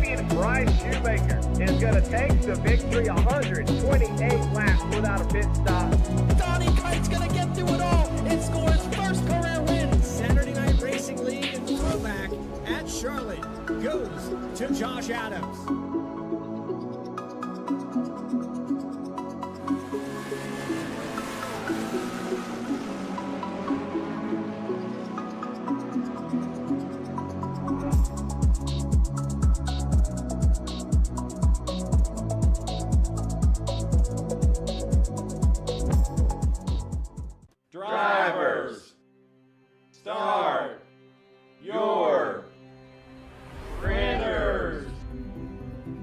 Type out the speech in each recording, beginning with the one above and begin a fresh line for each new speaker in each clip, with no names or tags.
lead, Bryce Shoemaker is going to take the victory, 128 laps without a pit stop.
Donnie Kite's going to get through it all and score his first career win.
Saturday Night Racing lead in the throwback at Charlotte goes to Josh Adams.
Drivers, start your printers.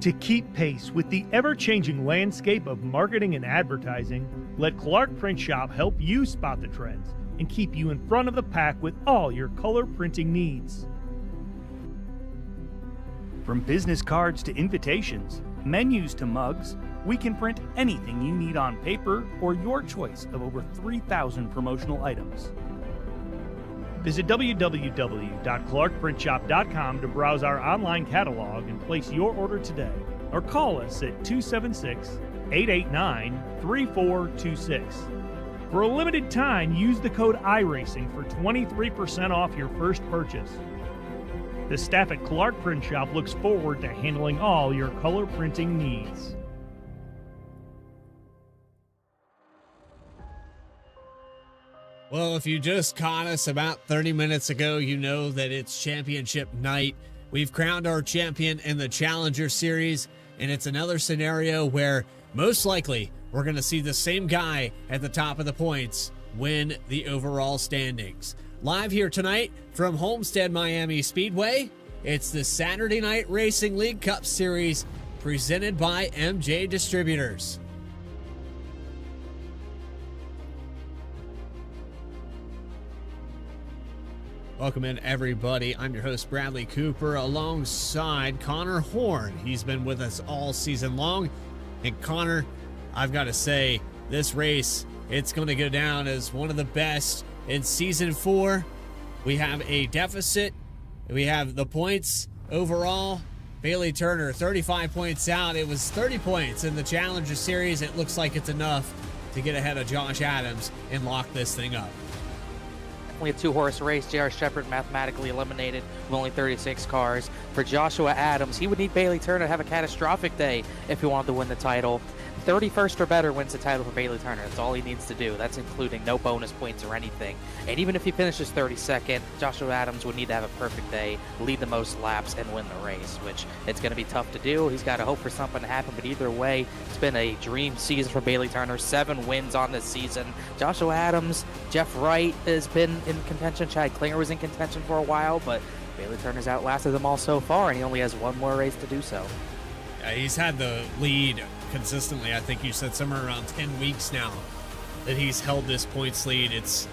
To keep pace with the ever-changing landscape of marketing and advertising, let Clark Print Shop help you spot the trends and keep you in front of the pack with all your color printing needs. From business cards to invitations, menus to mugs, we can print anything you need on paper or your choice of over 3,000 promotional items. Visit www.clarkprintshop.com to browse our online catalog and place your order today, or call us at 276-889-3426. For a limited time, use the code iRacing for 23% off your first purchase. The staff at Clark Print Shop looks forward to handling all your color printing needs.
Well, if you just caught us about 30 minutes ago, you know that it's championship night. We've crowned our champion in the Challenger Series, and it's another scenario where most likely we're going to see the same guy at the top of the points win the overall standings. Live here tonight from Homestead Miami Speedway, it's the Saturday Night Racing League Cup Series presented by M&J Distributors. Welcome in, everybody. I'm your host, Bradley Cooper, alongside Connor Horn. He's been with us all season long. And Connor, I've got to say, this race, it's going to go down as one of the best in Season 4. We have a deficit. We have the points overall. Bailey Turner, 35 points out. It was 30 points in the Challenger Series. It looks like it's enough to get ahead of Josh Adams and lock this thing up.
Only a two-horse race. J.R. Shepard mathematically eliminated with only 36 cars. For Joshua Adams, he would need Bailey Turner to have a catastrophic day if he wanted to win the title. 31st or better wins the title for Bailey Turner. That's all he needs to do. That's including no bonus points or anything. And even if he finishes 32nd, Joshua Adams would need to have a perfect day, lead the most laps, and win the race, which it's going to be tough to do. He's got to hope for something to happen, but either way, it's been a dream season for Bailey Turner. 7 wins on this season. Joshua Adams, Jeff Wright has been in contention. Chad Klinger was in contention for a while, but Bailey Turner's outlasted them all so far, and he only has one more race to do so.
Yeah, he's had the lead consistently. I think you said somewhere around 10 weeks now that he's held this points lead. It's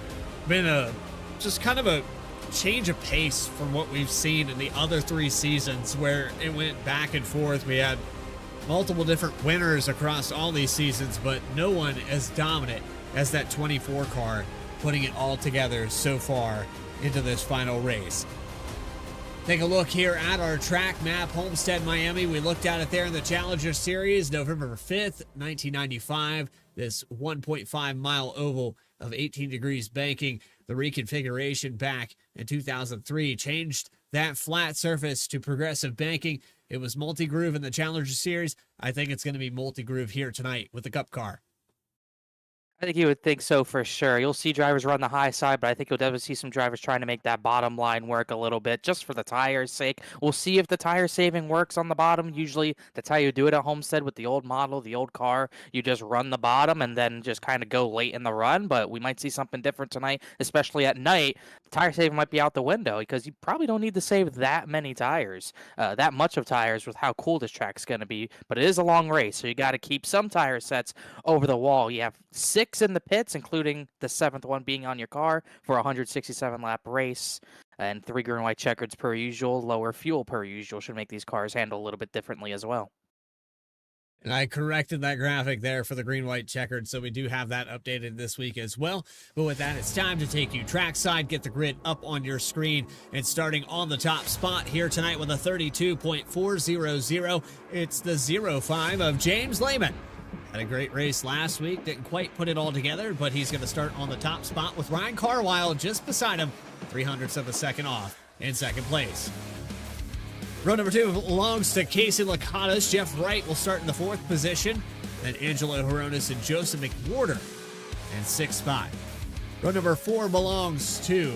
been just kind of a change of pace from what we've seen in the other 3 seasons where it went back and forth. We had multiple different winners across all these seasons, but no one as dominant as that 24 car putting it all together so far into this final race. Take a look here at our track map, Homestead, Miami. We looked at it there in the Challenger Series, November 5th, 1995. This 1.5-mile oval of 18 degrees banking. The reconfiguration back in 2003 changed that flat surface to progressive banking. It was multi-groove in the Challenger Series. I think it's going to be multi-groove here tonight with the Cup car.
I think you would think so for sure. You'll see drivers run the high side, but I think you'll definitely see some drivers trying to make that bottom line work a little bit, just for the tire's sake. We'll see if the tire saving works on the bottom. Usually, that's how you do it at Homestead with the old model, the old car. You just run the bottom and then just kind of go late in the run, but we might see something different tonight, especially at night. The tire saving might be out the window because you probably don't need to save that many tires, that much of tires with how cool this track's going to be, but it is a long race, so you got to keep some tire sets over the wall. You have 6 in the pits, including the 7th one being on your car for a 167-lap race, and 3 green and white checkers per usual. Lower fuel per usual should make these cars handle a little bit differently as well.
And I corrected that graphic there for the green-white checkered, so we do have that updated this week as well. But with that, it's time to take you trackside, get the grid up on your screen, and starting on the top spot here tonight with a 32.400, it's the 05 of James Lehman. Had a great race last week, didn't quite put it all together, but he's going to start on the top spot with Ryan Carwile just beside him, 0.03 of a second off in second place. Row number 2 belongs to Casey Lakatos. Jeff Wright will start in the 4th position. Then Angelo Horonis and Joseph McWhorter in 6th spot. Row number 4 belongs to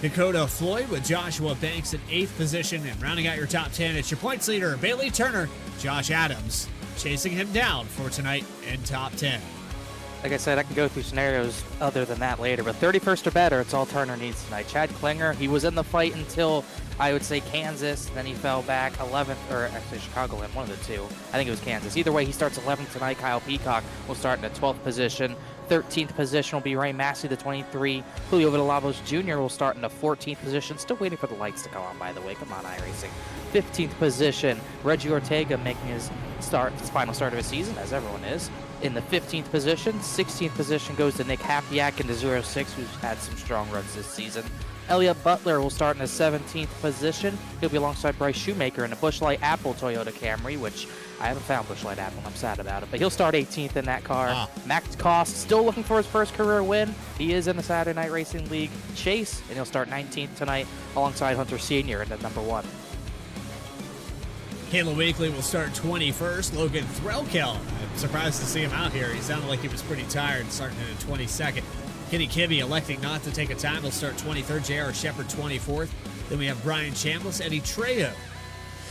Dakota Floyd with Joshua Banks in 8th position. And rounding out your top 10, it's your points leader, Bailey Turner. Josh Adams chasing him down for tonight in top 10.
Like I said, I can go through scenarios other than that later, but 31st or better, it's all Turner needs tonight. Chad Klinger, he was in the fight until, I would say, Kansas. Then he fell back 11th, or actually Chicagoland, one of the two. I think it was Kansas. Either way, he starts 11th tonight. Kyle Peacock will start in the 12th position. 13th position will be Ray Massey, the 23. Julio Villalobos Jr. will start in the 14th position. Still waiting for the lights to come on, by the way. Come on, iRacing. 15th position, Reggie Ortega making his final start of his season, as everyone is, in the 15th position. 16th position goes to Nick Hapiak in the 06, who's had some strong runs this season. Elliott Butler will start in the 17th position. He'll be alongside Bryce Shoemaker in a Busch Light Apple Toyota Camry, which I haven't found Busch Light Apple, and I'm sad about it, but he'll start 18th in that car. Max Koss still looking for his first career win. He is in the Saturday Night Racing League chase, and he'll start 19th tonight alongside Hunter Sr. in the number 1.
Kayla Wakely will start 21st. Logan Threlkel, I'm surprised to see him out here. He sounded like he was pretty tired, starting in 22nd. Kenny Kibbe electing not to take a time. He'll start 23rd. J.R. Shepard 24th. Then we have Brian Chambliss, Eddie Trejo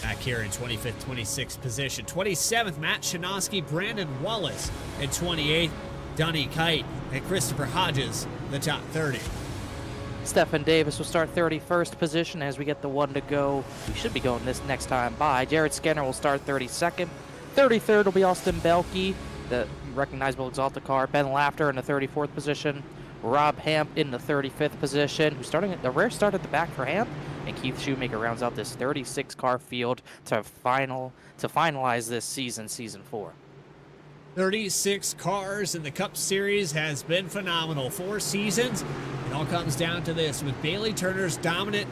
back here in 25th, 26th position. 27th, Matt Shinosky, Brandon Wallace in 28th. Donnie Kite and Christopher Hodges, the top 30.
Stephen Davis will start 31st position as we get the 1 to go. We should be going this next time by. Jared Skinner will start 32nd. 33rd will be Austin Belke, the recognizable Exalta car. Ben Lafter in the 34th position. Rob Hamp in the 35th position, who's starting at the rare start at the back for Hamp. And Keith Shoemaker rounds out this 36-car field to finalize this season 4.
36 cars in the Cup Series has been phenomenal. 4 seasons. It all comes down to this. With Bailey Turner's dominant,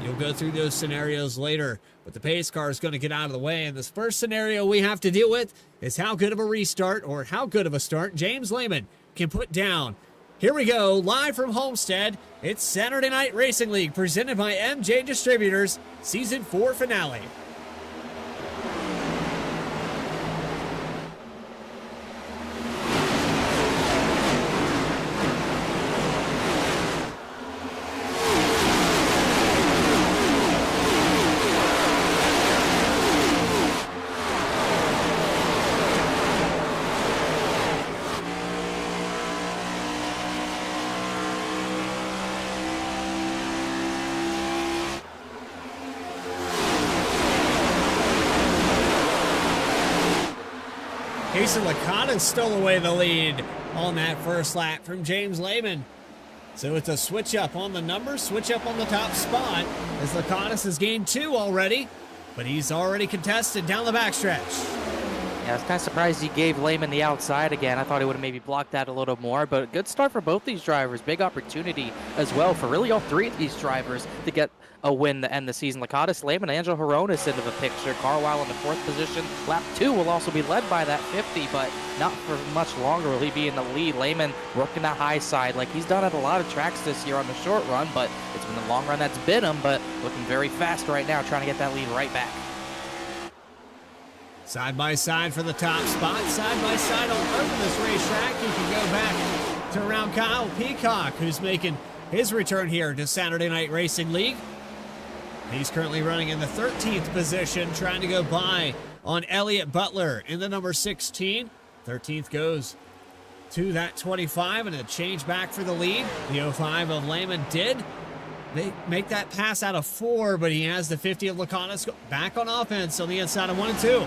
you'll go through those scenarios later, but the pace car is going to get out of the way. And this first scenario we have to deal with is how good of a restart or how good of a start James Lehman can put down. Here we go, live from Homestead. It's Saturday Night Racing League presented by M&J Distributors, Season 4 finale. Casey Lakatos stole away the lead on that first lap from James Lehman. So it's a switch up on the numbers, switch up on the top spot as Lakatos has gained 2 already, but he's already contested down the backstretch.
Yeah, I was kind of surprised he gave Lehman the outside again. I thought he would have maybe blocked that a little more, but a good start for both these drivers. Big opportunity as well for really all 3 of these drivers to get a win to end the season. Lakatos, Lehman, and Angel Horonis into the picture. Carwile in the 4th position. Lap 2 will also be led by that 50, but not for much longer will he be in the lead. Lehman working that high side like he's done at a lot of tracks this year on the short run, but it's been the long run that's bit him, but looking very fast right now, trying to get that lead right back.
Side by side for the top spot. Side by side all over this racetrack. You can go back to around Kyle Peacock, who's making his return here to Saturday Night Racing League. He's currently running in the 13th position, trying to go by on Elliott Butler in the number 16. 13th goes to that 25 and a change back for the lead. The 05 of Lehman did make that pass out of 4, but he has the 50 of Lakatos back on offense on the inside of 1 and 2.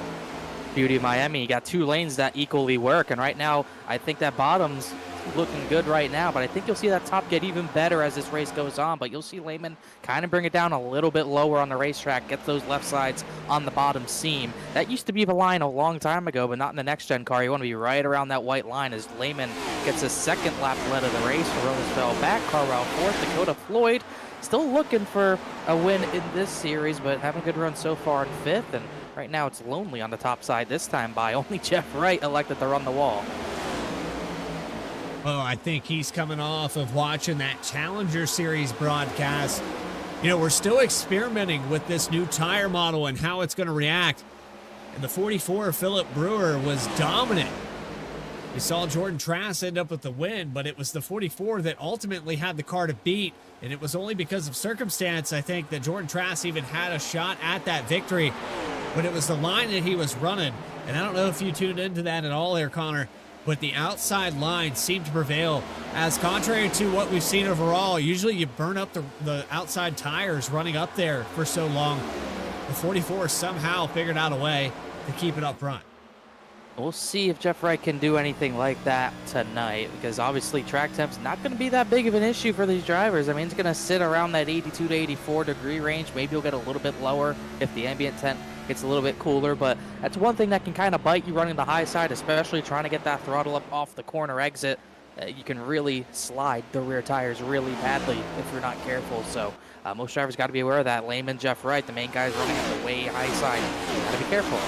Beauty of Miami, you got 2 lanes that equally work, and right now I think that bottom's looking good right now, but I think you'll see that top get even better as this race goes on. But you'll see Lehman kind of bring it down a little bit lower on the racetrack, get those left sides on the bottom seam. That used to be the line a long time ago, but not in the next-gen car. You want to be right around that white line as Lehman gets his second lap lead of the race. Rollins fell back, Carwell fourth, Dakota Floyd still looking for a win in this series, but having a good run so far in fifth. And right now it's lonely on the top side this time by only Jeff Wright elected to run the wall.
Oh, I think he's coming off of watching that Challenger Series broadcast. You know, we're still experimenting with this new tire model and how it's going to react. And the 44, Philip Brewer, was dominant. We saw Jordan Trask end up with the win, but it was the 44 that ultimately had the car to beat. And it was only because of circumstance, I think, that Jordan Trask even had a shot at that victory. But it was the line that he was running. And I don't know if you tuned into that at all there, Connor, but the outside line seemed to prevail, as contrary to what we've seen overall. Usually you burn up the outside tires running up there for so long. The 44 somehow figured out a way to keep it up front.
We'll see if Jeff Wright can do anything like that tonight, because obviously track temp's not going to be that big of an issue for these drivers. I mean, it's going to sit around that 82 to 84 degree range. Maybe you'll get a little bit lower if the ambient temp gets a little bit cooler, but that's one thing that can kind of bite you running the high side, especially trying to get that throttle up off the corner exit. You can really slide the rear tires really badly if you're not careful. So most drivers got to be aware of that. Lehman, Jeff Wright, the main guys running at the way high side. Got to be careful.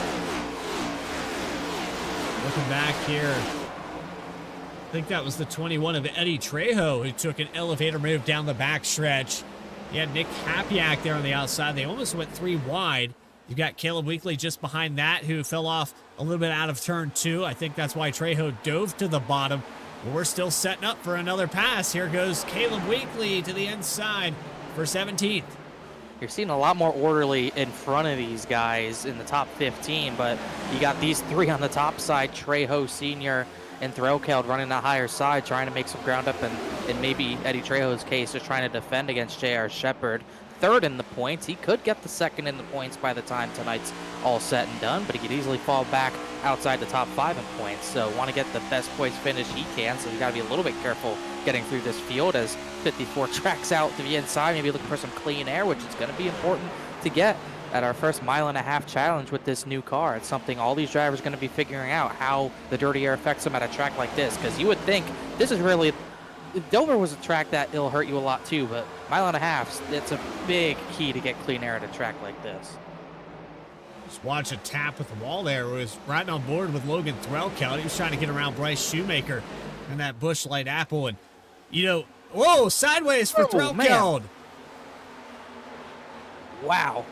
Looking back here, I think that was the 21 of Eddie Trejo who took an elevator move down the backstretch. You had Nick Hapiak there on the outside. They almost went 3 wide. You've got Caleb Weekly just behind that, who fell off a little bit out of turn 2. I think that's why Trejo dove to the bottom. But we're still setting up for another pass. Here goes Caleb Weekly to the inside for 17th.
You're seeing a lot more orderly in front of these guys in the top 15, but you got these 3 on the top side, Trejo Sr. and Threlkeld running the higher side, trying to make some ground up, and maybe Eddie Trejo's case is trying to defend against J.R. Shepard. Third in the points. He could get the second in the points by the time tonight's all set and done, but he could easily fall back outside the top 5 in points. So want to get the best points finish he can, so you got to be a little bit careful getting through this field as 54 tracks out to the inside, maybe looking for some clean air, which is going to be important to get at our first 1.5 mile challenge with this new car. It's something all these drivers are going to be figuring out, how the dirty air affects them at a track like this, because you would think this is really, if Dover was a track that it'll hurt you a lot too, but 1.5 miles, it's a big key to get clean air at a track like this.
Just watch a tap with the wall there. It was riding on board with Logan Threlkeld. He was trying to get around Bryce Shoemaker and that Busch Light Apple. And, you know, whoa, sideways for Threlkeld.
Wow.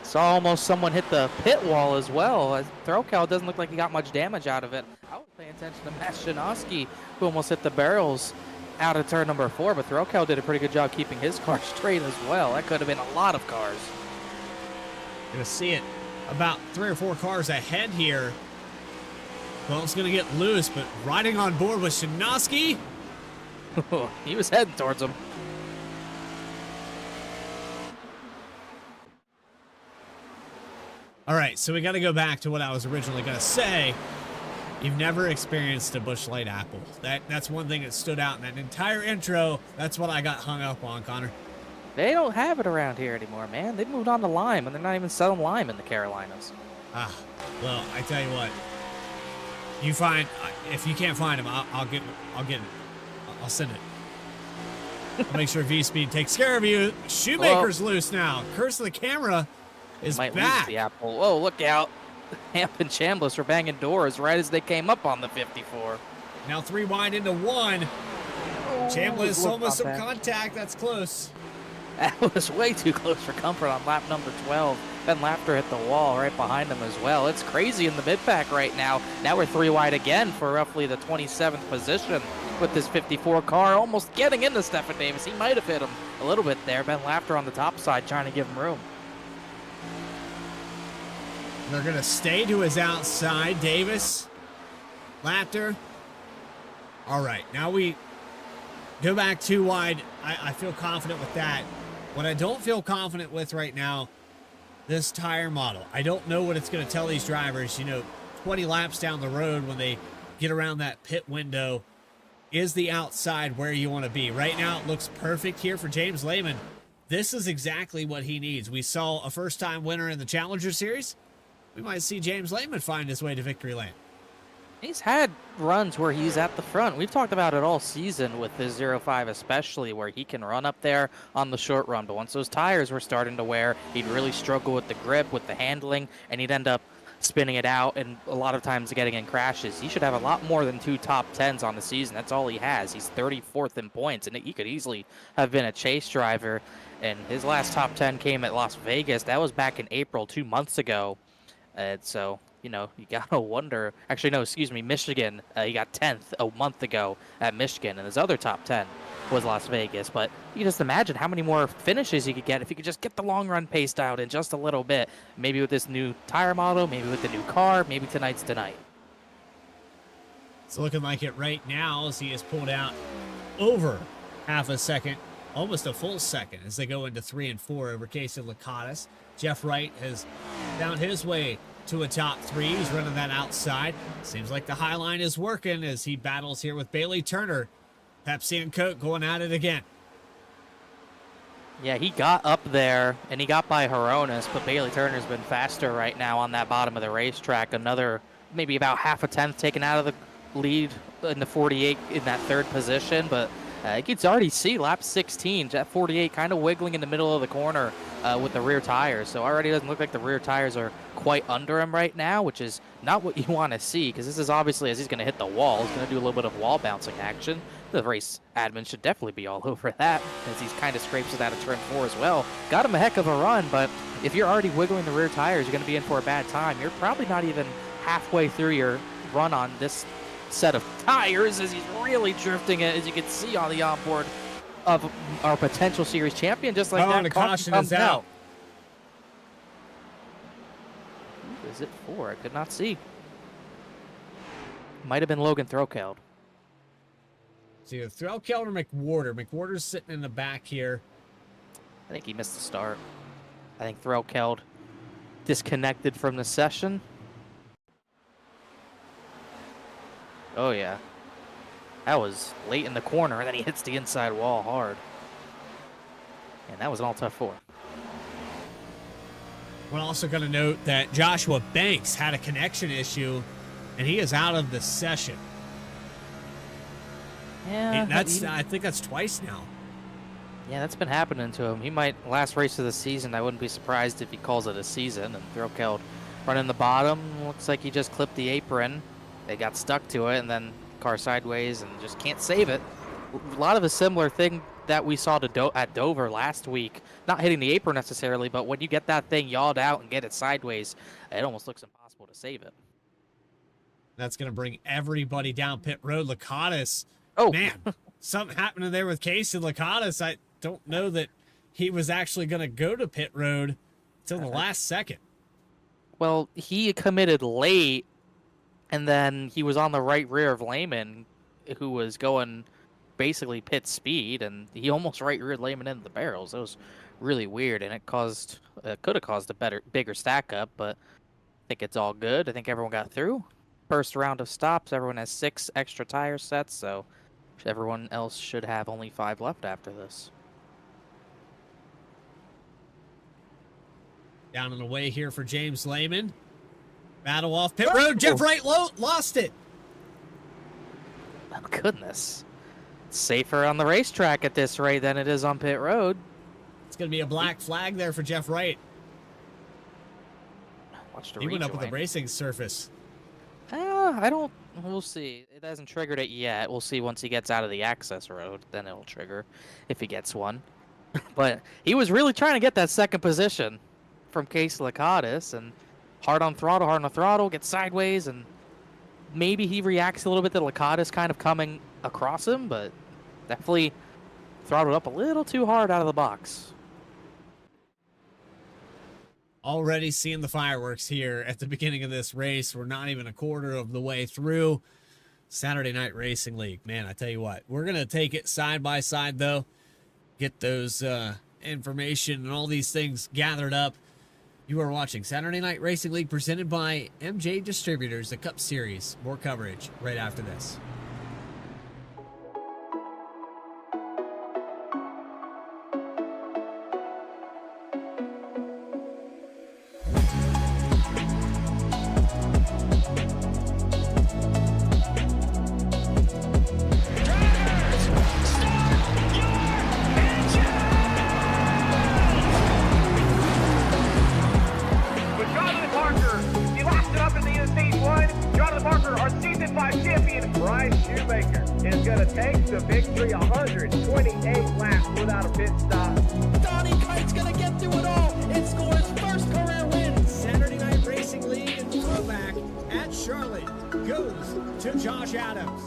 Saw almost someone hit the pit wall as well. Threlkeld doesn't look like he got much damage out of it. I was paying attention to Matt Shinosky, who almost hit the barrels out of turn number 4, but Threlkeld did a pretty good job keeping his car straight as well. That could have been a lot of cars.
Gonna see it about 3 or 4 cars ahead here. Well, it's gonna get loose, but riding on board with Shinosky.
He was heading towards him.
All right, so we got to go back to what I was originally going to say. You've never experienced a Busch Light Apple. That's one thing that stood out in that entire intro. That's what I got hung up on, Connor.
They don't have it around here anymore, man. They've moved on to lime, and they're not even selling lime in the Carolinas.
Ah, well, I tell you what. You find, if you can't find them, I'll get it. I'll send it. I'll make sure VSPEED takes care of you. Shoemaker's loose now. Curse of the camera is
Might
back.
lose the apple. Oh, look out. Hamp and Chambliss were banging doors right as they came up on the 54.
Now 3 wide into 1. Chambliss almost some contact. That's close.
That was way too close for comfort on lap number 12. Ben Laughter hit the wall right behind him as well. It's crazy in the mid-pack right now. Now we're 3 wide again for roughly the 27th position with this 54 car, almost getting into Stephen Davis. He might have hit him a little bit there. Ben Laughter on the top side trying to give him room.
They're going to stay to his outside. Davis, Laughter. All right, now we go back 2 wide. I feel confident with that. What I don't feel confident with right now, this tire model. I don't know what it's going to tell these drivers, 20 laps down the road when they get around that pit window. Is the outside where you want to be? Right now, it looks perfect here for James Lehman. This is exactly what he needs. We saw a first-time winner in the Challenger Series. We might see James Lehman find his way to victory lane.
He's had runs where he's at the front. We've talked about it all season with his 05 especially, where he can run up there on the short run. But once those tires were starting to wear, he'd really struggle with the grip, with the handling, and he'd end up spinning it out and a lot of times getting in crashes. He should have a lot more than 2 top 10s on the season. That's all he has. He's 34th in points, and he could easily have been a chase driver. And his last top 10 came at Las Vegas. That was back in April, 2 months ago. And so, you know, you gotta wonder. Actually, no, excuse me, Michigan. He got 10th a month ago at Michigan, and his other top 10 was Las Vegas. But you just imagine how many more finishes he could get if he could just get the long run pace down in just a little bit. Maybe with this new tire model, maybe with the new car, maybe tonight's tonight.
It's looking like it right now as he has pulled out over half a second, almost a full second as they go into 3 and 4 over Casey Lakatos. Jeff Wright has found his way to a top 3. He's running that outside. Seems like the high line is working as he battles here with Bailey Turner. Pepsi and Coke going at it again.
Yeah, he got up there and he got by Horonis, but Bailey Turner's been faster right now on that bottom of the racetrack. Another maybe about half a tenth taken out of the lead in the 48 in that 3rd position, but you can already see lap 16, Jet 48 kind of wiggling in the middle of the corner with the rear tires. So already doesn't look like the rear tires are quite under him right now, which is not what you want to see, because this is obviously as he's going to hit the wall. He's going to do a little bit of wall bouncing action. The race admin should definitely be all over that, as he's kind of scrapes it out of turn 4 as well. Got him a heck of a run, but if you're already wiggling the rear tires, you're going to be in for a bad time. You're probably not even halfway through your run on this set of tires as he's really drifting it, as you can see on the onboard of our potential series champion. Just like that,
the caution is out.
Who is it for? I could not see. Might have been Logan Throkeld.
It's either Throkeld or McWhorter. McWhorter's sitting in the back here.
I think he missed the start. I think Throkeld disconnected from the session. Oh, yeah. That was late in the corner, and then he hits the inside wall hard. And that was an all tough 4.
We're also going to note that Joshua Banks had a connection issue, and he is out of the session.
Yeah,
I think that's twice now.
Yeah, that's been happening to him. He might, last race of the season, I wouldn't be surprised if he calls it a season. And Throkeld running the bottom. Looks like he just clipped the apron. They got stuck to it, and then car sideways and just can't save it. A lot of a similar thing that we saw at Dover last week. Not hitting the apron necessarily, but when you get that thing yawed out and get it sideways, it almost looks impossible to save it.
That's going to bring everybody down pit road. Lakatos,
oh
man, something happening there with Casey Lakatos. I don't know that he was actually going to go to pit road until the last second.
Well, he committed late, and then he was on the right rear of Lehman, who was going basically pit speed, and he almost right reared Lehman into the barrels. It was really weird, and it could have caused a bigger stack up, but I think it's all good. I think everyone got through. First round of stops, everyone has 6 extra tire sets, so everyone else should have only 5 left after this.
Down and away here for James Lehman. Battle off pit road. Jeff Wright lost it.
Oh, goodness. It's safer on the racetrack at this rate than it is on pit road.
It's going to be a black flag there for Jeff Wright.
Watch the
He went up with
rejoin.
the racing surface.
We'll see. It hasn't triggered it yet. We'll see once he gets out of the access road. Then it'll trigger if he gets one. But he was really trying to get that second position from Casey Lakatos, and hard on the throttle, gets sideways, and maybe he reacts a little bit to Lakatos kind of coming across him, but definitely throttled up a little too hard out of the box.
Already seeing the fireworks here at the beginning of this race. We're not even a quarter of the way through. Saturday Night Racing League. Man, I tell you what, we're going to take it side by side, though. Get those information and all these things gathered up. You are watching Saturday Night Racing League presented by M&J Distributors, the Cup Series. More coverage right after this.
Is going to take the victory 128 laps without a pit stop.
Donnie Kite's going to get through it all and score his first career win.
Saturday Night Racing League and throwback at Charlotte goes to Josh Adams.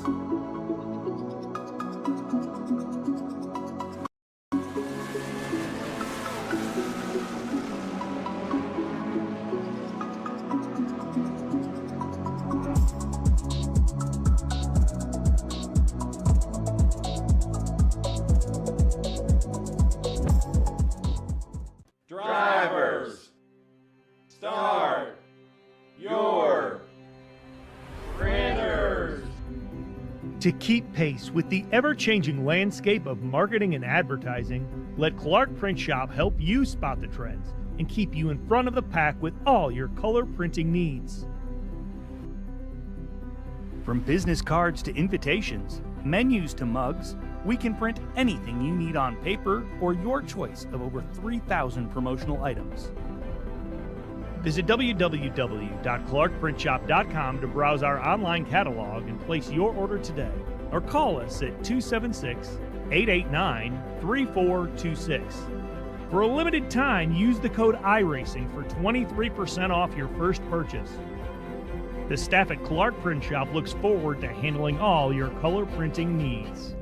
Drivers, start your printers.
To keep pace with the ever-changing landscape of marketing and advertising, let Clark Print Shop help you spot the trends and keep you in front of the pack with all your color printing needs. From business cards to invitations, menus to mugs, we can print anything you need on paper or your choice of over 3,000 promotional items. Visit www.clarkprintshop.com to browse our online catalog and place your order today, or call us at 276-889-3426. For a limited time, use the code iRacing for 23% off your first purchase. The staff at Clark Print Shop looks forward to handling all your color printing needs.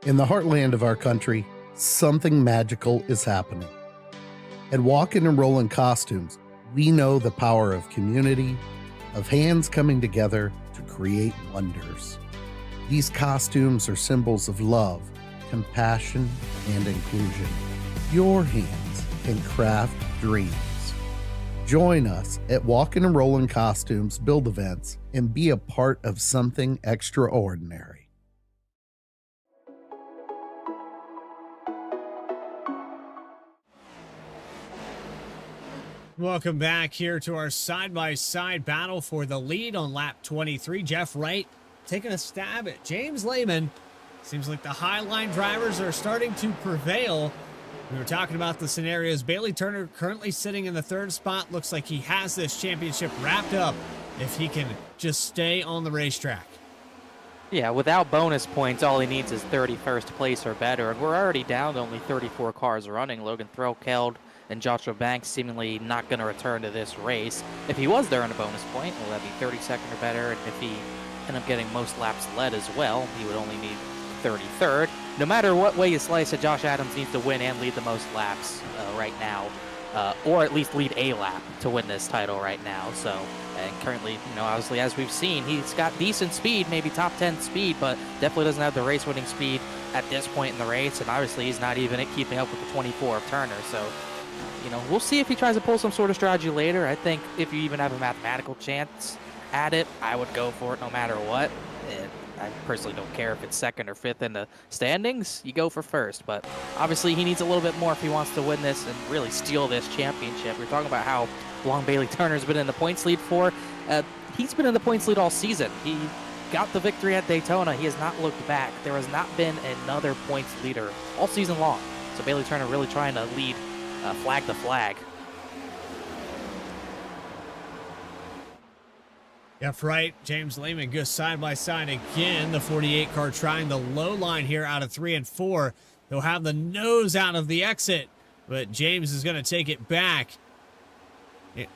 In the heartland of our country, something magical is happening. At Walkin' and Rollin' Costumes, we know the power of community, of hands coming together to create wonders. These costumes are symbols of love, compassion, and inclusion. Your hands can craft dreams. Join us at Walkin' and Rollin' Costumes build events and be a part of something extraordinary.
Welcome back here to our side-by-side battle for the lead on lap 23. Jeff Wright taking a stab at James Lehman. Seems like the Highline drivers are starting to prevail. We were talking about the scenarios. Bailey Turner currently sitting in the third spot. Looks like he has this championship wrapped up if he can just stay on the racetrack.
Yeah, without bonus points, all he needs is 31st place or better, and we're already down to only 34 cars running. Logan Threlkeld and Joshua Banks seemingly not going to return to this race. If he was there on a bonus point, well, that'd be 32nd or better, and if he ended up getting most laps led as well, he would only need 33rd. No matter what way you slice it, Josh Adams needs to win and lead the most laps right now, or at least lead a lap to win this title right now. So, and currently, you know, obviously, as we've seen, he's got decent speed, maybe top 10 speed, but definitely doesn't have the race-winning speed at this point in the race, and obviously he's not even keeping up with the 24 of Turner. So, you know, we'll see if he tries to pull some sort of strategy later. I think if you even have a mathematical chance at it, I would go for it no matter what. And I personally don't care if it's second or fifth in the standings. You go for first, but obviously he needs a little bit more if he wants to win this and really steal this championship. We're talking about how long Bailey Turner's been in the points lead for. He's been in the points lead all season. He got the victory at Daytona. He has not looked back. There has not been another points leader all season long. So Bailey Turner really trying to lead flag to flag.
Jeff Wright, James Lehman goes side by side again. The 48 car trying the low line here out of 3 and 4. They'll have the nose out of the exit, but James is going to take it back.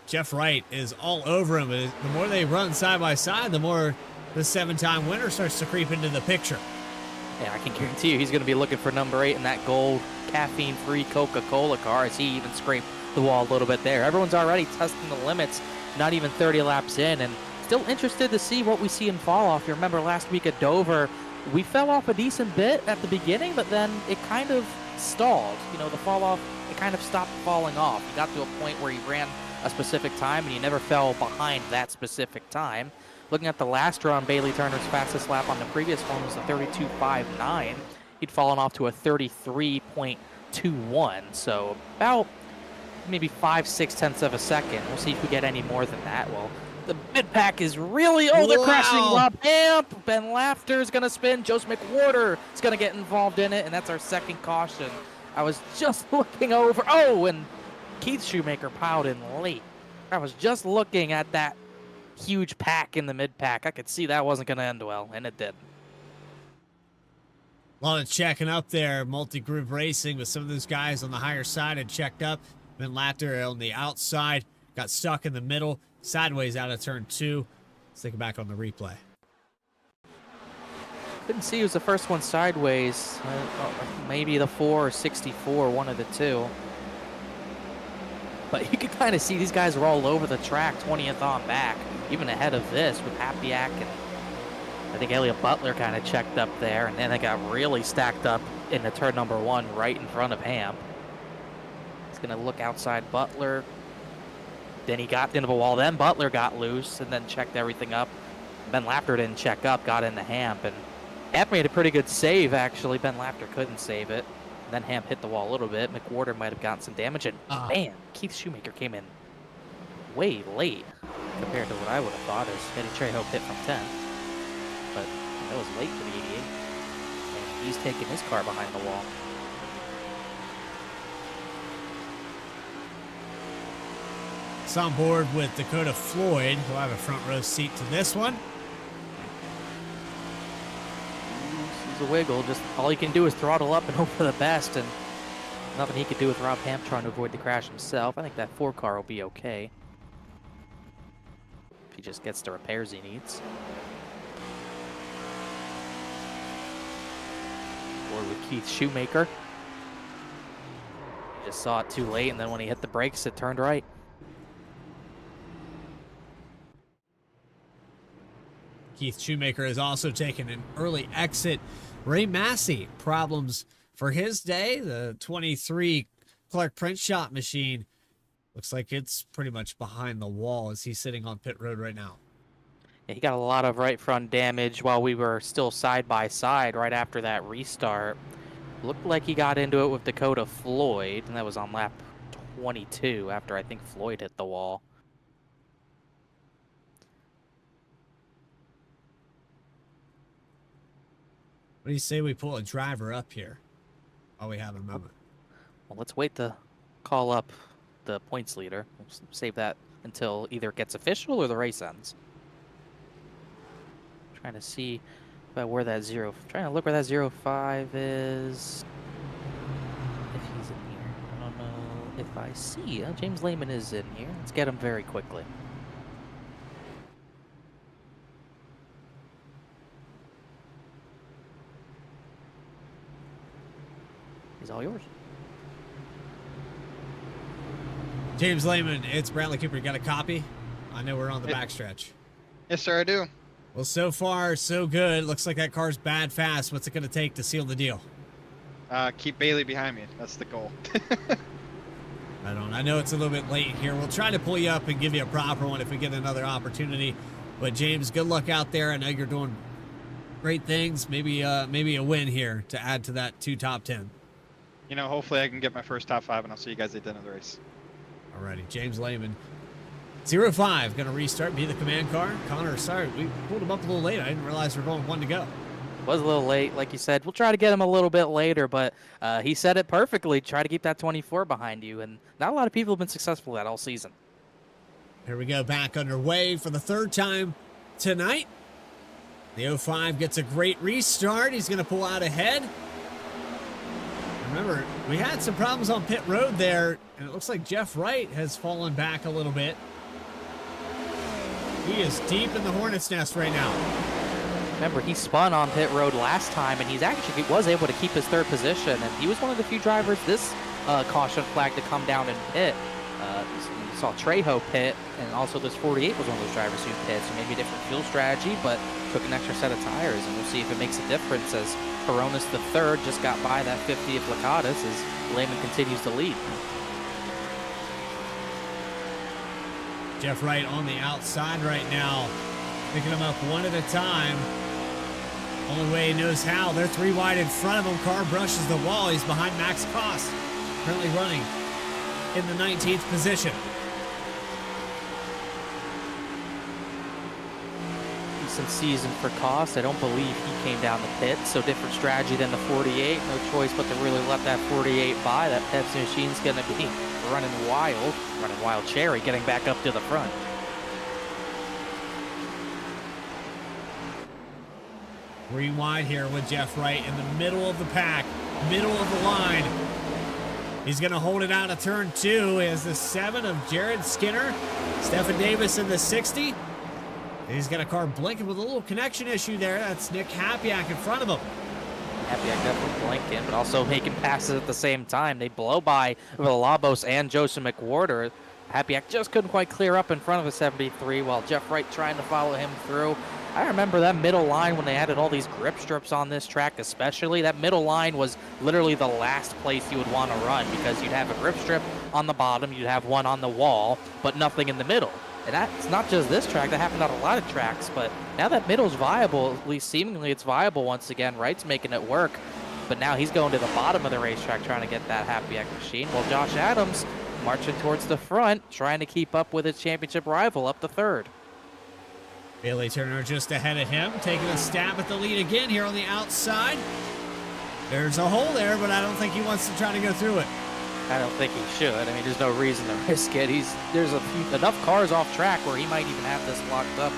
Jeff Wright is all over him. The more they run side by side, the more the 7-time winner starts to creep into the picture.
Yeah, I can guarantee you he's going to be looking for number 8 in that gold caffeine-free Coca-Cola car as he even scraped the wall a little bit there. Everyone's already testing the limits, not even 30 laps in, and still interested to see what we see in fall off. You remember last week at Dover, we fell off a decent bit at the beginning, but then it kind of stalled. You know, the fall off, it kind of stopped falling off. He got to a point where he ran a specific time and he never fell behind that specific time. Looking at the last run, Bailey Turner's fastest lap on the previous one was a 32.59. He'd fallen off to a 33.21, so about maybe 5/6 of a second. We'll see if we get any more than that. Well, the mid-pack is really, they're crashing Rob Hamp. Ben Laughter is going to spin. Joseph McWhorter is going to get involved in it, and that's our second caution. I was just looking over. Oh, and Keith Shoemaker piled in late. I was just looking at that huge pack in the mid-pack. I could see that wasn't going to end well, and it did.
A lot of checking up there. Multi-groove racing with some of those guys on the higher side had checked up. Ben Laughter on the outside. Got stuck in the middle. Sideways out of turn 2. Let's take it back on the replay.
Couldn't see who was the first one sideways. Maybe the 4 or 64, one of the two. But you can kind of see these guys were all over the track, 20th on back, even ahead of this with Hapiak, and I think Elliot Butler kind of checked up there, and then they got really stacked up in the turn number 1 right in front of Hamp. He's going to look outside Butler. Then he got into the wall. Then Butler got loose and then checked everything up. Ben Laughter didn't check up, got into Hamp, and Hamp made a pretty good save, actually. Ben Laughter couldn't save it. And then Hamp hit the wall a little bit. McWhorter might have gotten some damage, and man, Keith Shoemaker came in way late compared to what I would have thought as Eddie Trejo hit from 10. But that was late for the 88. And he's taking his car behind the wall.
It's on board with Dakota Floyd, who'll have a front row seat to this one.
He's a wiggle. Just all he can do is throttle up and hope for the best, and nothing he could do with Rob Hamp trying to avoid the crash himself. I think that 4 car will be okay if he just gets the repairs he needs. Forward with Keith Shoemaker. He just saw it too late, and then when he hit the brakes, it turned right.
Keith Shoemaker has also taken an early exit. Ray Massey, problems for his day. The 23 Clark Print Shop machine looks like it's pretty much behind the wall as he's sitting on pit road right now.
Yeah, he got a lot of right front damage while we were still side by side right after that restart. Looked like he got into it with Dakota Floyd, and that was on lap 22 after I think Floyd hit the wall.
What do you say we pull a driver up here while we have a moment?
Well, let's wait to call up the points leader. We'll save that until either it gets official or the race ends. Trying to see about where that trying to look where that 05 is. If he's in here. I don't know if I see. James Lehman is in here. Let's get him very quickly. He's all yours.
James Lehman, it's Bradley Cooper. You got a copy? I know we're on the backstretch.
Yes, sir, I do.
Well, so far, so good. Looks like that car's bad fast. What's it going to take to seal the deal?
Keep Bailey behind me. That's the goal.
I know it's a little bit late here. We'll try to pull you up and give you a proper one if we get another opportunity. But, James, good luck out there. I know you're doing great things. Maybe a win here to add to that 2 top 10.
You know, hopefully I can get my first top 5, and I'll see you guys at the end of the race.
Alrighty, James Lehman. 05, going to restart, be the command car. Connor, sorry, we pulled him up a little late. I didn't realize we're going 1 to go.
Was a little late, like you said. We'll try to get him a little bit later, but he said it perfectly. Try to keep that 24 behind you, and not a lot of people have been successful with that all season.
Here we go, back underway for the 3rd time tonight. The 05 gets a great restart. He's going to pull out ahead. Remember, we had some problems on pit road there, and it looks like Jeff Wright has fallen back a little bit. He is deep in the hornet's nest right now.
Remember, he spun on pit road last time, and he's actually was able to keep his 3rd position, and he was one of the few drivers this caution flag to come down and pit. You saw Trejo pit, and also this 48 was one of those drivers who pit, so maybe a different fuel strategy, but took an extra set of tires, and we'll see if it makes a difference as Coronas the third just got by that 50 of Lacadas as Lehman continues to lead.
Jeff Wright on the outside right now, picking them up one at a time. Only way he knows how. They're 3 wide in front of him. Car brushes the wall. He's behind Max Kost, currently running in the 19th position.
Decent season for Kost. I don't believe he came down the pit, so different strategy than the 48. No choice but to really let that 48 by. That Pepsi machine's going to be running wild cherry, getting back up to the front.
Green wide here with Jeff Wright in the middle of the pack, middle of the line. He's going to hold it out of turn 2 as the 7 of Jared Skinner. Stephen Davis in the 60. He's got a car blinking with a little connection issue there. That's Nick Hapiak in front of him.
Hapiak definitely blinking, but also making passes at the same time. They blow by Villalobos and Joseph McWhorter. Hapiak just couldn't quite clear up in front of a 73 while Jeff Wright trying to follow him through. I remember that middle line when they added all these grip strips on this track especially. That middle line was literally the last place you would want to run because you'd have a grip strip on the bottom, you'd have one on the wall, but nothing in the middle. And that's not just this track, that happened on a lot of tracks, but now that middle's viable, at least seemingly it's viable once again. Wright's making it work, but now he's going to the bottom of the racetrack trying to get that Hapiak machine, while Josh Adams marching towards the front, trying to keep up with his championship rival up the third.
Bailey Turner just ahead of him, taking a stab at the lead again here on the outside. There's a hole there, but I don't think he wants to try to go through it.
I don't think he should. I mean, there's no reason to risk it. There's enough cars off track where he might even have this locked up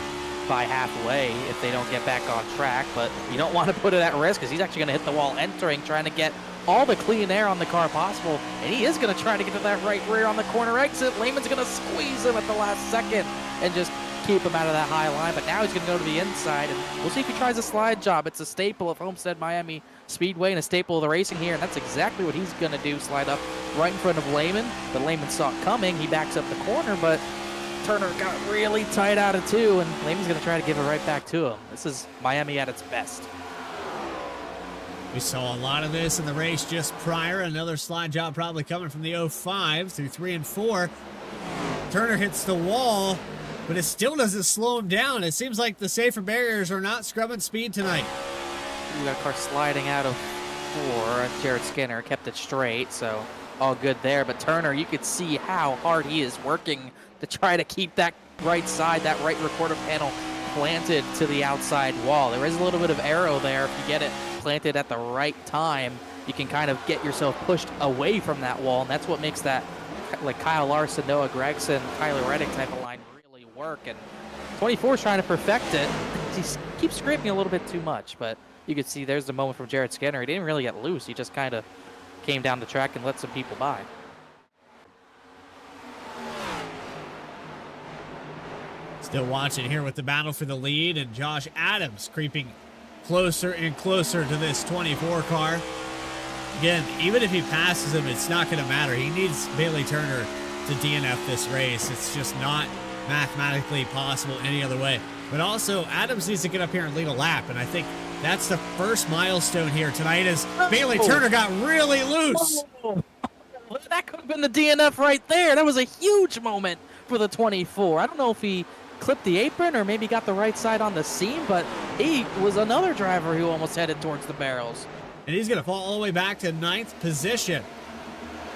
by halfway if they don't get back on track, but you don't want to put it at risk because he's actually going to hit the wall entering, trying to get all the clean air on the car possible, and he is going to try to get to that right rear on the corner exit. Lehman's going to squeeze him at the last second and just keep him out of that high line, but now he's going to go to the inside, and we'll see if he tries a slide job. It's a staple of Homestead Miami Speedway and a staple of the racing here, and that's exactly what he's going to do, slide up right in front of Lehman. But Lehman saw it coming. He backs up the corner, but Turner got really tight out of 2, and Lehman's going to try to give it right back to him. This is Miami at its best.
We saw a lot of this in the race just prior. Another slide job probably coming from the 05 through 3 and 4. Turner hits the wall, but it still doesn't slow him down. It seems like the safer barriers are not scrubbing speed tonight.
We got a car sliding out of 4. Jared Skinner kept it straight, so all good there. But Turner, you could see how hard he is working to try to keep that right side, that right recorder panel planted to the outside wall. There is a little bit of arrow there. If you get it planted at the right time, you can kind of get yourself pushed away from that wall, and that's what makes that, like Kyle Larson, Noah Gregson, Tyler Reddick type of line really work. And 24 is trying to perfect it. He keeps scraping a little bit too much, but you can see there's the moment from Jared Skinner. He didn't really get loose. He just kind of came down the track and let some people by.
Still watching here with the battle for the lead, and Josh Adams creeping closer and closer to this 24 car. Again, even if he passes him, it's not going to matter. He needs Bailey Turner to DNF this race. It's just not mathematically possible any other way. But also, Adams needs to get up here and lead a lap, and I think that's the first milestone here tonight as Bailey Turner got really loose.
That could have been the DNF right there. That was a huge moment for the 24. I don't know if he clipped the apron or maybe got the right side on the seam, but he was another driver who almost headed towards the barrels.
And he's going to fall all the way back to 9th position.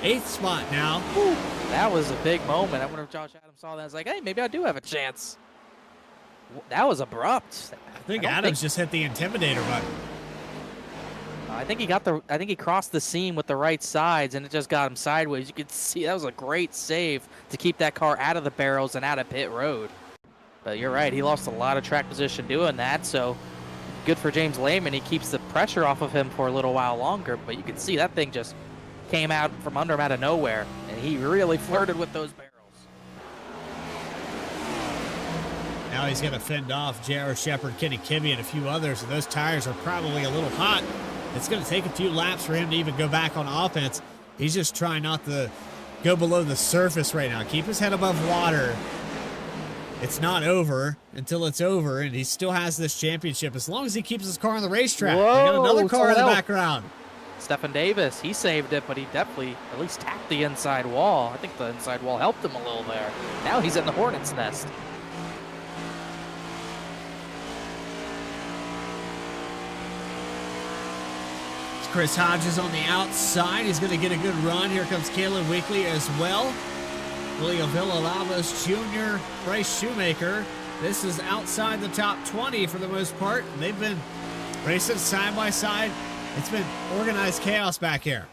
8th spot now.
Whew, that was a big moment. I wonder if Josh Adams saw that and was like, hey, maybe I do have a chance. That was abrupt.
I think Adams just hit the intimidator button.
I think he crossed the seam with the right sides and it just got him sideways. You could see that was a great save to keep that car out of the barrels and out of pit road. But you're right, he lost a lot of track position doing that, so good for James Lehman. He keeps the pressure off of him for a little while longer, but you can see that thing just came out from under him out of nowhere, and he really flirted with those barrels.
Now he's going to fend off J.R. Shepard, Kenny Kibbe, and a few others, and those tires are probably a little hot. It's going to take a few laps for him to even go back on offense. He's just trying not to go below the surface right now. Keep his head above water. It's not over until it's over, and he still has this championship as long as he keeps his car on the racetrack. We got another car in the background.
Stephen Davis, he saved it, but he definitely at least tapped the inside wall. I think the inside wall helped him a little there. Now he's in the hornet's nest.
Chris Hodges on the outside. He's going to get a good run. Here comes Caleb Weekly as well. Julio Villalobos Jr., Bryce Shoemaker. This is outside the top 20 for the most part. They've been racing side by side. It's been organized chaos back here.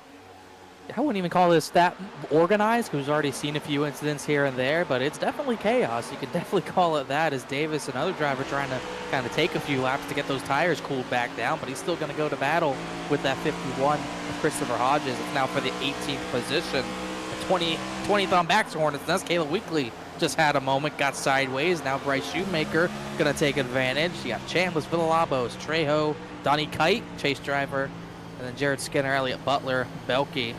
I wouldn't even call this that organized, because we've already seen a few incidents here and there, but it's definitely chaos. You could definitely call it that, as Davis, another driver, trying to kind of take a few laps to get those tires cooled back down, but he's still going to go to battle with that 51 of Christopher Hodges. It's now for the 18th position. The 20th on back to Hornets. That's Caleb Weekly. Just had a moment, got sideways. Now Bryce Shoemaker going to take advantage. You got Chambliss, Villalobos, Trejo, Donnie Kite, chase driver, and then Jared Skinner, Elliott Butler, Belke.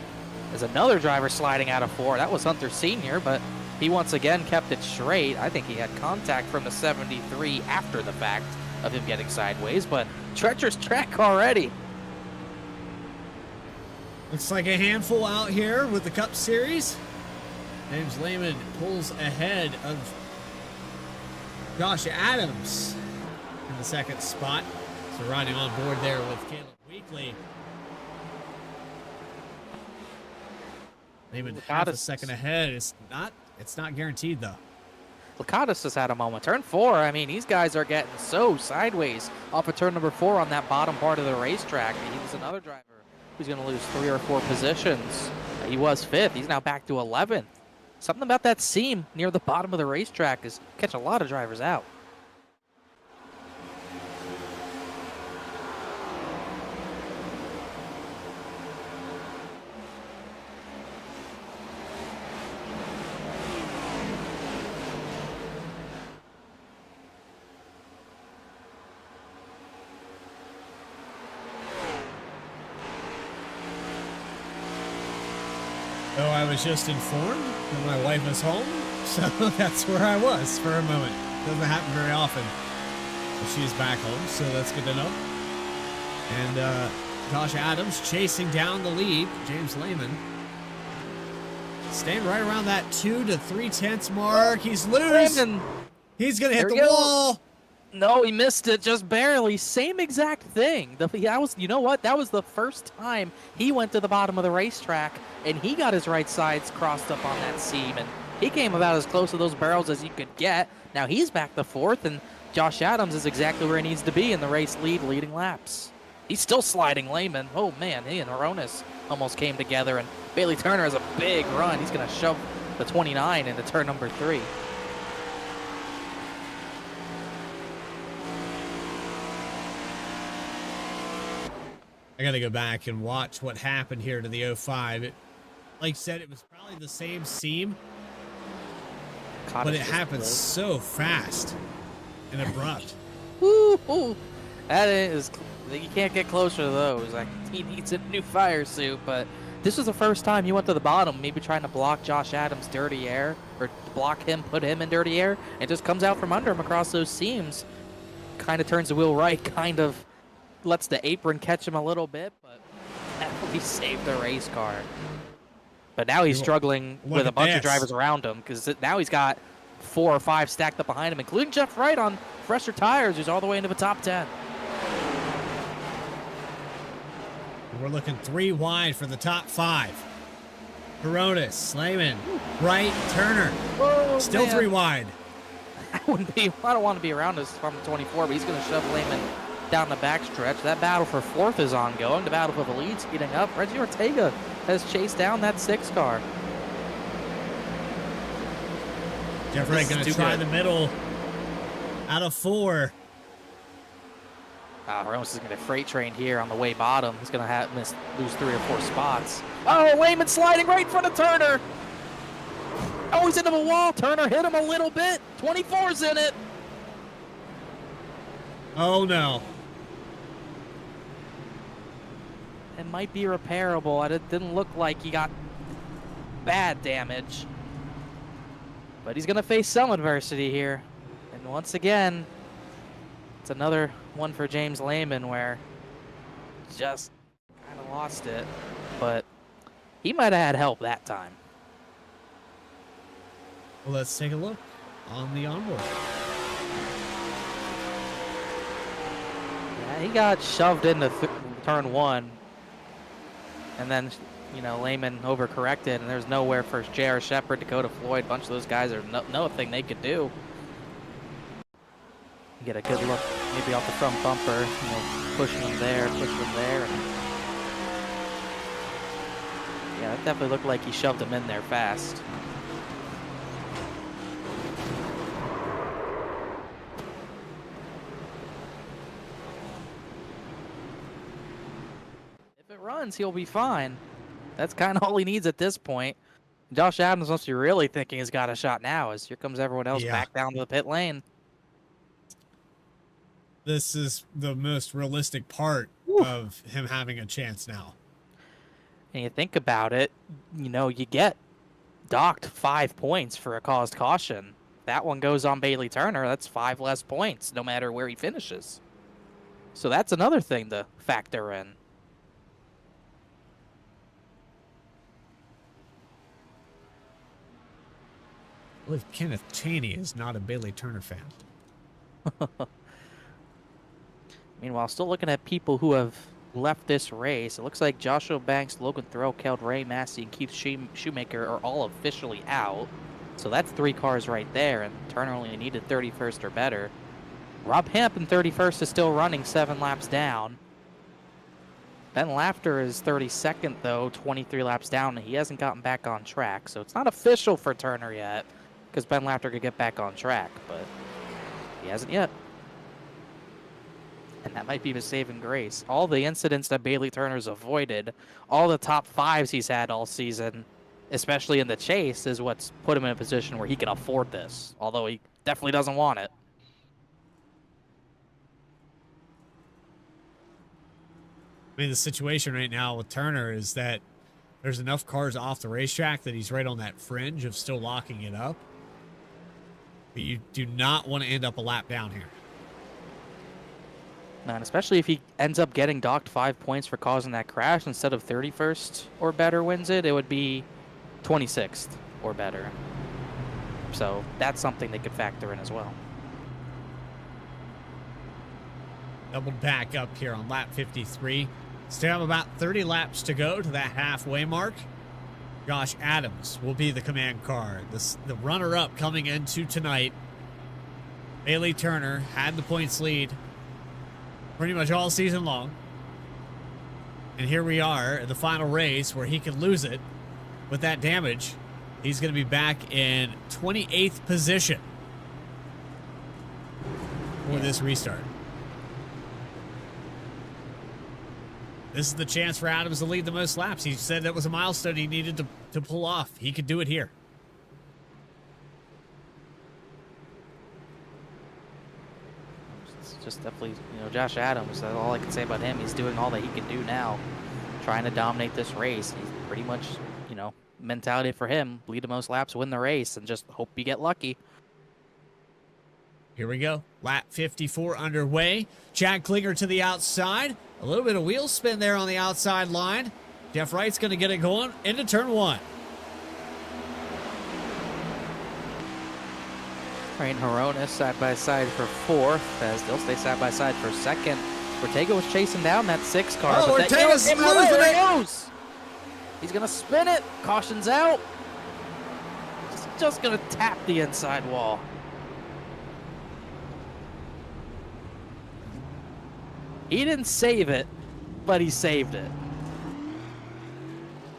There's another driver sliding out of 4. That was Hunter Sr., but he once again kept it straight. I think he had contact from the 73 after the fact of him getting sideways, but treacherous track already.
Looks like a handful out here with the Cup Series. James Lehman pulls ahead of Josh Adams in the second spot. So riding on board there with Caleb Weekly. Lehman half a second ahead. It's not guaranteed though.
Lakatos has had a moment. Turn 4, I mean, these guys are getting so sideways off of turn number 4 on that bottom part of the racetrack. He's another driver who's going to lose 3 or 4 positions. He was 5th. He's now back to 11th. Something about that seam near the bottom of the racetrack is catch a lot of drivers out.
Oh, I was just informed that my wife is home, so that's where I was for a moment. Doesn't happen very often. But she's back home, so that's good to know. And Josh Adams chasing down the lead. James Lehman staying right around that 2 to 3/10 mark. He's loose. He's gonna hit the wall.
No, he missed it just barely. Same exact thing. You know what? That was the first time he went to the bottom of the racetrack, and he got his right sides crossed up on that seam, and he came about as close to those barrels as you could get. Now he's back to 4th, and Josh Adams is exactly where he needs to be in the race leading laps. He's still sliding Lehman. Oh man, he and Aronis almost came together, and Bailey Turner has a big run. He's going to shove the 29 into turn number 3.
I got to go back and watch what happened here to the 05. Like I said, it was probably the same seam, but it happened so fast and abrupt.
Woo! That is, you can't get closer to those. Like, he needs a new fire suit, but this was the first time he went to the bottom, maybe trying to block Josh Adams' dirty air, or block him, put him in dirty air, and just comes out from under him across those seams. Kind of turns the wheel right, kind of lets the apron catch him a little bit, but definitely saved the race car. But now he's struggling with a bunch of drivers around him, because now he's got 4 or 5 stacked up behind him, including Jeff Wright on fresher tires, who's all the way into the top 10.
We're looking 3 wide for the top 5. Coronis, Slayman, Wright, Turner.
Whoa,
still
man.
3 wide.
I don't want to be around this from 24, but he's going to shove Lehman down the backstretch. That battle for 4th is ongoing. The battle for the lead's heating up. Reggie Ortega has chased down that 6 car.
Jeff Wright going to try the middle out of 4.
Ramos is going to freight train here on the way bottom. He's going to lose 3 or 4 spots. Oh, Lehman sliding right in front of Turner. Oh, he's into the wall. Turner hit him a little bit. 24's in it.
Oh, no.
It might be repairable. It didn't look like he got bad damage. But he's going to face some adversity here. And once again, it's another one for James Lehman where just kind of lost it. But he might have had help that time.
Well, let's take a look on the onboard.
Yeah, he got shoved into turn one. And then, you know, Lehman overcorrected, and there's nowhere for J.R. Shepard, Dakota Floyd. A bunch of those guys are nothing they could do. Get a good look, maybe off the front bumper, you know, pushing them there, pushing them there. And yeah, it definitely looked like he shoved them in there fast. If it runs, he'll be fine. That's kind of all he needs at this point. Josh Adams must be really thinking he's got a shot now, as here comes everyone else back down to the pit lane.
This is the most realistic part of him having a chance now.
And you think about it, you know, you get docked 5 points for a caused caution. That one goes on Bailey Turner. That's 5 less points, no matter where he finishes. So that's another thing to factor in.
I believe Kenneth Chaney is not a Bailey Turner fan.
Meanwhile, still looking at people who have left this race. It looks like Joshua Banks, Logan Thoreau, Keld Ray, Massey, and Keith Shoemaker are all officially out. So that's 3 cars right there, and Turner only needed 31st or better. Rob Hemp in 31st is still running 7 laps down. Ben Lafter is 32nd, though, 23 laps down, and he hasn't gotten back on track. So it's not official for Turner yet, because Ben Lafter could get back on track, but he hasn't yet. And that might be his saving grace. All the incidents that Bailey Turner's avoided, all the top 5s he's had all season, especially in the chase, is what's put him in a position where he can afford this, although he definitely doesn't want it.
I mean, the situation right now with Turner is that there's enough cars off the racetrack that he's right on that fringe of still locking it up. But you do not want to end up a lap down here.
And especially if he ends up getting docked 5 points for causing that crash, instead of 31st or better wins it, it would be 26th or better. So that's something they could factor in as well.
Doubled back up here on lap 53. Still have about 30 laps to go to that halfway mark. Josh Adams will be the command car. The runner-up coming into tonight. Bailey Turner had the points lead pretty much all season long. And here we are at the final race where he could lose it with that damage. He's going to be back in 28th position for this restart. This is the chance for Adams to lead the most laps. He said that was a milestone he needed to pull off. He could do it here. It's
just definitely, you know, Josh Adams, that's all I can say about him. He's doing all that he can do now, trying to dominate this race. He's pretty much, you know, mentality for him, lead the most laps, win the race, and just hope you get lucky.
Here we go. Lap 54 underway. Chad Klinger to the outside. A little bit of wheel spin there on the outside line. Jeff Wright's going to get it going into turn 1.
Rain Horonis side by side for 4th, as they'll stay side by side for 2nd. Ortega was chasing down that 6 car.
Oh,
but
Ortega's losing it.
He's going to spin it. Caution's out. Just going to tap the inside wall. He didn't save it, but he saved it.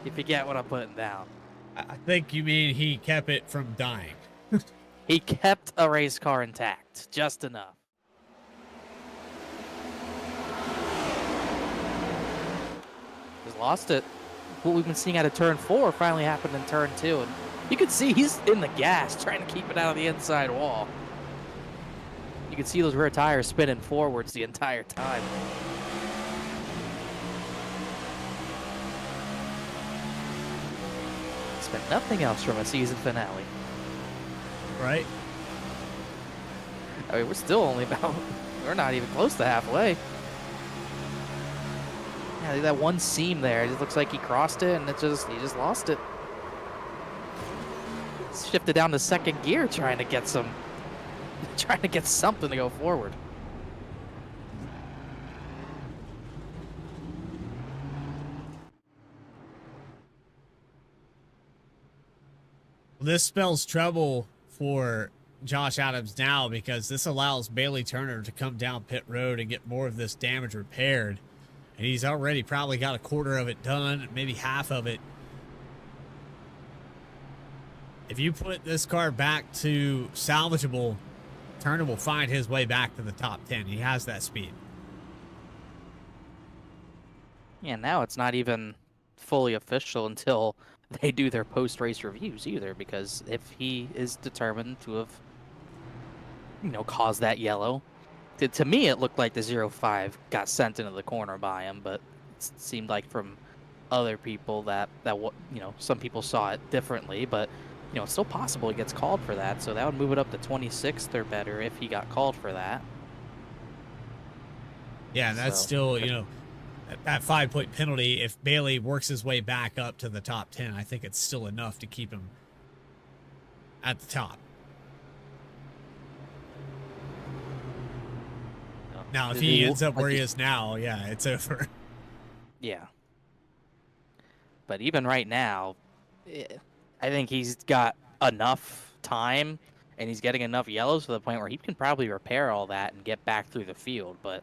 If you get what I'm putting down.
I think you mean he kept it from dying.
He kept a race car intact, just enough. He's lost it. What we've been seeing out of turn 4 finally happened in turn 2. And you can see he's in the gas, trying to keep it out of the inside wall. You can see those rear tires spinning forwards the entire time. expect nothing else from a season finale.
Right?
I mean, we're still only about, we're not even close to halfway. Yeah, that one seam there, it just looks like he crossed it and he just lost it. Shifted down to second gear trying to get something to go forward.
This spells trouble for Josh Adams now, because this allows Bailey Turner to come down pit road and get more of this damage repaired. And he's already probably got a quarter of it done, maybe half of it. If you put this car back to salvageable, Turner will find his way back to the top 10. He has that speed.
Yeah, now it's not even fully official until they do their post-race reviews either, because if he is determined to have, caused that yellow, to me it looked like the 05 got sent into the corner by him, but it seemed like from other people that some people saw it differently, but it's still possible he gets called for that, so that would move it up to 26th or better if he got called for that.
Yeah, and that's still, that 5-point penalty. If Bailey works his way back up to the top 10, I think it's still enough to keep him at the top. Now, if he ends up where he is now, yeah, it's over.
Yeah. But even right now, I think he's got enough time and he's getting enough yellows to the point where he can probably repair all that and get back through the field. But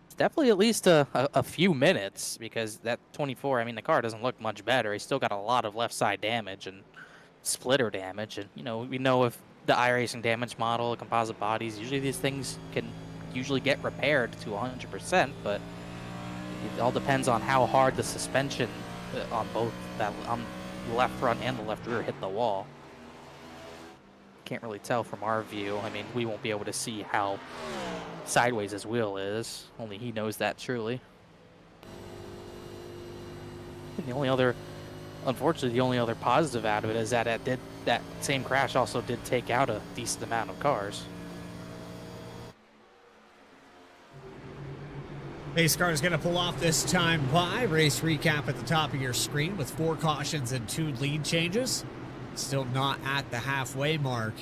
it's definitely at least a few minutes, because that 24, I mean, the car doesn't look much better. He's still got a lot of left side damage and splitter damage. And, we know if the iRacing damage model, composite bodies, usually these things can usually get repaired to 100%, but it all depends on how hard the suspension on both on the left front and the left rear hit the wall. Can't really tell from our view. I mean, we won't be able to see how sideways his wheel is. Only he knows that truly. And unfortunately, the only other positive out of it is that that same crash also did take out a decent amount of cars.
Pace car is going to pull off this time by. Race recap at the top of your screen with 4 cautions and 2 lead changes. Still not at the halfway mark.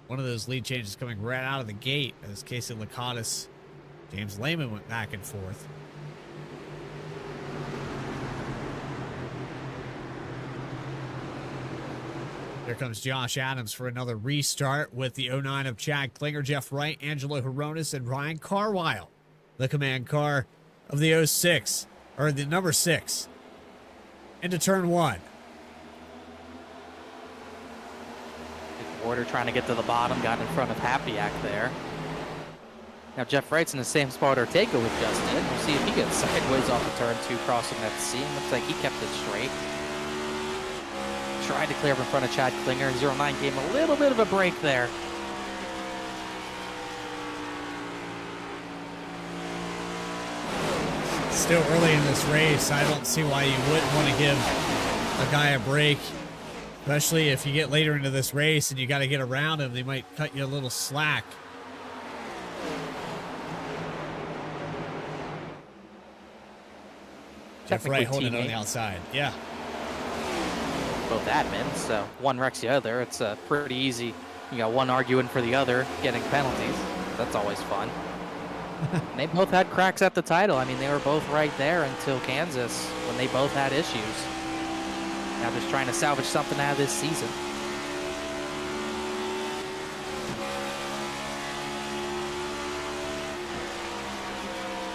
One of those lead changes coming right out of the gate as Casey Lakatos, James Lehman went back and forth. Here comes Josh Adams for another restart with the 09 of Chad Klinger, Jeff Wright, Angelo Horonis, and Ryan Carwile. The command car of the 06, or the number 6, into turn 1.
Warder trying to get to the bottom, got in front of Hapiak there. Now Jeff Wright's in the same spot Ortega was just in. We'll see if he gets sideways off of turn 2, crossing that seam. Looks like he kept it straight. Tried to clear up in front of Chad Klinger. 09 gave him a little bit of a break there.
Still early in this race. I don't see why you wouldn't want to give a guy a break, especially if you get later into this race and you got to get around him. They might cut you a little slack. Jeff Wright holding it on the outside. Yeah.
Both admins, so one wrecks the other. It's pretty easy. You got one arguing for the other, getting penalties. That's always fun. They both had cracks at the title. I mean, they were both right there until Kansas when they both had issues. Now just trying to salvage something out of this season.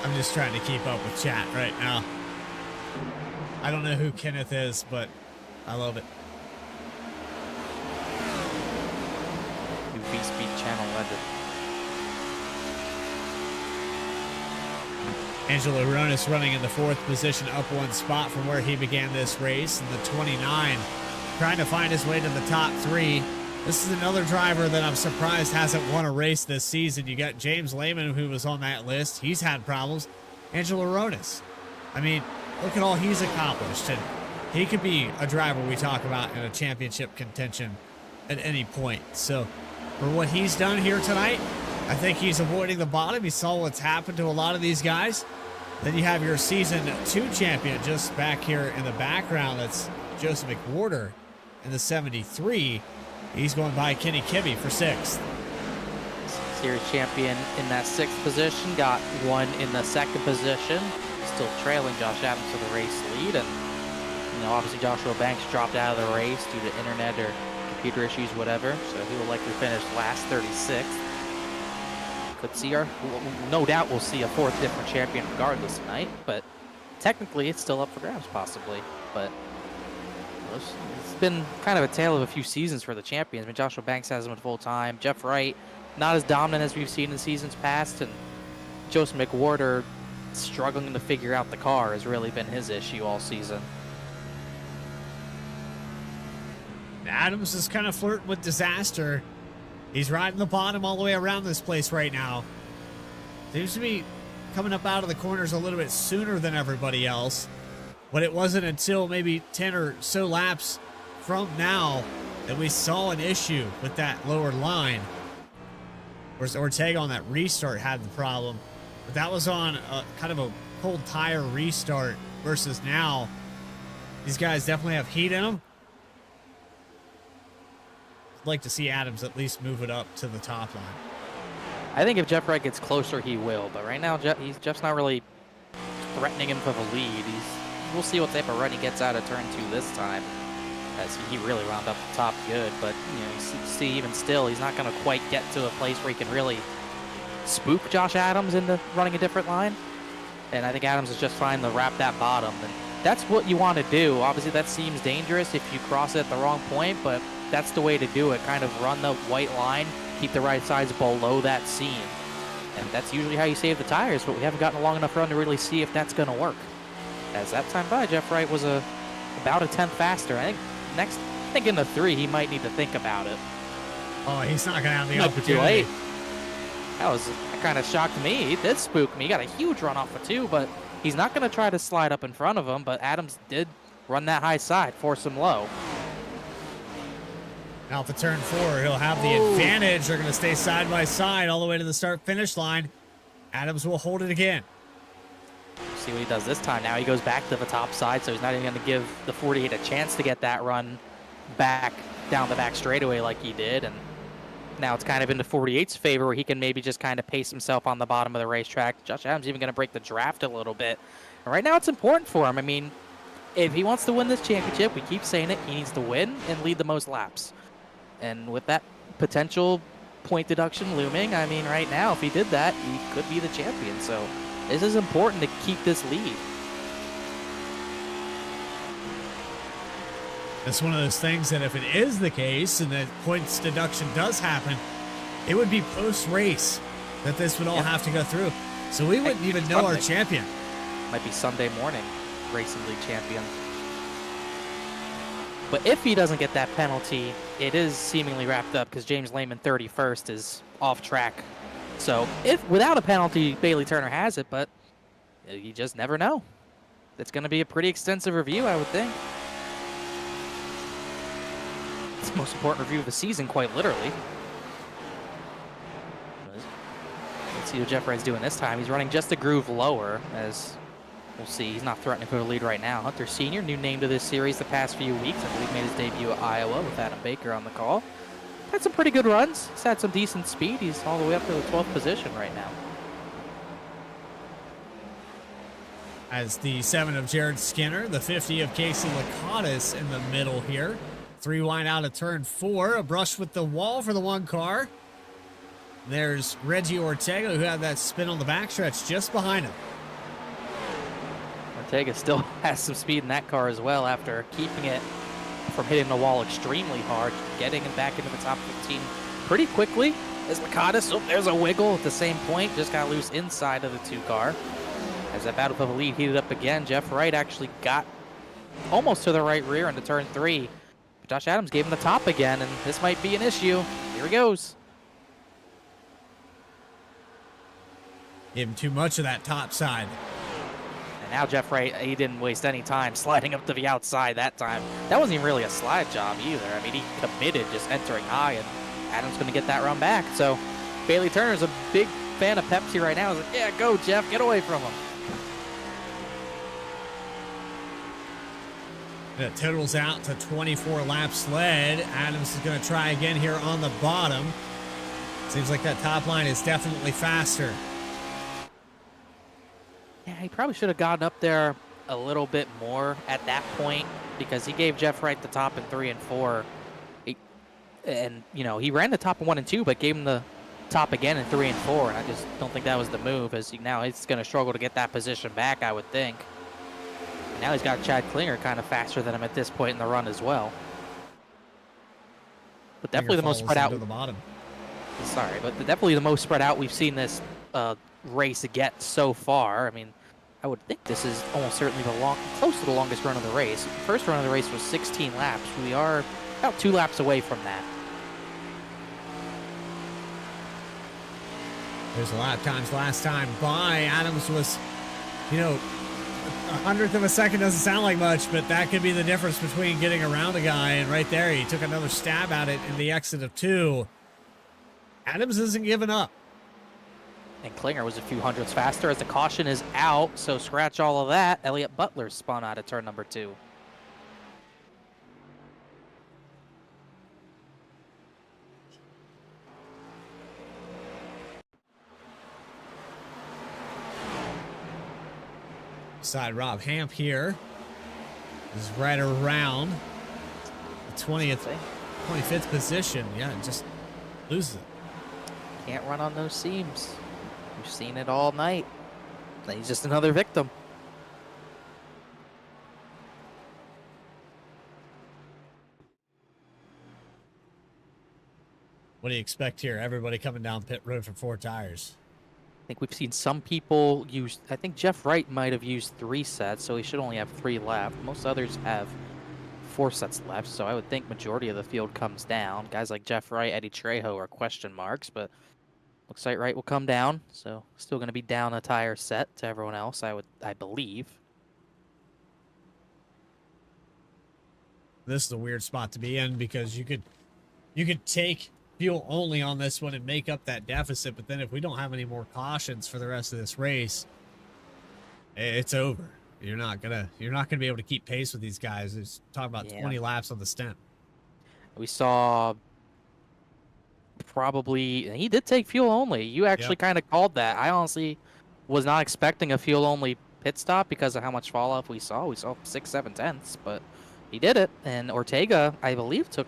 I'm just trying to keep up with chat right now. I don't know who Kenneth is, but I love it.
New VSPEED channel legend.
Angelo Horonis running in the 4th position, up 1 spot from where he began this race. And the 29 trying to find his way to the top 3. This is another driver that I'm surprised hasn't won a race this season. You got James Lehman, who was on that list. He's had problems. Angelo Horonis. I mean, look at all he's accomplished. And he could be a driver we talk about in a championship contention at any point. So for what he's done here tonight, I think he's avoiding the bottom. He saw what's happened to a lot of these guys. Then you have your season 2 champion just back here in the background. That's Joseph McWhorter in the 73. He's going by Kenny Kibbe for 6th.
Series champion in that 6th position, got one in the 2nd position, still trailing Josh Adams to the race lead. And obviously Joshua Banks dropped out of the race due to internet or computer issues, whatever. So he will likely finish last, 36th. Could see no doubt we'll see a 4th different champion regardless tonight, but technically it's still up for grabs possibly. But it's been kind of a tale of a few seasons for the champions. I mean, Joshua Banks has him at full time. Jeff Wright, not as dominant as we've seen in seasons past, and Joseph McWhorter struggling to figure out the car has really been his issue all season.
Adams is kind of flirting with disaster. He's riding the bottom all the way around this place right now. Seems to be coming up out of the corners a little bit sooner than everybody else. But it wasn't until maybe 10 or so laps from now that we saw an issue with that lower line. Whereas Ortega on that restart had the problem. But that was on a kind of a cold tire restart versus now. These guys definitely have heat in them. I'd like to see Adams at least move it up to the top line.
I think if Jeff Wright gets closer, he will. But right now, Jeff's not really threatening him for the lead. We'll see what type of run he gets out of turn 2 this time, as he really wound up the top good. But you see, even still, he's not going to quite get to a place where he can really spook Josh Adams into running a different line. And I think Adams is just fine to wrap that bottom. And that's what you want to do. Obviously, that seems dangerous if you cross it at the wrong point, but that's the way to do it. Kind of run the white line, keep the right sides below that seam. And that's usually how you save the tires, but we haven't gotten a long enough run to really see if that's going to work. As that time by, Jeff Wright was about a 10th faster. I think in the 3, he might need to think about it.
Oh, he's not going to have the
Might be
opportunity.
too late. That kind of shocked me. He did spook me. He got a huge run off of 2, but he's not going to try to slide up in front of him. But Adams did run that high side, force him low.
Now for turn 4, he'll have the advantage. They're going to stay side by side all the way to the start-finish line. Adams will hold it again.
See what he does this time. Now he goes back to the top side, so he's not even going to give the 48 a chance to get that run back down the back straightaway like he did. And now it's kind of in the 48's favor, where he can maybe just kind of pace himself on the bottom of the racetrack. Josh Adams even going to break the draft a little bit. And right now it's important for him. I mean, if he wants to win this championship, we keep saying it, he needs to win and lead the most laps. And with that potential point deduction looming, I mean, right now, if he did that, he could be the champion. So this is important to keep this lead.
It's one of those things that if it is the case and that points deduction does happen, it would be post-race that this would all have to go through. So we wouldn't even know our champion.
Might be Sunday morning, Racing League champion. But if he doesn't get that penalty, it is seemingly wrapped up because James Lehman 31st is off track. So if without a penalty, Bailey Turner has it, but you just never know. It's going to be a pretty extensive review, I would think. It's the most important review of the season, quite literally. Let's see what Jeff Wright's doing this time. He's running just a groove lower, as we'll see. He's not threatening for the lead right now. Hunter Sr., new name to this series the past few weeks. I believe made his debut at Iowa with Adam Baker on the call. Had some pretty good runs. He's had some decent speed. He's all the way up to the 12th position right now.
As the 7 of Jared Skinner, the 50 of Casey Lakatos in the middle here. 3 wide out of turn 4. A brush with the wall for the 1 car. There's Reggie Ortega, who had that spin on the backstretch just behind him.
Ortega still has some speed in that car as well after keeping it from hitting the wall extremely hard, getting it back into the top 15 pretty quickly. As Lakatos, there's a wiggle at the same point, just got loose inside of the 2 car. As that battle for the lead heated up again, Jeff Wright actually got almost to the right rear into turn 3. But Josh Adams gave him the top again, and this might be an issue. Here he goes.
Give him too much of that top side.
And now Jeff Wright, he didn't waste any time sliding up to the outside that time. That wasn't even really a slide job either. I mean, he committed just entering high, and Adams going to get that run back. So Bailey Turner's a big fan of Pepsi right now. He's like, yeah, go, Jeff, get away from him.
It totals out to 24 laps led. Adams is going to try again here on the bottom. Seems like that top line is definitely faster.
Yeah, he probably should have gotten up there a little bit more at that point because he gave Jeff Wright the top in 3 and 4. And, you know, he ran the top in 1 and 2, but gave him the top again in 3 and 4. And I just don't think that was the move, as now he's going to struggle to get that position back, I would think. And now he's got Chad Klinger kind of faster than him at this point in the run as well. But definitely the most spread out.
To the bottom.
Sorry, but definitely the most spread out we've seen this race get so far. I mean, I would think this is almost certainly close to the longest run of the race. The first run of the race was 16 laps. We are about 2 laps away from that.
There's a lap times last time by. Adams was, you know, 100th of a second doesn't sound like much, but that could be the difference between getting around a guy. And right there, he took another stab at it in the exit of 2. Adams isn't giving up.
And Klinger was a few hundredths faster as the caution is out, so scratch all of that. Elliott Butler spun out of turn number 2.
Side Rob Hamp here is right around the 25th position. Yeah, just loses it.
Can't run on those seams. We've seen it all night. He's just another victim.
What do you expect here? Everybody coming down pit road for 4 tires.
I think we've seen some people use, I think Jeff Wright might have used 3 sets, so he should only have 3 left. Most others have 4 sets left, so I would think majority of the field comes down. Guys like Jeff Wright, Eddie Trejo are question marks, but looks like Wright will come down, so still going to be down a tire set to everyone else, I believe.
This is a weird spot to be in because you could take fuel only on this one and make up that deficit, but then if we don't have any more cautions for the rest of this race, it's over. You're not gonna be able to keep pace with these guys. It's talking about 20 laps on the stint.
We saw probably, and he did take fuel only. You actually kind of called that. I honestly was not expecting a fuel only pit stop because of how much fall off we saw. We saw 6-7 tenths, but he did it. And Ortega, I believe, took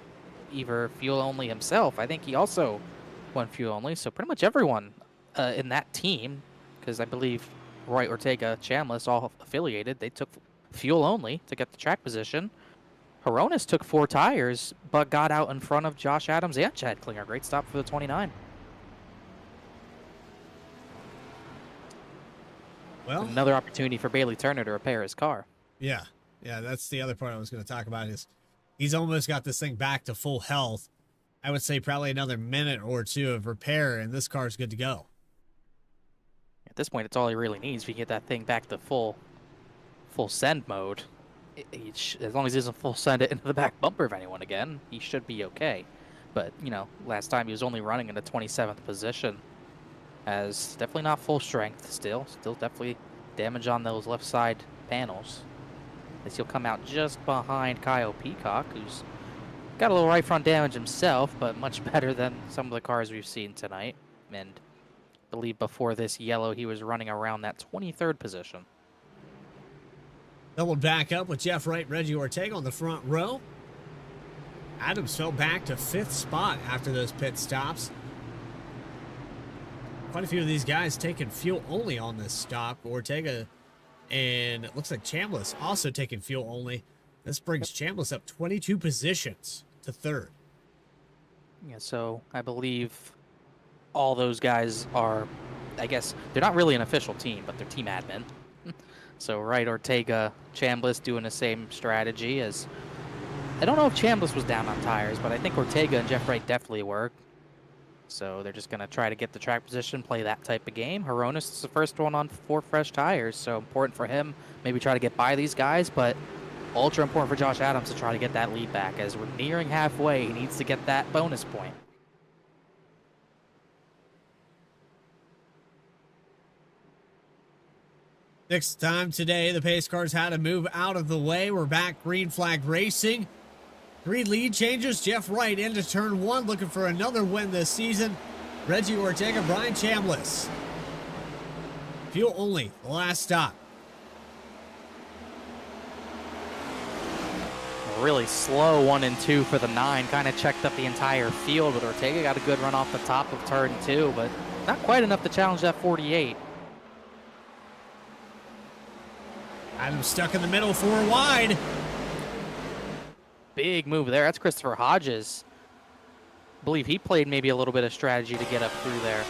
either fuel only himself. I think he also went fuel only. So pretty much everyone in that team, because I believe Roy, Ortega, Chambliss all affiliated, they took fuel only to get the track position. Horonis took 4 tires, but got out in front of Josh Adams and Chad Klinger. Great stop for the 29.
Well,
another opportunity for Bailey Turner to repair his car.
Yeah, that's the other part I was going to talk about is he's almost got this thing back to full health. I would say probably another minute or 2 of repair, and this car's good to go.
At this point, it's all he really needs. If he can get that thing back to full send mode, as long as he doesn't full send it into the back bumper of anyone again, he should be okay. But, you know, last time he was only running in the 27th position, as definitely not full strength still definitely damage on those left side panels. As he'll come out just behind Kyle Peacock, who's got a little right front damage himself, but much better than some of the cars we've seen tonight. And I believe before this yellow, he was running around that 23rd position.
Doubled back up with Jeff Wright, Reggie Ortega on the front row. Adams fell back to 5th spot after those pit stops. Quite a few of these guys taking fuel only on this stop. Ortega and it looks like Chambliss also taking fuel only. This brings Chambliss up 22 positions to 3rd.
Yeah, so I believe all those guys are, I guess, they're not really an official team, but they're team admin. So Wright, Ortega, Chambliss doing the same strategy as, I don't know if Chambliss was down on tires, but I think Ortega and Jeff Wright definitely were. So they're just going to try to get the track position, play that type of game. Hronis is the first one on 4 fresh tires, so important for him. Maybe try to get by these guys, but ultra important for Josh Adams to try to get that lead back. As we're nearing halfway, he needs to get that bonus point.
Sixth time today, the pace cars had to move out of the way. We're back green flag racing. 3 lead changes. Jeff Wright into turn 1, looking for another win this season. Reggie Ortega, Brian Chambliss. Fuel only, the last stop.
Really slow 1 and 2 for the 9. Kind of checked up the entire field, but Ortega got a good run off the top of turn 2, but not quite enough to challenge that 48.
Adams stuck in the middle, 4 wide.
Big move there. That's Christopher Hodges. I believe he played maybe a little bit of strategy to get up through there.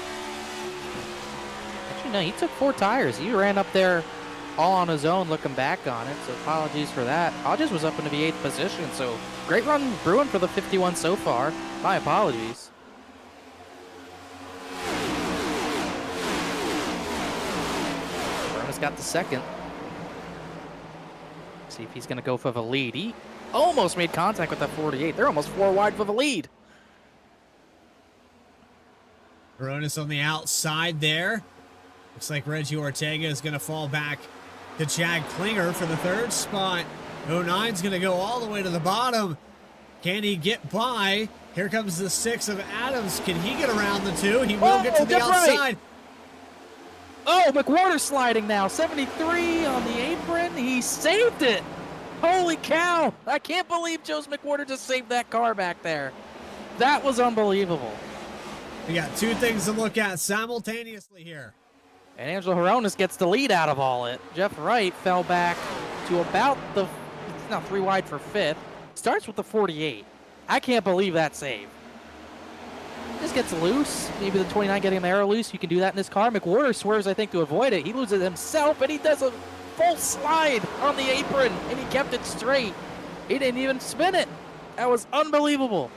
Actually, no, he took 4 tires. He ran up there all on his own looking back on it, so apologies for that. Hodges was up into the 8th position, so great run Bruin for the 51 so far. My apologies. Bruin's got the 2nd. See if he's going to go for the lead. He almost made contact with that 48. They're almost 4 wide for the lead.
Hronis on the outside there. Looks like Reggie Ortega is going to fall back to Chad Klinger for the 3rd spot. 09's going to go all the way to the bottom. Can he get by? Here comes the 6 of Adams. Can he get around the 2? He will get to the outside.
Right. Oh, McWhorter sliding now. 73 on the apron. He saved it. Holy cow. I can't believe Joe's McWhorter just saved that car back there. That was unbelievable.
We got 2 things to look at simultaneously here.
And Angelo Hronis gets the lead out of all it. Jeff Wright fell back to about the, it's now 3 wide for 5th. Starts with the 48. I can't believe that save. Just gets loose. Maybe the 29 getting the arrow loose. You can do that in this car. McWhorter swerves, I think, to avoid it. He loses himself, and he does a full slide on the apron, and he kept it straight. He didn't even spin it. That was unbelievable.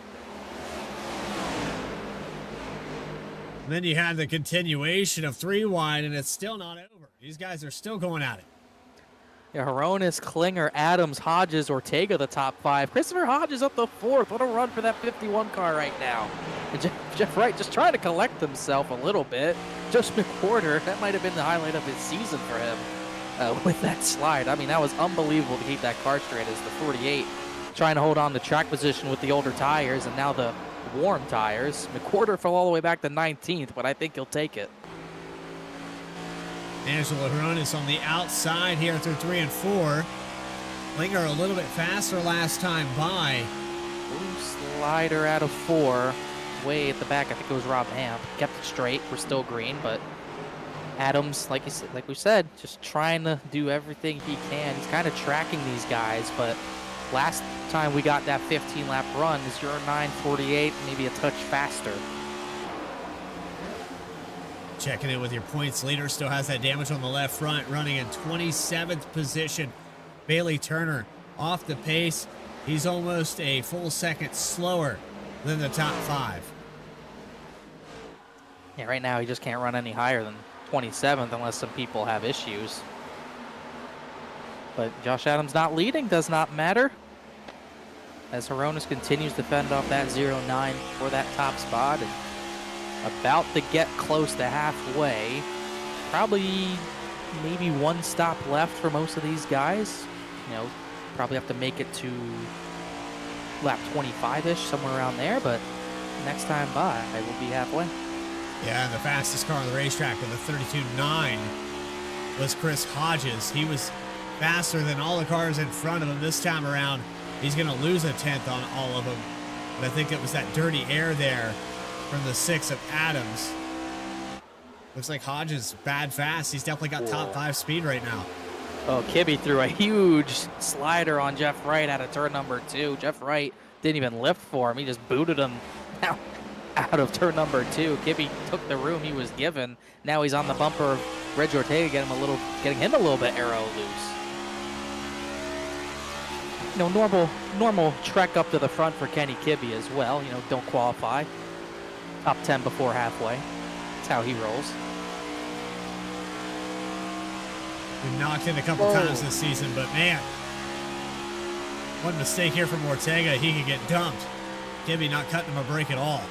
And then you had the continuation of 3 wide, and it's still not over. These guys are still going at it.
Yeah, Hronis, Klinger, Adams, Hodges, Ortega, the top 5. Christopher Hodges up the 4th. What a run for that 51 car right now. And Jeff Wright just trying to collect himself a little bit. Just McWhorter, that might have been the highlight of his season for him with that slide. I mean, that was unbelievable to keep that car straight as the 48 trying to hold on to track position with the older tires and now the warm tires. McWhorter fell all the way back to 19th, but I think he'll take it.
Angelo Hronis on the outside here through 3 and 4. Klinger a little bit faster last time by.
Ooh, slider out of 4. Way at the back, I think it was Rob Hamp. Kept it straight. We're still green, but Adams, like we said, just trying to do everything he can. He's kind of tracking these guys, but last time we got that 15-lap run is your 9:48, maybe a touch faster.
Checking in with your points leader, still has that damage on the left front, running in 27th position. Bailey Turner off the pace. He's almost a full second slower than the top 5.
Yeah, right now he just can't run any higher than 27th unless some people have issues. But Josh Adams not leading does not matter, as Hronis continues to fend off that 0-9 for that top spot. And about to get close to halfway. Probably maybe 1 stop left for most of these guys. You know, probably have to make it to lap 25-ish, somewhere around there, but next time by, I will be halfway.
Yeah, the fastest car on the racetrack with a 32.9 was Chris Hodges. He was faster than all the cars in front of him this time around. He's going to lose a 10th on all of them, but I think it was that dirty air there from the 6 of Adams. Looks like Hodges bad fast. He's definitely got top 5 speed right now.
Oh, Kibbe threw a huge slider on Jeff Wright out of turn number 2. Jeff Wright didn't even lift for him. He just booted him out of turn number 2. Kibbe took the room he was given. Now he's on the bumper of Reggie Ortega, getting him a little bit arrow loose. You know, normal trek up to the front for Kenny Kibbe as well. You know, don't qualify. top 10 before halfway. That's how he rolls.
Been knocked in a couple times this season, but man, one mistake here from Ortega, he could get dumped. Gibby not cutting him a break at all.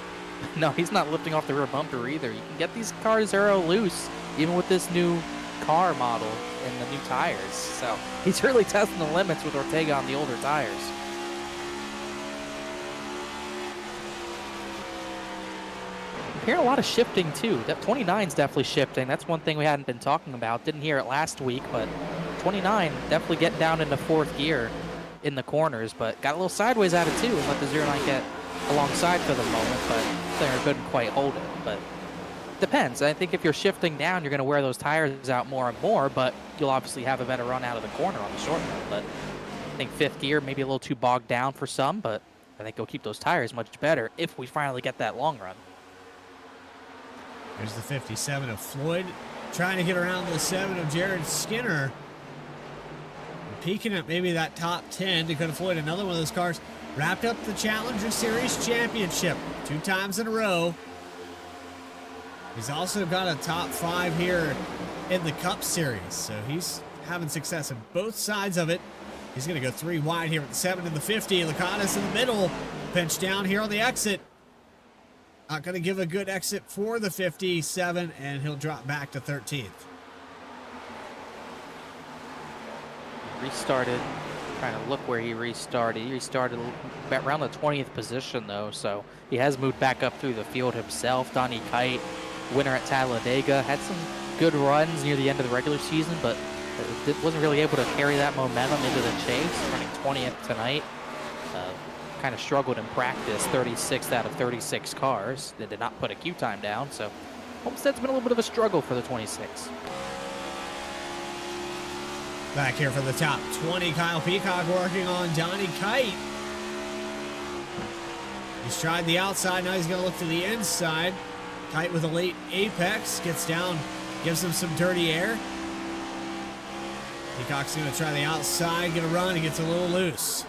No, he's not lifting off the rear bumper either. You can get these cars aero loose, even with this new car model and the new tires. So he's really testing the limits with Ortega on the older tires. I'm hearing a lot of shifting too. That 29's definitely shifting. That's one thing we hadn't been talking about. Didn't hear it last week, but 29 definitely getting down into 4th gear in the corners, but got a little sideways at it too and let the 09 get alongside for the moment, but Klinger couldn't quite hold it. But depends. I think if you're shifting down, you're going to wear those tires out more and more, but you'll obviously have a better run out of the corner on the short run. But I think 5th gear maybe a little too bogged down for some, but I think it'll keep those tires much better if we finally get that long run.
There's the 57 of Floyd trying to get around the 7 of Jared Skinner. Peeking at maybe that top 10. Dakota Floyd, another one of those cars, wrapped up the Challenger Series Championship 2 times in a row. He's also got a top 5 here in the Cup Series, so he's having success on both sides of it. He's going to go 3 wide here with the 7 and the 50. Lakatos in the middle, pinch down here on the exit. Not going to give a good exit for the 57, and he'll drop back to 13th.
Restarted, trying to look where he restarted. He restarted around the 20th position though, so he has moved back up through the field himself. Donnie Kite, winner at Talladega, had some good runs near the end of the regular season, but wasn't really able to carry that momentum into the chase. Running 20th tonight. Kind of struggled in practice, 36th out of 36 cars. They did not put a queue time down, so Homestead's been a little bit of a struggle for the 26.
Back here for the top 20, Kyle Peacock working on Donnie Kite. He's tried the outside, now he's going to look to the inside. Kite with a late apex, gets down, gives him some dirty air. Peacock's going to try the outside, get a run, he gets a little loose.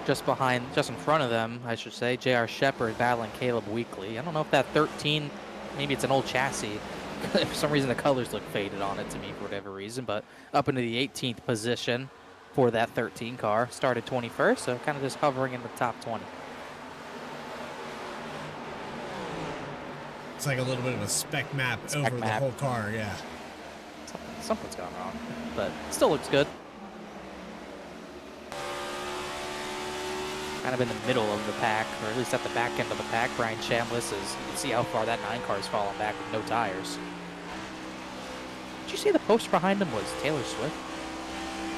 Just in front of them, I should say, J.R. Shepard battling Caleb Weekly. I don't know if that 13, maybe it's an old chassis. For some reason, the colors look faded on it to me for whatever reason, but up into the 18th position for that 13 car. Started 21st, so kind of just hovering in the top 20.
It's like a little bit of a spec map over the whole car, yeah.
Something's gone wrong, but still looks good. Kind of in the middle of the pack, or at least at the back end of the pack. Brian Chambliss is, you can see how far that 9 car is falling back with no tires. Did you see the post behind him was Taylor Swift?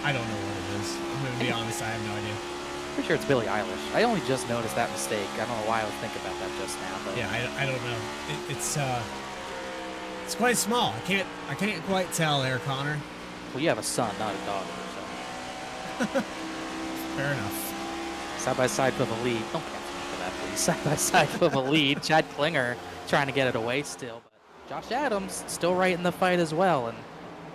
I don't know what it is. I'm going to be honest, I have no idea.
Pretty sure it's Billie Eilish. I only just noticed that mistake. I don't know why I was thinking about that just now. But
yeah, I don't know. It's quite small. I can't quite tell there, Connor.
Well, you have a son, not a daughter, so.
Fair enough.
Side by side for the lead. Don't cancel me for that, please. Side by side for the lead. Chad Klinger trying to get it away still. But Josh Adams still right in the fight as well. And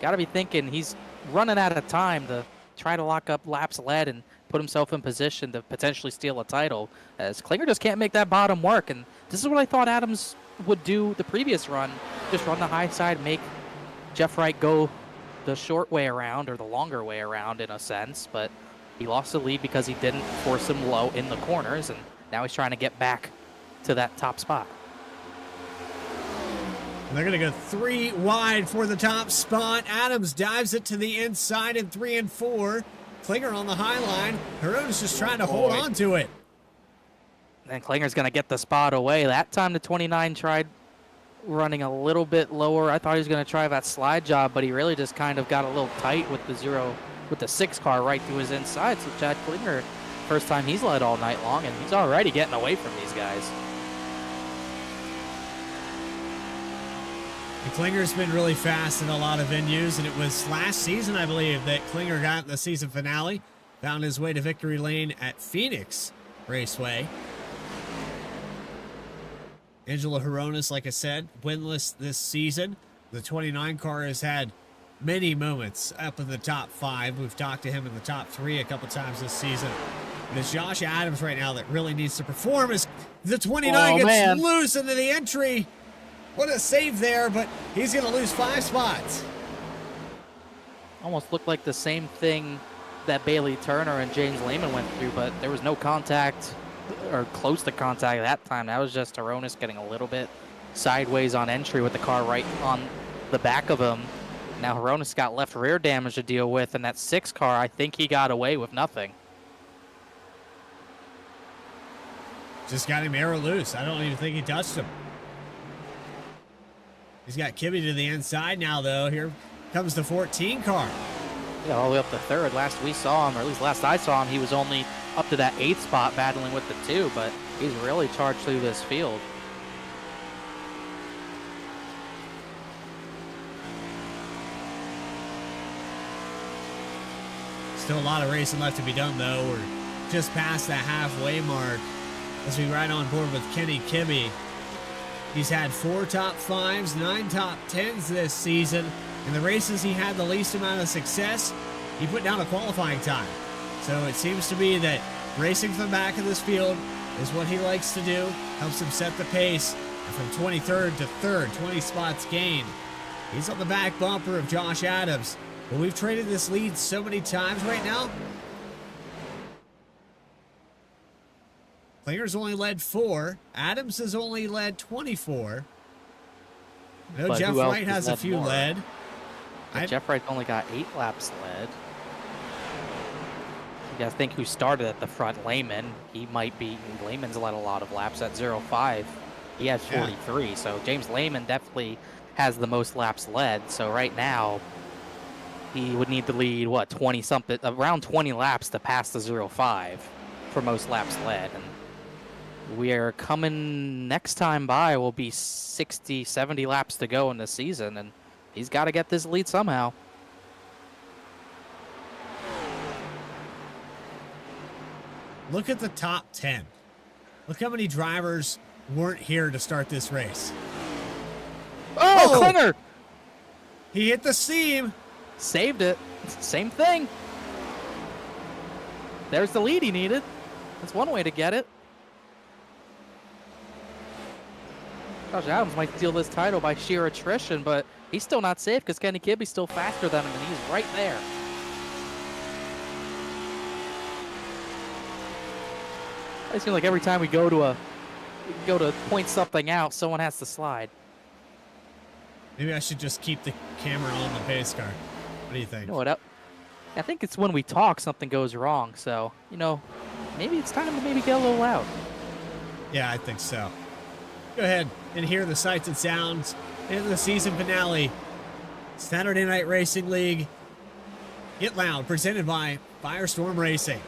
got to be thinking he's running out of time to try to lock up laps led and put himself in position to potentially steal a title, as Klinger just can't make that bottom work. And this is what I thought Adams would do the previous run. Just run the high side, make Jeff Wright go the short way around, or the longer way around in a sense. But he lost the lead because he didn't force him low in the corners, and now he's trying to get back to that top spot.
They're going to go 3 wide for the top spot. Adams dives it to the inside in 3 and 4. Klinger on the high line. Hirona's just trying to hold on to it.
And Klinger's going to get the spot away. That time the 29 tried running a little bit lower. I thought he was going to try that slide job, but he really just kind of got a little tight with the 6 car right through his inside. So Chad Klinger, first time he's led all night long, and he's already getting away from these guys.
And Klinger's been really fast in a lot of venues, and it was last season, I believe, that Klinger got in the season finale, found his way to victory lane at Phoenix Raceway. Angelo Hironas, like I said, winless this season. The 29 car has had many moments up in the top 5. We've talked to him in the top 3 a couple times this season. And it's Josh Adams right now that really needs to perform, as The 29 gets
man.
loose into the entry. What a save there, but he's going to lose 5 spots.
Almost looked like the same thing that Bailey Turner and James Lehman went through, but there was no contact or close to contact that time. That was just Hronis getting a little bit sideways on entry with the car right on the back of him. Now Hronis got left rear damage to deal with, and that 6 car, I think he got away with nothing.
Just got him arrow loose. I don't even think he touched him. He's got Kibbe to the inside now, though. Here comes the 14 car.
Yeah, all the way up to 3rd. Last we saw him, or at least last I saw him, he was only up to that 8th spot battling with the 2, but he's really charged through this field.
Still a lot of racing left to be done, though. We're just past the halfway mark as we ride on board with Kenny Kibbe. He's had 4 top 5s, 9 top 10s this season. In the races he had the least amount of success, he put down a qualifying time. So it seems to be that racing from the back of this field is what he likes to do, helps him set the pace. And from 23rd to 3rd, 20 spots gained. He's on the back bumper of Josh Adams. But we've traded this lead so many times right now. Klinger's only led 4. Adams has only led 24. I know
But
Jeff
who else
Wright
has
has a
led
few
more?
led.
Jeff Wright only got 8 laps led. You guys think who started at the front? Lehman. He might be. Lehman's led a lot of laps at 0.5. He has 43. So James Lehman definitely has the most laps led. So right now, he would need to lead, what, 20 something, around 20 laps to pass the 0.5 for most laps led. And we are coming, next time by will be 60, 70 laps to go in the season. And he's got to get this lead somehow.
Look at the top 10. Look how many drivers weren't here to start this race.
Oh, Klinger!
He hit the seam.
Saved it. Same thing. There's the lead he needed. That's one way to get it. Josh Adams might steal this title by sheer attrition, but he's still not safe because Kenny Kibbe's still faster than him, and he's right there. It seems like every time we go to point something out, someone has to slide.
Maybe I should just keep the camera on the pace car. What do you think?
You know what? I think it's when we talk something goes wrong. So, maybe it's time to maybe get a little loud.
Yeah, I think so. Go ahead and hear the sights and sounds in the season finale. Saturday Night Racing League. Get Loud, presented by FireStorm Racing.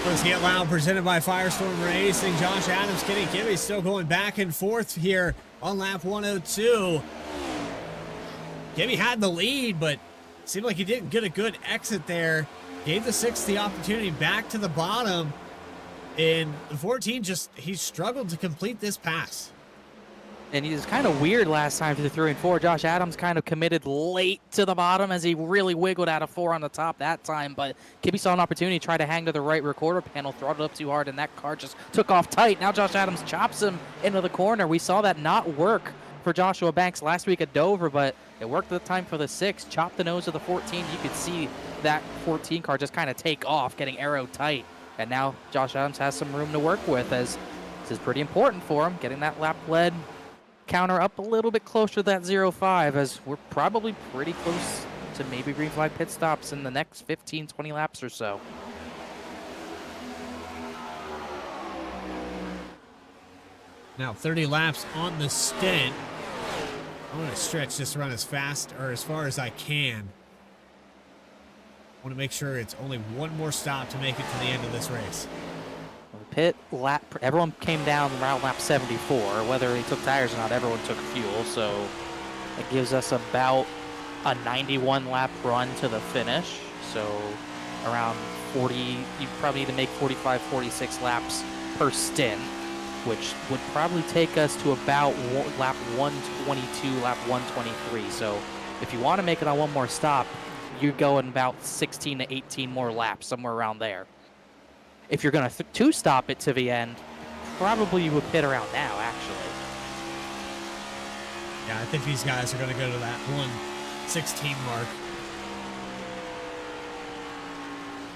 Let's get loud, presented by FireStorm Racing. Josh Adams, Kenny Kibbe still going back and forth here on lap 102. Kibbe had the lead, but seemed like he didn't get a good exit there. Gave the 6 the opportunity back to the bottom. And the 14 he struggled to complete this pass.
And he was kind of weird last time through 3 and 4. Josh Adams kind of committed late to the bottom as he really wiggled out of 4 on the top that time. But Kibbe saw an opportunity, tried to hang to the right recorder panel, throttled up too hard, and that car just took off tight. Now Josh Adams chops him into the corner. We saw that not work for Joshua Banks last week at Dover, but it worked at the time for the 6. Chopped the nose of the 14. You could see that 14 car just kind of take off, getting arrow tight. And now Josh Adams has some room to work with, as this is pretty important for him, getting that lap lead counter up a little bit closer to that 0.5, as we're probably pretty close to maybe green flag pit stops in the next 15-20 laps or so.
Now 30 laps on the stint. I'm going to stretch this run as fast or as far as I can. I want to make sure it's only one more stop to make it to the end of this race.
Pit lap, everyone came down around lap 74. Whether they took tires or not, everyone took fuel, so it gives us about a 91 lap run to the finish. So around 40, you probably need to make 45, 46 laps per stint, which would probably take us to about lap 122, lap 123. So if you want to make it on one more stop, you're going about 16 to 18 more laps, somewhere around there. If you're going to two-stop it to the end, probably you would pit around now, actually.
Yeah, I think these guys are going to go to that 116 mark.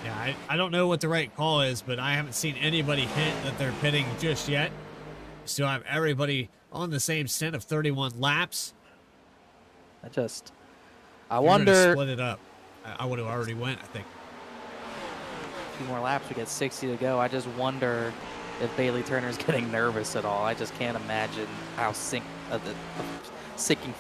Yeah, I don't know what the right call is, but I haven't seen anybody hint that they're pitting just yet. Still have everybody on the same stint of 31 laps.
I wonder.
Split it up. I would have already went, I think.
Few more laps, we get 60 to go. I just wonder if Bailey Turner's getting nervous at all. I just can't imagine how sinking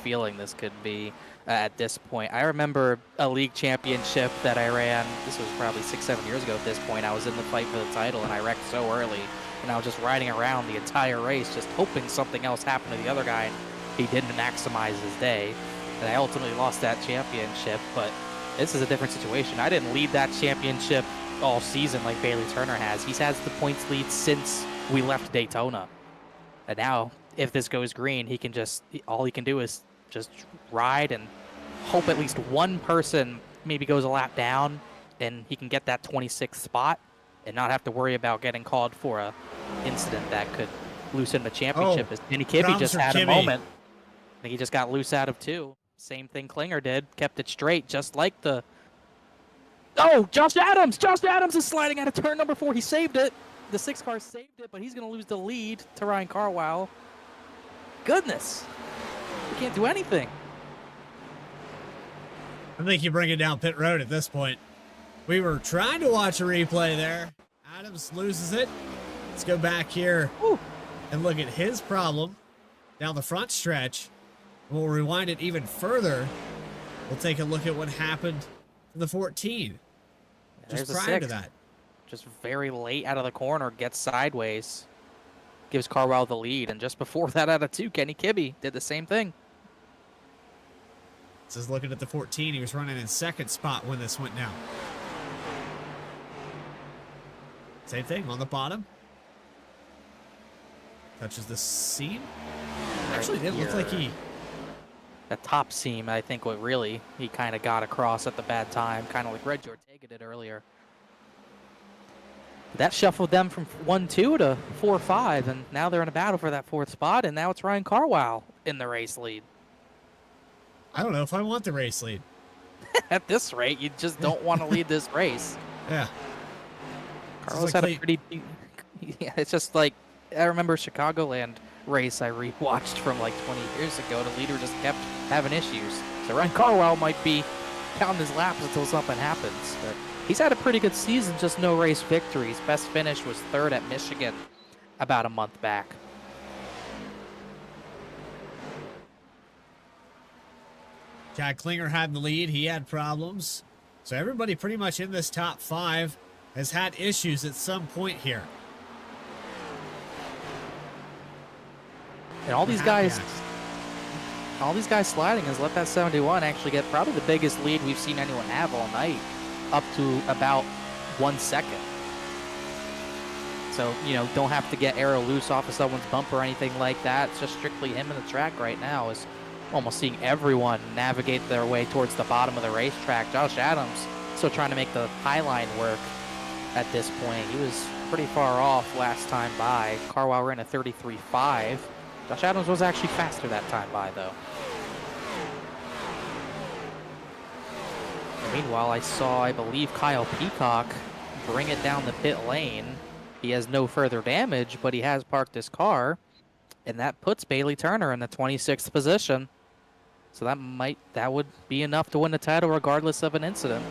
feeling this could be at this point. I remember a league championship that I ran. This was probably 6-7 years ago at this point. I was in the fight for the title and I wrecked so early, and I was just riding around the entire race just hoping something else happened to the other guy and he didn't maximize his day, and I ultimately lost that championship. But this is a different situation. I didn't lead that championship all season like Bailey Turner has. He's had the points lead since we left Daytona. And now, if this goes green, he can all he can do is just ride and hope at least one person maybe goes a lap down and he can get that 26th spot and not have to worry about getting called for a incident that could loosen the championship. As Kenny Kibbe just had a moment. I think he just got loose out of 2. Same thing Klinger did. Kept it straight, just like the... Oh, Josh Adams! Josh Adams is sliding out of turn number 4. He saved it. The 6 car saved it, but he's going to lose the lead to Ryan Carwile. Goodness. He can't do anything.
I think you bring it down pit road at this point. We were trying to watch a replay there. Adams loses it. Let's go back here and look at his problem down the front stretch. We'll rewind it even further. We'll take a look at what happened in the 14. Just prior to that.
Just very late out of the corner, gets sideways, gives Carwile the lead. And just before that out of 2, Kenny Kibbe did the same thing.
This is looking at the 14. He was running in second spot when this went down. Same thing on the bottom. Touches the seam. Actually, it didn't look like he...
The top seam, I think, what really he kind of got across at the bad time, kind of like Red Ortega did earlier. That shuffled them from 1-2 to 4-5, and now they're in a battle for that 4th spot, and now it's Ryan Carwile in the race lead.
I don't know if I want the race lead.
At this rate, you just don't want to lead this race.
Yeah.
Carlos had a pretty... Yeah, it's just like, I remember Chicagoland race I rewatched from like 20 years ago. The leader just kept having issues. So Ryan Carwile might be counting his laps until something happens. But he's had a pretty good season, just no race victories. Best finish was 3rd at Michigan about a month back.
Chad Klinger had the lead. He had problems. So everybody pretty much in this top 5 has had issues at some point here.
And all these guys sliding has let that 71 actually get probably the biggest lead we've seen anyone have all night, up to about 1 second. So, you know, don't have to get arrow loose off of someone's bumper or anything like that. It's just strictly him in the track right now. Is almost seeing everyone navigate their way towards the bottom of the racetrack. Josh Adams still trying to make the high line work at this point. He was pretty far off last time by. Carwile ran a 33.5. Josh Adams was actually faster that time by, though. And meanwhile, I saw, I believe, Kyle Peacock bring it down the pit lane. He has no further damage, but he has parked his car, and that puts Bailey Turner in the 26th position. So that would be enough to win the title regardless of an incident.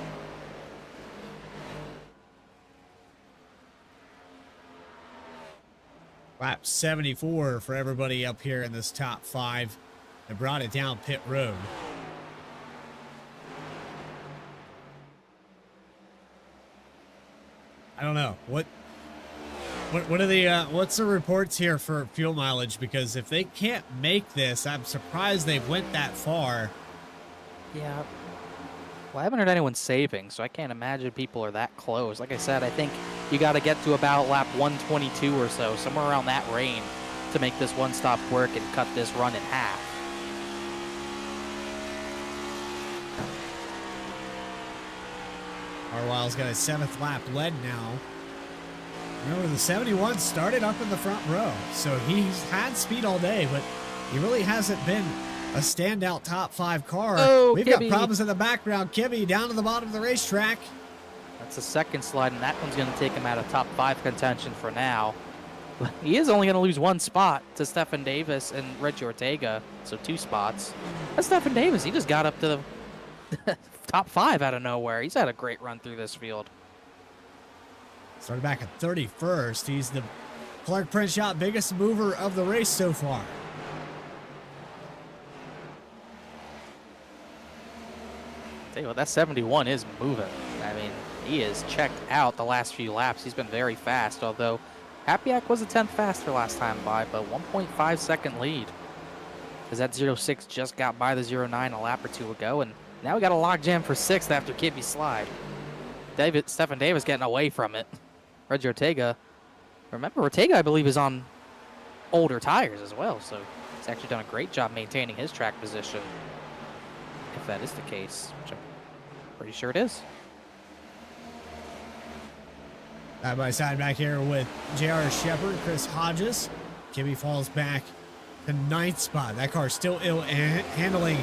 Lap 74 for everybody up here in this top 5. They brought it down pit road. I don't know. What are the what's the reports here for fuel mileage? Because if they can't make this, I'm surprised they went that far.
Yeah. Well, I haven't heard anyone saving, so I can't imagine people are that close. Like I said, I think you got to get to about lap 122 or so, somewhere around that range, to make this one stop work and cut this run in half.
Carwile's got a 7th lap led now. Remember, the 71 started up in the front row, so he's had speed all day, but he really hasn't been a standout top 5 car.
Oh,
We've
Kibbe.
got problems in the background. Kibbe down to the bottom of the racetrack.
That's the second slide, and that one's going to take him out of top 5 contention for now. He is only going to lose 1 spot to Stefan Davis and Reggie Ortega, so 2 spots. That's Stefan Davis. He just got up to the top 5 out of nowhere. He's had a great run through this field.
Started back at 31st. He's the Clark Print Shop biggest mover of the race so far.
Tell you what, that 71 is moving. I mean, he is checked out the last few laps. He's been very fast, although Hapiak was a 10th faster last time by, but 1.5 second lead. Because that 06 just got by the 09 a lap or 2 ago, and now we got a logjam for 6th after Kibbe's slide. Stefan Davis getting away from it. Reggie Ortega. Remember, Ortega, I believe, is on older tires as well, so he's actually done a great job maintaining his track position. If that is the case, which I'm pretty sure it is.
Side by side back here with J.R. Shepard, Chris Hodges. Kibbe falls back to 9th spot. That car still ill handling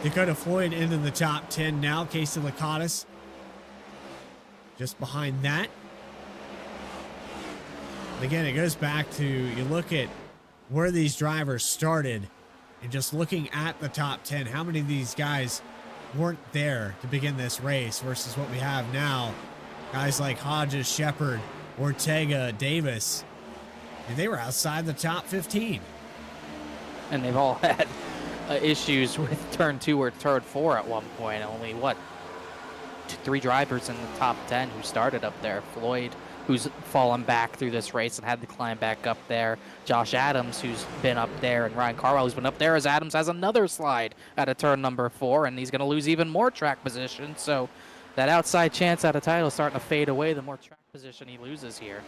Dakota Floyd into the top 10 now. Casey Lakatos just behind that. And again, it goes back to, you look at where these drivers started and just looking at the top 10, how many of these guys weren't there to begin this race versus what we have now. Guys like Hodges, Shepard, Ortega, Davis, and they were outside the top 15.
And they've all had issues with turn 2 or turn 4 at one point. Only, what, 3 drivers in the top 10 who started up there. Floyd, who's fallen back through this race and had to climb back up there. Josh Adams, who's been up there, and Ryan Carwile, who's been up there, as Adams has another slide at a turn number 4, and he's going to lose even more track position. So that outside chance at a title is starting to fade away the more track position he loses here.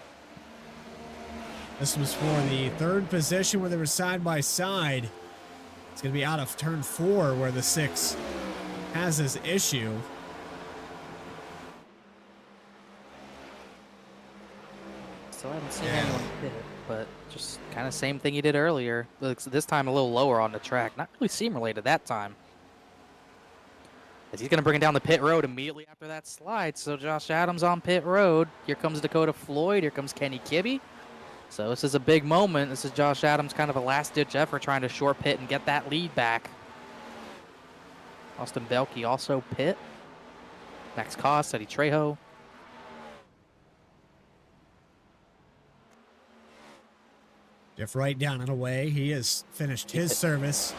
This was for the 3rd position where they were side by side. It's going to be out of turn 4 where the 6 has this issue.
Still haven't seen anyone hit it, but just kind of same thing he did earlier. Looks this time a little lower on the track. Not really seam related that time. As he's going to bring it down the pit road immediately after that slide. So Josh Adams on pit road. Here comes Dakota Floyd. Here comes Kenny Kibbe. So this is a big moment. This is Josh Adams, kind of a last-ditch effort trying to short pit and get that lead back. Austin Belke also pit. Max Koss, Eddie Trejo.
Jeff Wright down and away. He has finished his service.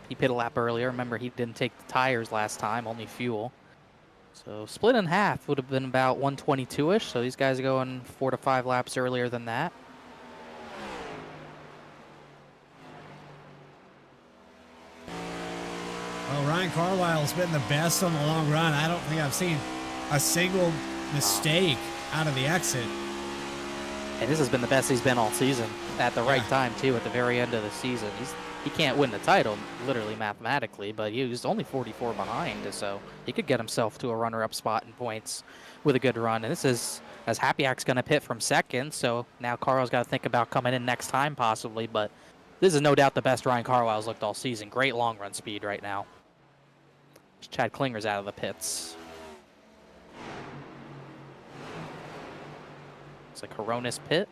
He pit a lap earlier. Remember, he didn't take the tires last time, only fuel. So split in half would have been about 122-ish. So these guys are going 4 to 5 laps earlier than that.
Well, Ryan Carlisle's been the best on the long run. I don't think I've seen a single mistake out of the exit.
And this has been the best he's been all season at the right time, too, at the very end of the season. He can't win the title, literally mathematically, but he was only 44 behind, so he could get himself to a runner-up spot in points with a good run. And this is, as Happyak's going to pit from second, so now Carl's got to think about coming in next time possibly, but this is no doubt the best Ryan Carlisle's looked all season. Great long-run speed right now. Chad Klinger's out of the pits. It's like Coronis pit.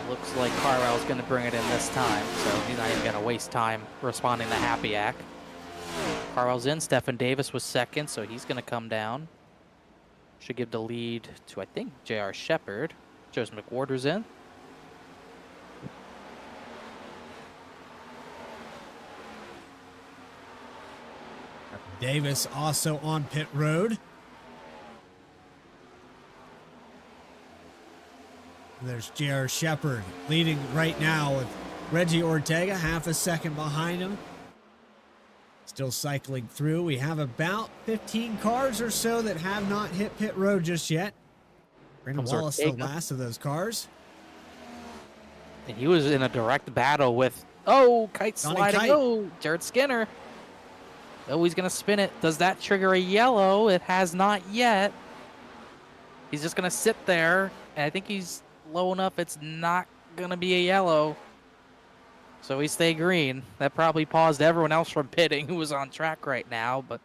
Looks like Carlisle's going to bring it in this time, so he's not even going to waste time responding to Happyak. Carlisle's in. Stephen Davis was second, so he's going to come down. Should give the lead to, I think, J.R. Shepard. Joseph McWhorter's in.
Davis also on pit road. And there's J.R. Shepard leading right now with Reggie Ortega half a second behind him. Still cycling through. We have about 15 cars or so that have not hit pit road just yet. Brandon Wallace, the last of those cars.
And he was in a direct battle with, oh, kite sliding.
Kite.
Oh, Jared Skinner. Oh, he's going to spin it. Does that trigger a yellow? It has not yet. He's just going to sit there. And I think he's low enough. It's not going to be a yellow. So we stay green. That probably paused everyone else from pitting who was on track right now. But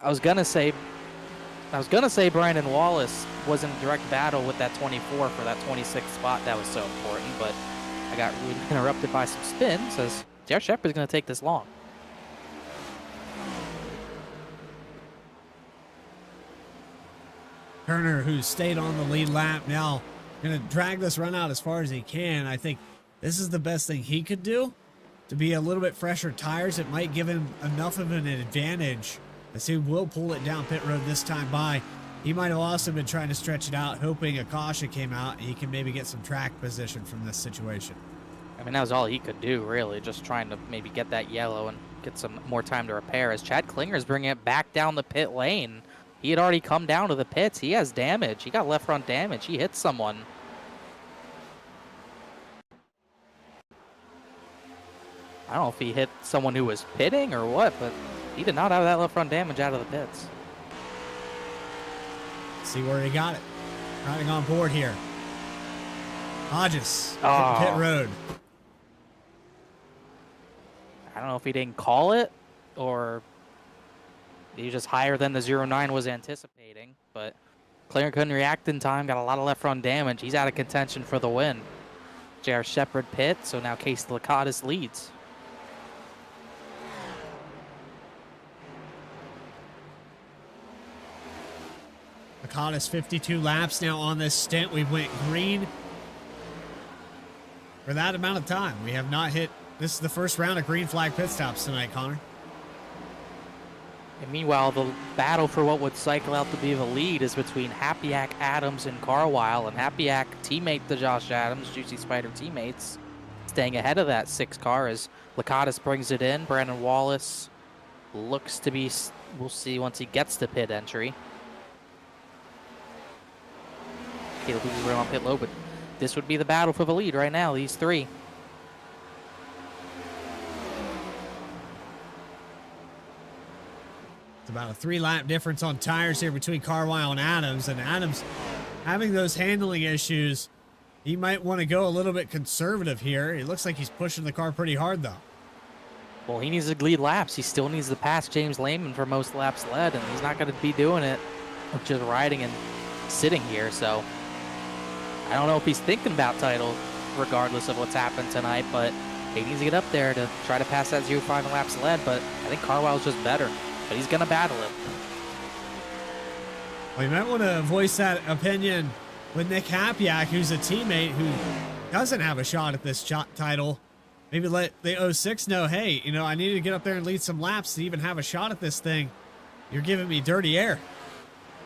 I was gonna say Brandon Wallace was in a direct battle with that 24 for that 26th spot. That was so important. But I got interrupted by some spin. Says J.R. Shepard's gonna take this long.
Turner, who stayed on the lead lap, now going to drag this run out as far as he can. I think this is the best thing he could do to be a little bit fresher tires. It might give him enough of an advantage as he will pull it down pit road this time by. He might have also been trying to stretch it out, hoping a caution came out and he can maybe get some track position from this situation.
I mean, that was all he could do, really, just trying to maybe get that yellow and get some more time to repair. As Chad Klinger's bringing it back down the pit lane. He had already come down to the pits. He has damage. He got left front damage. He hit someone. I don't know if he hit someone who was pitting or what, but he did not have that left front damage out of the pits.
See where he got it. Riding on board here. Hodges, pit road.
I don't know if he didn't call it or he just higher than the 09 was anticipating, but Klinger couldn't react in time, got a lot of left front damage. He's out of contention for the win. J.R. Shepard pit, so now Casey Lakatos leads.
Lakatos 52 laps now on this stint. We went green for that amount of time. We have not hit, this is the first round of green flag pit stops tonight, Connor.
And meanwhile, the battle for what would cycle out to be the lead is between Happyak, Adams, and Carlisle. And Happyak, teammate to Josh Adams, Juicy Spider teammates, staying ahead of that 6 car as Lakatos brings it in. Brandon Wallace looks to be, we'll see once he gets to pit entry. Caleb Weaver on pit low, but this would be the battle for the lead right now, these 3.
It's about a 3-lap difference on tires here between Carlisle and Adams. And Adams having those handling issues, he might want to go a little bit conservative here. It looks like he's pushing the car pretty hard, though.
Well, he needs to lead laps. He still needs to pass James Lehman for most laps led, and he's not going to be doing it just riding and sitting here. So I don't know if he's thinking about title regardless of what's happened tonight, but he needs to get up there to try to pass that 0-5 laps led. But I think Carlisle's just better. But he's going to battle him.
Well, you might want to voice that opinion with Nick Hapiak, who's a teammate who doesn't have a shot at this title. Maybe let the 06 know, hey, you know, I need to get up there and lead some laps to even have a shot at this thing. You're giving me dirty air.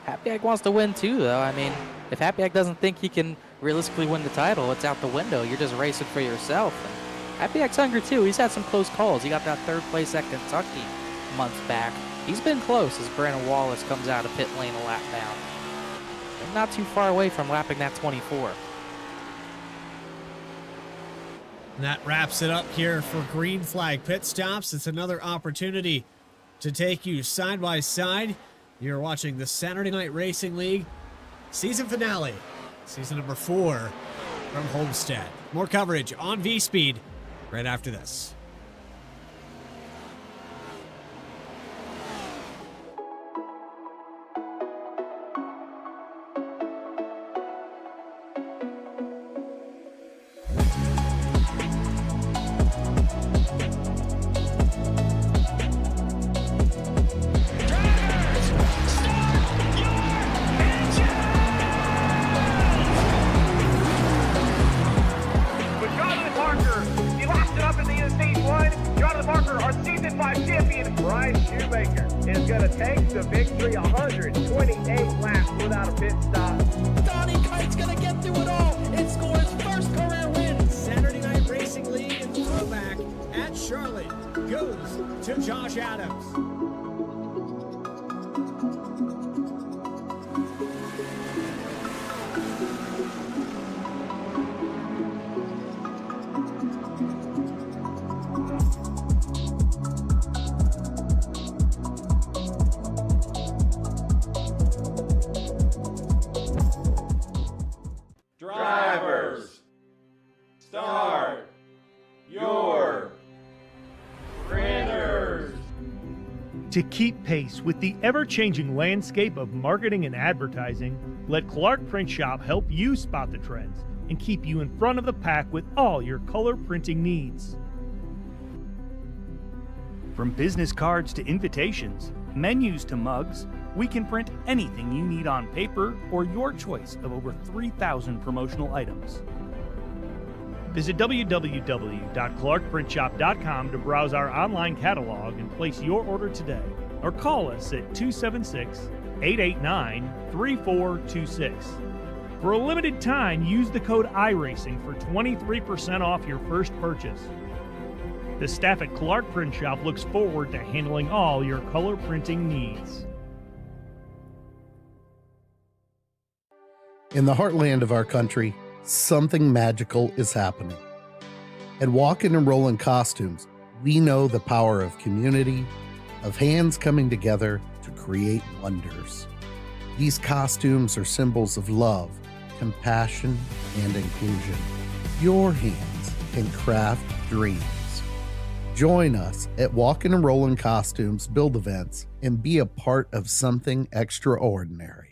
Hapiak wants to win too, though. I mean, if Hapiak doesn't think he can realistically win the title, it's out the window. You're just racing for yourself. And Hapiak's hungry too. He's had some close calls. He got that 3rd place at Kentucky months back. He's been close as Brandon Wallace comes out of pit lane a lap down. But not too far away from lapping that 24.
And that wraps it up here for green flag pit stops. It's another opportunity to take you side by side. You're watching the Saturday Night Racing League season finale, season number 4 from Homestead. More coverage on VSPEED right after this.
Is going to take the victory 128 laps without a pit stop.
Donnie Kite's going to get through it all and score his first career win.
Saturday Night Racing League and throwback at Charlotte goes to Josh Adams.
Drivers, start your printers.
To keep pace with the ever-changing landscape of marketing and advertising, let Clark Print Shop help you spot the trends and keep you in front of the pack with all your color printing needs. From business cards to invitations, menus to mugs, we can print anything you need on paper or your choice of over 3,000 promotional items. Visit www.clarkprintshop.com to browse our online catalog and place your order today, or call us at 276-889-3426. For a limited time, use the code iRacing for 23% off your first purchase. The staff at Clark Print Shop looks forward to handling all your color printing needs.
In the heartland of our country, something magical is happening. At Walkin' and Rollin' Costumes, we know the power of community, of hands coming together to create wonders. These costumes are symbols of love, compassion, and inclusion. Your hands can craft dreams. Join us at Walkin' and Rollin' Costumes build events and be a part of something extraordinary.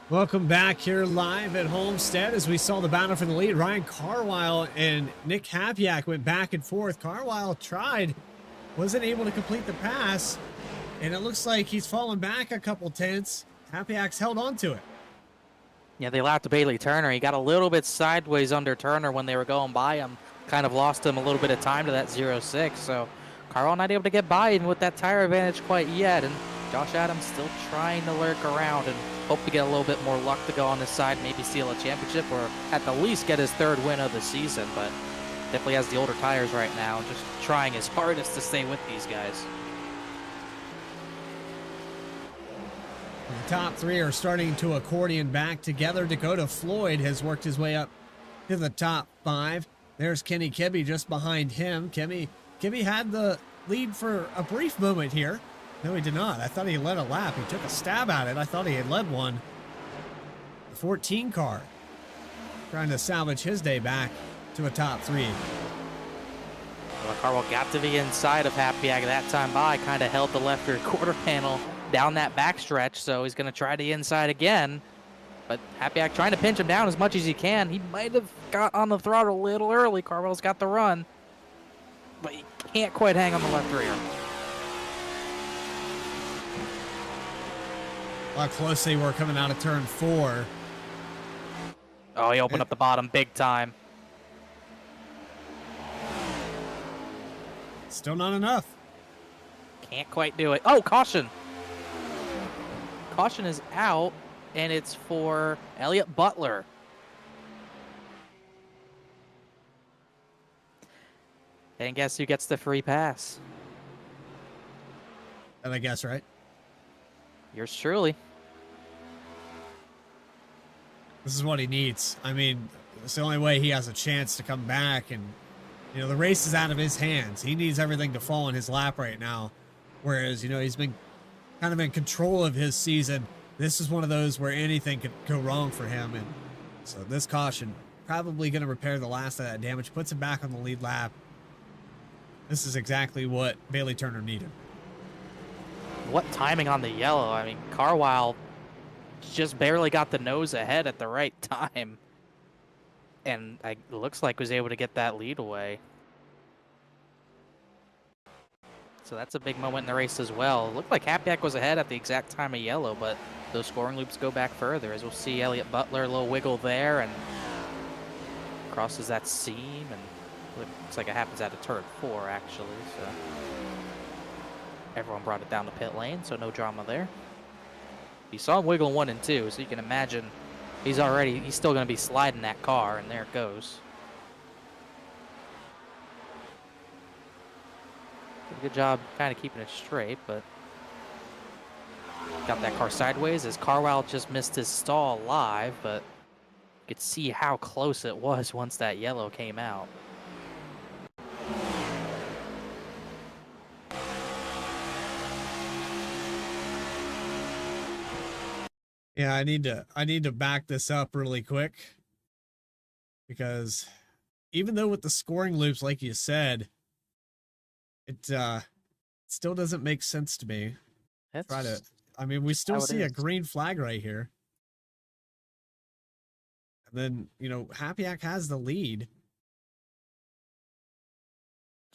Welcome back here live at Homestead as we saw the battle for the lead. Ryan Carwile and Nick Hapiak went back and forth. Carwile tried, wasn't able to complete the pass, and it looks like he's fallen back a couple tenths. Hapiak's held on to it.
Yeah, they lapped Bailey Turner. He got a little bit sideways under Turner when they were going by him. Kind of lost him a little bit of time to that 0-6. So Carwile not able to get by him with that tire advantage quite yet. And Josh Adams still trying to lurk around and hope to get a little bit more luck to go on this side, maybe steal a championship or at the least get his 3rd win of the season. But definitely has the older tires right now, just trying his hardest to stay with these guys.
The top 3 are starting to accordion back together. Dakota Floyd has worked his way up to the top 5. There's Kenny Kibbe just behind him. Kibbe had the lead for a brief moment here. No, he did not. I thought he led a lap. He took a stab at it. I thought he had led one. The 14 car trying to salvage his day back to a top 3.
Well, Carwile got to the inside of Hapiak that time by, kind of held the left rear quarter panel down that backstretch, so he's going to try the inside again. But Hapiak trying to pinch him down as much as he can. He might have got on the throttle a little early. Carwell's got the run, but he can't quite hang on the left rear.
How close they were coming out of turn 4.
Oh, he opened up the bottom big time.
Still not enough.
Can't quite do it. Oh, caution. Caution is out, and it's for Elliott Butler. And guess who gets the free pass?
And I guess, right?
Yours truly.
This is what he needs. I mean, it's the only way he has a chance to come back. And, you know, the race is out of his hands. He needs everything to fall in his lap right now. Whereas, you know, he's been kind of in control of his season. This is one of those where anything could go wrong for him. And so this caution probably going to repair the last of that damage, puts him back on the lead lap. This is exactly what Bailey Turner needed.
What timing on the yellow? I mean, Carwile just barely got the nose ahead at the right time. And it looks like was able to get that lead away. So that's a big moment in the race as well. It looked like Hapiak was ahead at the exact time of yellow, but those scoring loops go back further. As we'll see Elliott Butler, a little wiggle there, and crosses that seam, and looks like it happens out of turn 4, actually. So everyone brought it down to pit lane, so no drama there. You saw him wiggle 1 and 2, so you can imagine he's still going to be sliding that car, and there it goes. Did a good job kind of keeping it straight, but got that car sideways as Carwile just missed his stall live, but you could see how close it was once that yellow came out.
Yeah, I need to back this up really quick, because even though with the scoring loops, like you said, it still doesn't make sense to me. I mean, we still see a green flag right here. And then, you know, Hapiak has the lead.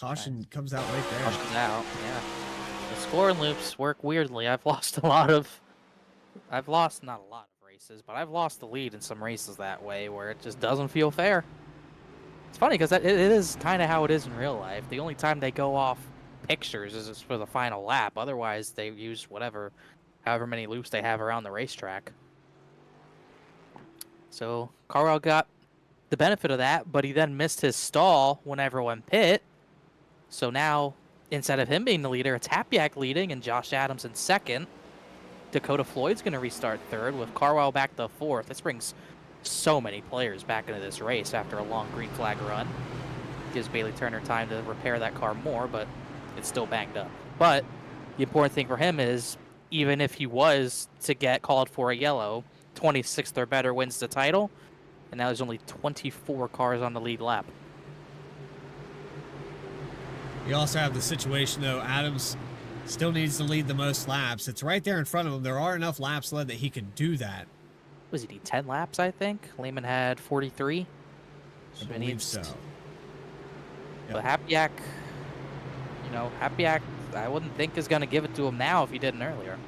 Caution comes out right there.
Caution's out, yeah. The scoring loops work weirdly. I've lost not a lot of races, but I've lost the lead in some races that way where it just doesn't feel fair. It's funny because it is kind of how it is in real life. The only time they go off pictures is just for the final lap. Otherwise, they use however many loops they have around the racetrack. So Carwile got the benefit of that, but he then missed his stall when everyone pit. So now, instead of him being the leader, it's Hapiak leading and Josh Adams in second. Dakota Floyd's going to restart third with Carwile back to fourth. This brings so many players back into this race after a long green flag run. Gives Bailey Turner time to repair that car more, but it's still banged up. But the important thing for him is, even if he was to get called for a yellow, 26th or better wins the title, and now there's only 24 cars on the lead lap.
You also have the situation, though, Adams still needs to lead the most laps. It's right there in front of him. There are enough laps led that he can do that.
Was he need 10 laps, I think? Lehman had 43.
I believe so.
But Hapiak, Hapiak, I wouldn't think is going to give it to him now if he didn't earlier.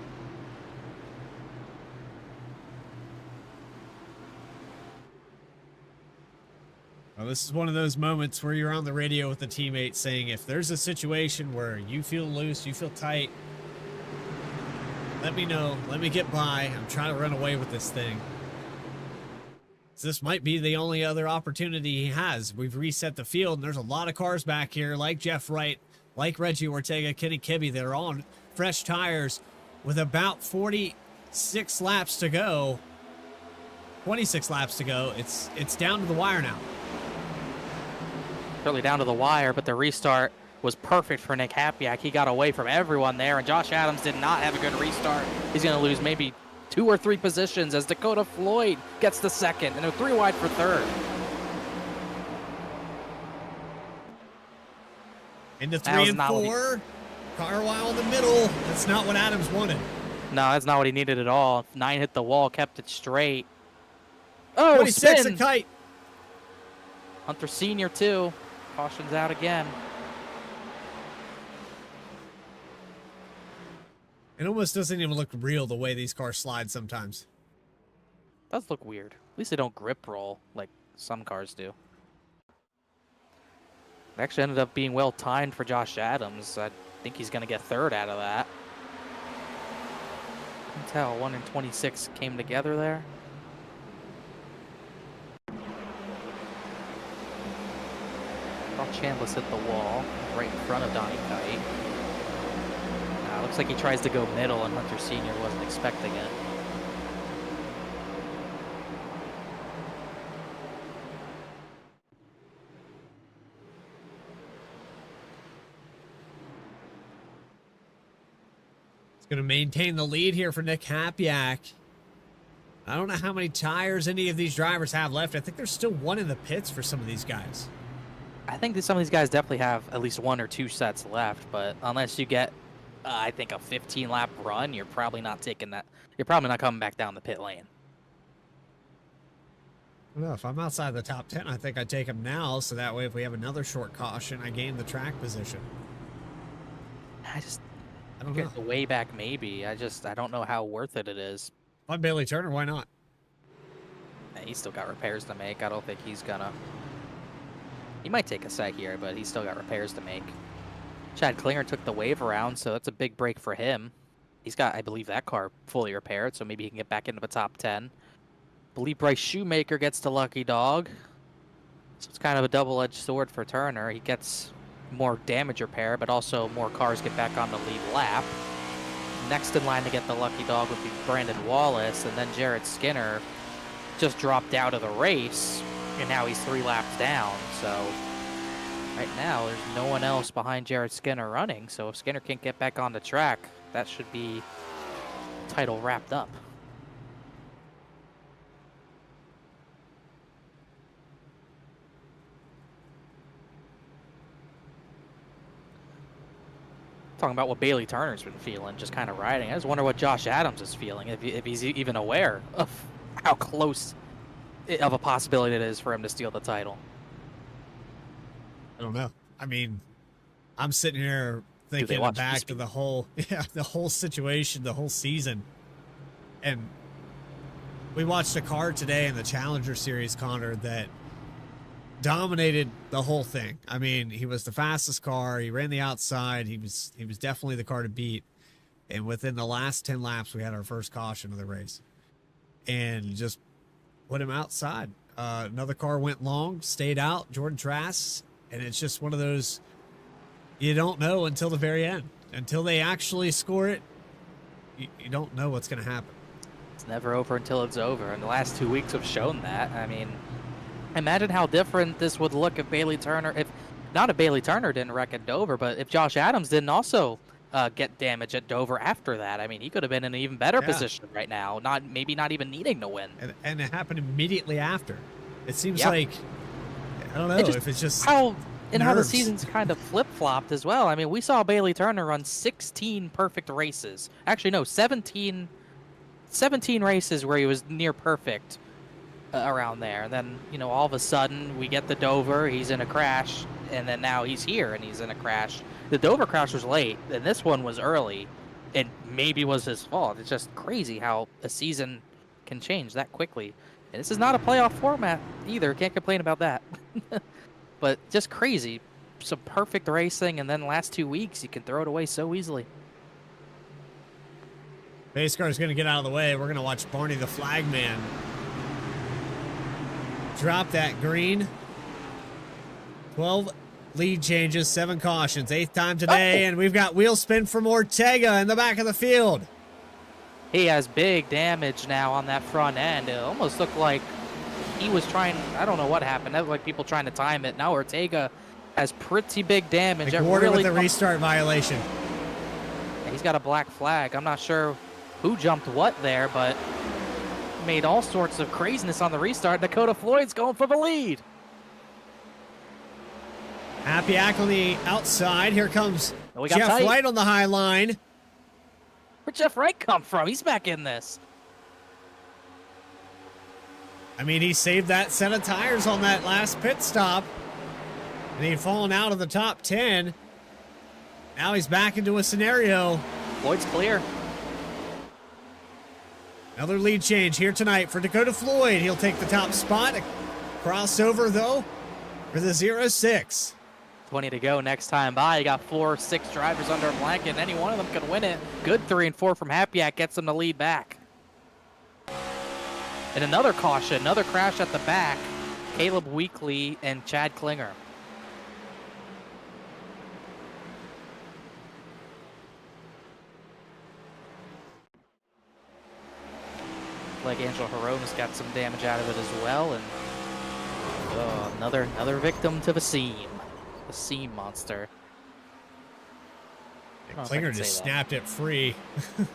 Well, this is one of those moments where you're on the radio with a teammate saying, if there's a situation where you feel loose, you feel tight, let me know. Let me get by. I'm trying to run away with this thing. This might be the only other opportunity he has. We've reset the field, and there's a lot of cars back here, like Jeff Wright, like Reggie Ortega, Kenny Kibbe, that are on fresh tires with about 46 laps to go. 26 laps to go. It's down to the wire now.
Really down to the wire, but the restart was perfect for Nick Hapiak. He got away from everyone there, and Josh Adams did not have a good restart. He's going to lose maybe 2 or 3 positions as Dakota Floyd gets the second, and they're 3 wide for third.
Into 3 and 4. Carwile in the middle. That's not what Adams wanted.
No, that's not what he needed at all. 9 hit the wall, kept it straight. Oh,
26
spin!
a kite.
Hunter Senior too. Caution's out again.
It almost doesn't even look real the way these cars slide sometimes.
Does look weird. At least they don't grip roll like some cars do. It actually ended up being well timed for Josh Adams. I think he's going to get third out of that. You can tell 1 and 26 came together there. Carl Chambliss hit the wall right in front of Donnie Kite. Looks like he tries to go middle, and Hunter Sr. wasn't expecting it.
Going to maintain the lead here for Nick Hapiak. I don't know how many tires any of these drivers have left. I think there's still one in the pits for some of these guys.
I think that some of these guys definitely have at least 1 or 2 sets left, but unless you get, I think, a 15-lap run, you're probably not taking that. You're probably not coming back down the pit lane.
Well, if I'm outside the top 10, I think I take him now, so that way if we have another short caution, I gain the track position.
I don't get the way back, maybe. I don't know how worth it is.
On Bailey Turner, why not?
He's still got repairs to make. I don't think he's gonna. He might take a set here, but he's still got repairs to make. Chad Klinger took the wave around, so that's a big break for him. He's got, I believe, that car fully repaired, so maybe he can get back into the top 10. I believe Bryce Shoemaker gets the lucky dog. So it's kind of a double-edged sword for Turner. He gets more damage repair, but also more cars get back on the lead lap. Next in line to get the lucky dog would be Brandon Wallace, and then Jared Skinner just dropped out of the race, and now he's 3 laps down. So right now there's no one else behind Jared Skinner running, so if Skinner can't get back on the track, that should be title wrapped up. Talking about what Bailey Turner's been feeling, just kind of riding. I just wonder what Josh Adams is feeling, if he's even aware of how close of a possibility it is for him to steal the title.
I don't know. I mean, I'm sitting here thinking back to the whole situation, the whole season. And we watched a car today in the Challenger Series, Connor, that dominated the whole thing. I mean, he was the fastest car. He ran the outside. He was definitely the car to beat. And within the last 10 laps, we had our first caution of the race. And just put him outside. Another car went long, stayed out, Jordan Trask. And it's just one of those, you don't know until the very end. Until they actually score it, you don't know what's going to happen.
It's never over until it's over. And the last 2 weeks have shown that. I mean, imagine how different this would look if Bailey Turner, if Bailey Turner didn't wreck at Dover, but if Josh Adams didn't also get damage at Dover after that. I mean, he could have been in an even better position right now, maybe not even needing to win.
And it happened immediately after. It seems like, I don't know if it's just
how the season's kind of flip-flopped as well. I mean, we saw Bailey Turner run 16 perfect races. Actually, no, 17 races where he was near perfect. Around there, and then all of a sudden we get the Dover, he's in a crash, and then now he's here and he's in a crash. The Dover crash was late, and this one was early, and maybe was his fault. It's just crazy how a season can change that quickly, and this is not a playoff format either. Can't complain about that. But just crazy, some perfect racing, and then last 2 weeks you can throw it away so easily.
Base car is going to get out of the way. We're going to watch Barney the Flagman drop that green. 12 lead changes, 7 cautions, 8th time today, and we've got wheel spin from Ortega in the back of the field.
He has big damage now on that front end. It almost looked like he was trying, I don't know what happened. That looked like people trying to time it. Now Ortega has pretty big damage.
McWhorter with the restart violation.
He's got a black flag. I'm not sure who jumped what there, but made all sorts of craziness on the restart. Dakota Floyd's going for the lead.
Hapiak on the outside. Here comes Jeff White on the high line.
Where'd Jeff Wright come from? He's back in this.
I mean, he saved that set of tires on that last pit stop. And he'd fallen out of the top 10. Now he's back into a scenario.
Floyd's clear.
Another lead change here tonight for Dakota Floyd. He'll take the top spot. A crossover, though, for the 0-6.
20 to go next time by. You got 4 or 6 drivers under a blanket. Any one of them can win it. Good 3 and 4 from Happyak gets them to lead back. And another caution, another crash at the back. Caleb Weekly and Chad Klinger. Like Angelo Hirona's got some damage out of it as well, and another victim to the seam monster.
Klinger just snapped it free.
I'm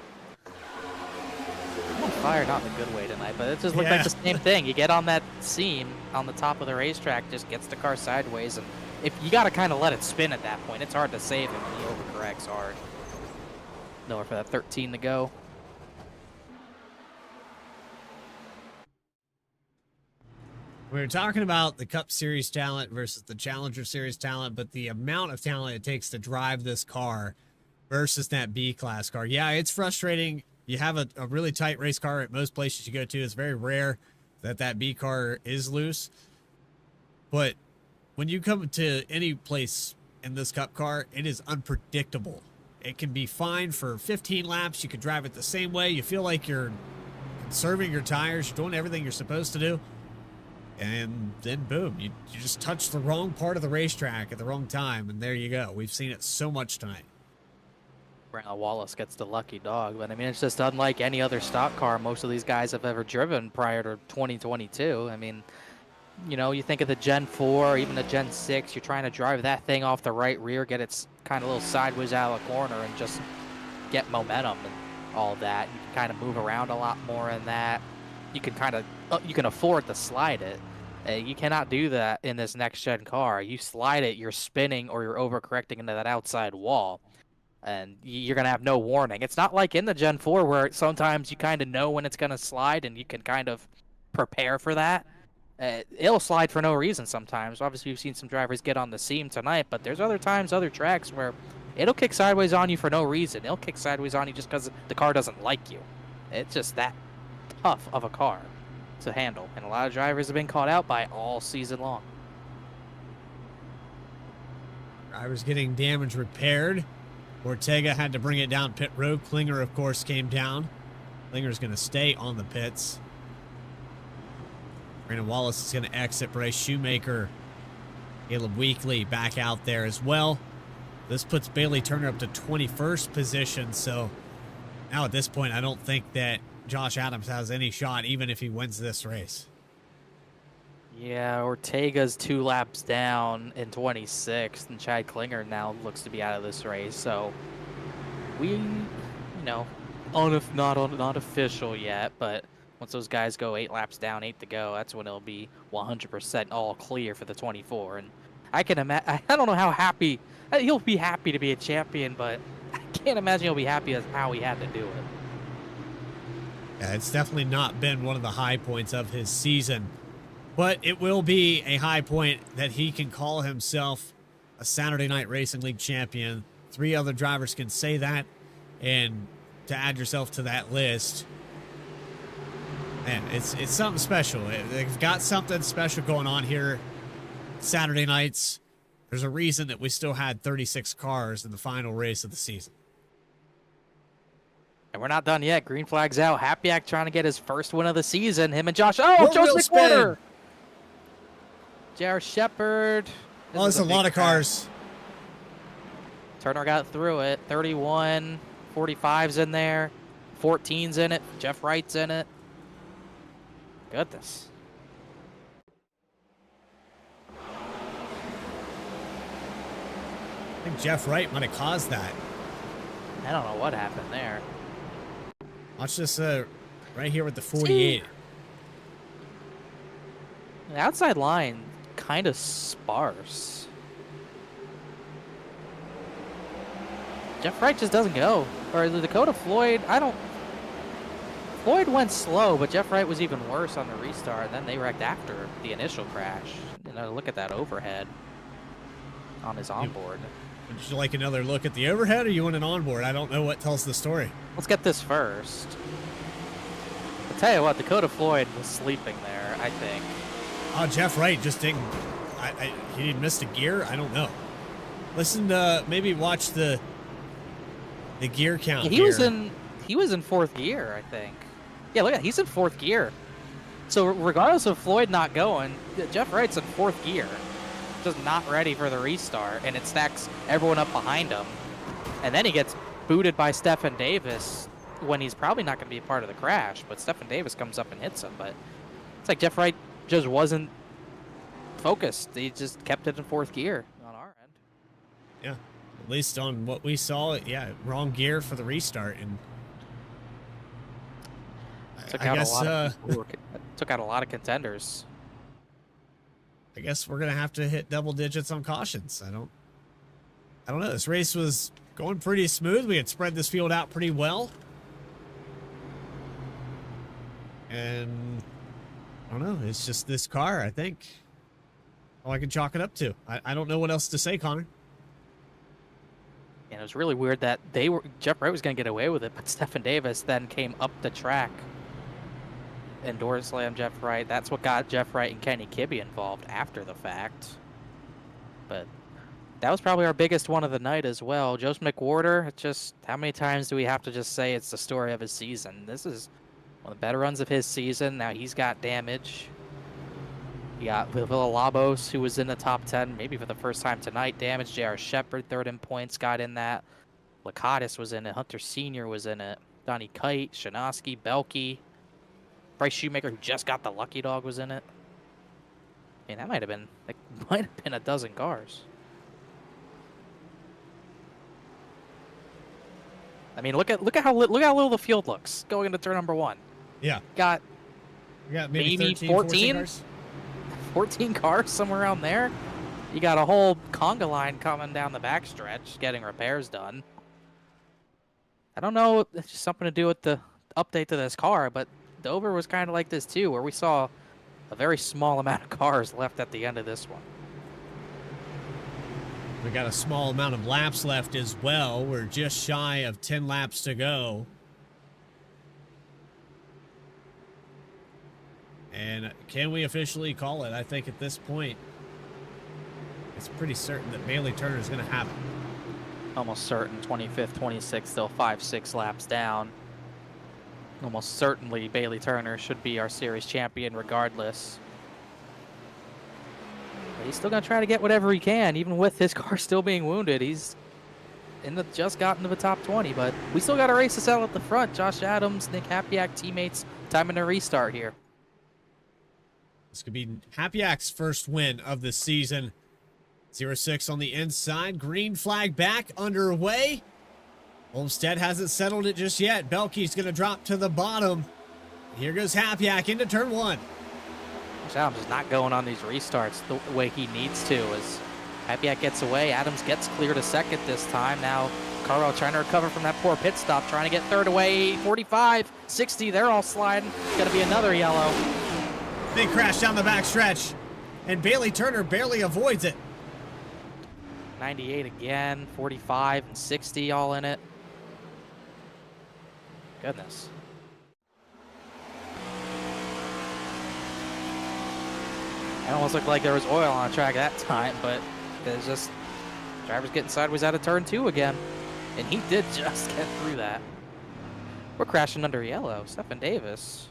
on fire, not in a good way tonight, but it just looked like the same thing. You get on that seam on the top of the racetrack, just gets the car sideways, and if you got to kind of let it spin at that point, it's hard to save him when he overcorrects hard. Nowhere for that 13 to go.
We were talking about the Cup Series talent versus the Challenger Series talent, but the amount of talent it takes to drive this car versus that B-Class car. Yeah, it's frustrating. You have a really tight race car at most places you go to. It's very rare that B car is loose. But when you come to any place in this Cup car, it is unpredictable. It can be fine for 15 laps. You can drive it the same way. You feel like you're conserving your tires. You're doing everything you're supposed to do. And then boom, you just touch the wrong part of the racetrack at the wrong time, and there you go. We've seen it so much tonight.
Brandon Wallace gets the lucky dog, but I mean, it's just unlike any other stock car most of these guys have ever driven prior to 2022. I mean, you know, you think of the Gen 4 or even the Gen 6, you're trying to drive that thing off the right rear, get it kind of a little sideways out of the corner and just get momentum and all that. You can kind of move around a lot more in that. You can kind of, you can afford to slide it. You cannot do that in this next gen car. You slide it, you're spinning or you're overcorrecting into that outside wall. And you're going to have no warning. It's not like in the Gen 4 where sometimes you kind of know when it's going to slide and you can kind of prepare for that. It'll slide for no reason sometimes. Obviously, we've seen some drivers get on the seam tonight, but there's other times, other tracks where it'll kick sideways on you for no reason. It'll kick sideways on you just because the car doesn't like you. It's just that tough of a car to handle, and a lot of drivers have been caught out by it all season long.
Drivers getting damage repaired. Ortega had to bring it down pit road. Klinger, of course, came down. Klinger's going to stay on the pits. Brandon Wallace is going to exit. Bryce Shoemaker, Caleb Weekly back out there as well. This puts Bailey Turner up to 21st position, so now at this point I don't think that Josh Adams has any shot, even if he wins this race.
Yeah, Ortega's 2 laps down in 26th, and Chad Klinger now looks to be out of this race. So we, you know, not official yet, but once those guys go 8 laps down, 8 to go, that's when it'll be 100% all clear for the 24. And I can imagine, I don't know how happy, he'll be happy to be a champion, but I can't imagine he'll be happy as how he had to do it.
Yeah, it's definitely not been one of the high points of his season, but it will be a high point that he can call himself a Saturday Night Racing League champion. 3 other drivers can say that, and to add yourself to that list, man, it's something special. They've got something special going on here Saturday nights. There's a reason that we still had 36 cars in the final race of the season. And
we're not done yet. Green flag's out. Happyak trying to get his first win of the season. Him and Josh. Oh, Joseph Porter. J.R. Shepard.
Oh, there's a lot of cars.
Turner got through it. 31, 45's in there. 14's in it. Jeff Wright's in it. Goodness.
I think Jeff Wright might have caused that.
I don't know what happened there.
Watch this right here with the 48.
The outside line kind of sparse. Jeff Wright just doesn't go. Or the Dakota Floyd, Floyd went slow, but Jeff Wright was even worse on the restart, and then they wrecked after the initial crash. You know, look at that overhead on his onboard.
Would you like another look at the overhead, or you want an onboard? I don't know what tells the story.
Let's get this first. I'll tell you what, Dakota Floyd was sleeping there, I think.
Oh, Jeff Wright just didn't. He missed a gear. I don't know. Listen to maybe watch the gear count.
He was in fourth gear, I think. Yeah, look at he's in fourth gear. So regardless of Floyd not going, Jeff Wright's in fourth gear, just not ready for the restart, and it stacks everyone up behind him. And then he gets booted by Stephen Davis when he's probably not going to be a part of the crash, but Stephen Davis comes up and hits him. But it's like Jeff Wright just wasn't focused. He just kept it in fourth gear on our end.
Yeah, at least on what we saw, yeah, wrong gear for the restart, and
took out a lot of contenders.
I guess we're gonna have to hit double digits on cautions. I don't know. This race was going pretty smooth. We had spread this field out pretty well, and I don't know. It's just this car, I think. All I can chalk it up to. I don't know what else to say, Connor.
And it was really weird that Jeff Wright was going to get away with it, but Stephen Davis then came up the track and door slammed Jeff Wright. That's what got Jeff Wright and Kenny Kibbe involved after the fact. But that was probably our biggest one of the night as well. Joseph McWhorter, it's just, how many times do we have to just say it's the story of his season? This is one of the better runs of his season. Now he's got damage. You got Villalobos, who was in the top 10, maybe for the first time tonight. Damage. J.R. Shepard, third in points, got in that. Lakatos was in it. Hunter Sr. was in it. Donnie Kite, Shinosky, Belke. Bryce Shoemaker, who just got the Lucky Dog, was in it. I mean, that might have been a dozen cars. I mean, look at how little the field looks going into turn number 1.
Yeah.
Got
maybe 13,
14
cars?
14 cars, somewhere around there. You got a whole conga line coming down the backstretch, getting repairs done. I don't know if it's just something to do with the update to this car, but Dover was kind of like this too, where we saw a very small amount of cars left at the end of this one.
We got a small amount of laps left as well. We're just shy of 10 laps to go. And can we officially call it? I think at this point, it's pretty certain that Bailey Turner is going to have it.
Almost certain, 25th, 26th, still 5-6 laps down. Almost certainly Bailey Turner should be our series champion regardless. But he's still going to try to get whatever he can, even with his car still being wounded. He's just got into the top 20, but we still got a race to sell at the front. Josh Adams, Nick Hapiak, teammates, time in a restart here.
This could be Hapiak's first win of the season. 0-6 on the inside. Green flag back underway. Homestead hasn't settled it just yet. Belke's going to drop to the bottom. Here goes Hapiak into turn 1.
Adams is not going on these restarts the way he needs to. As Hapiak gets away, Adams gets clear to second this time. Now Carl trying to recover from that poor pit stop, trying to get third away. 45, 60, they're all sliding. It's going to be another yellow.
Big crash down the backstretch, and Bailey Turner barely avoids it.
98 again, 45 and 60 all in it. Goodness. It almost looked like there was oil on the track that time, but there's just drivers getting sideways out of turn 2 again. And he did just get through that. We're crashing under yellow. Stephen Davis.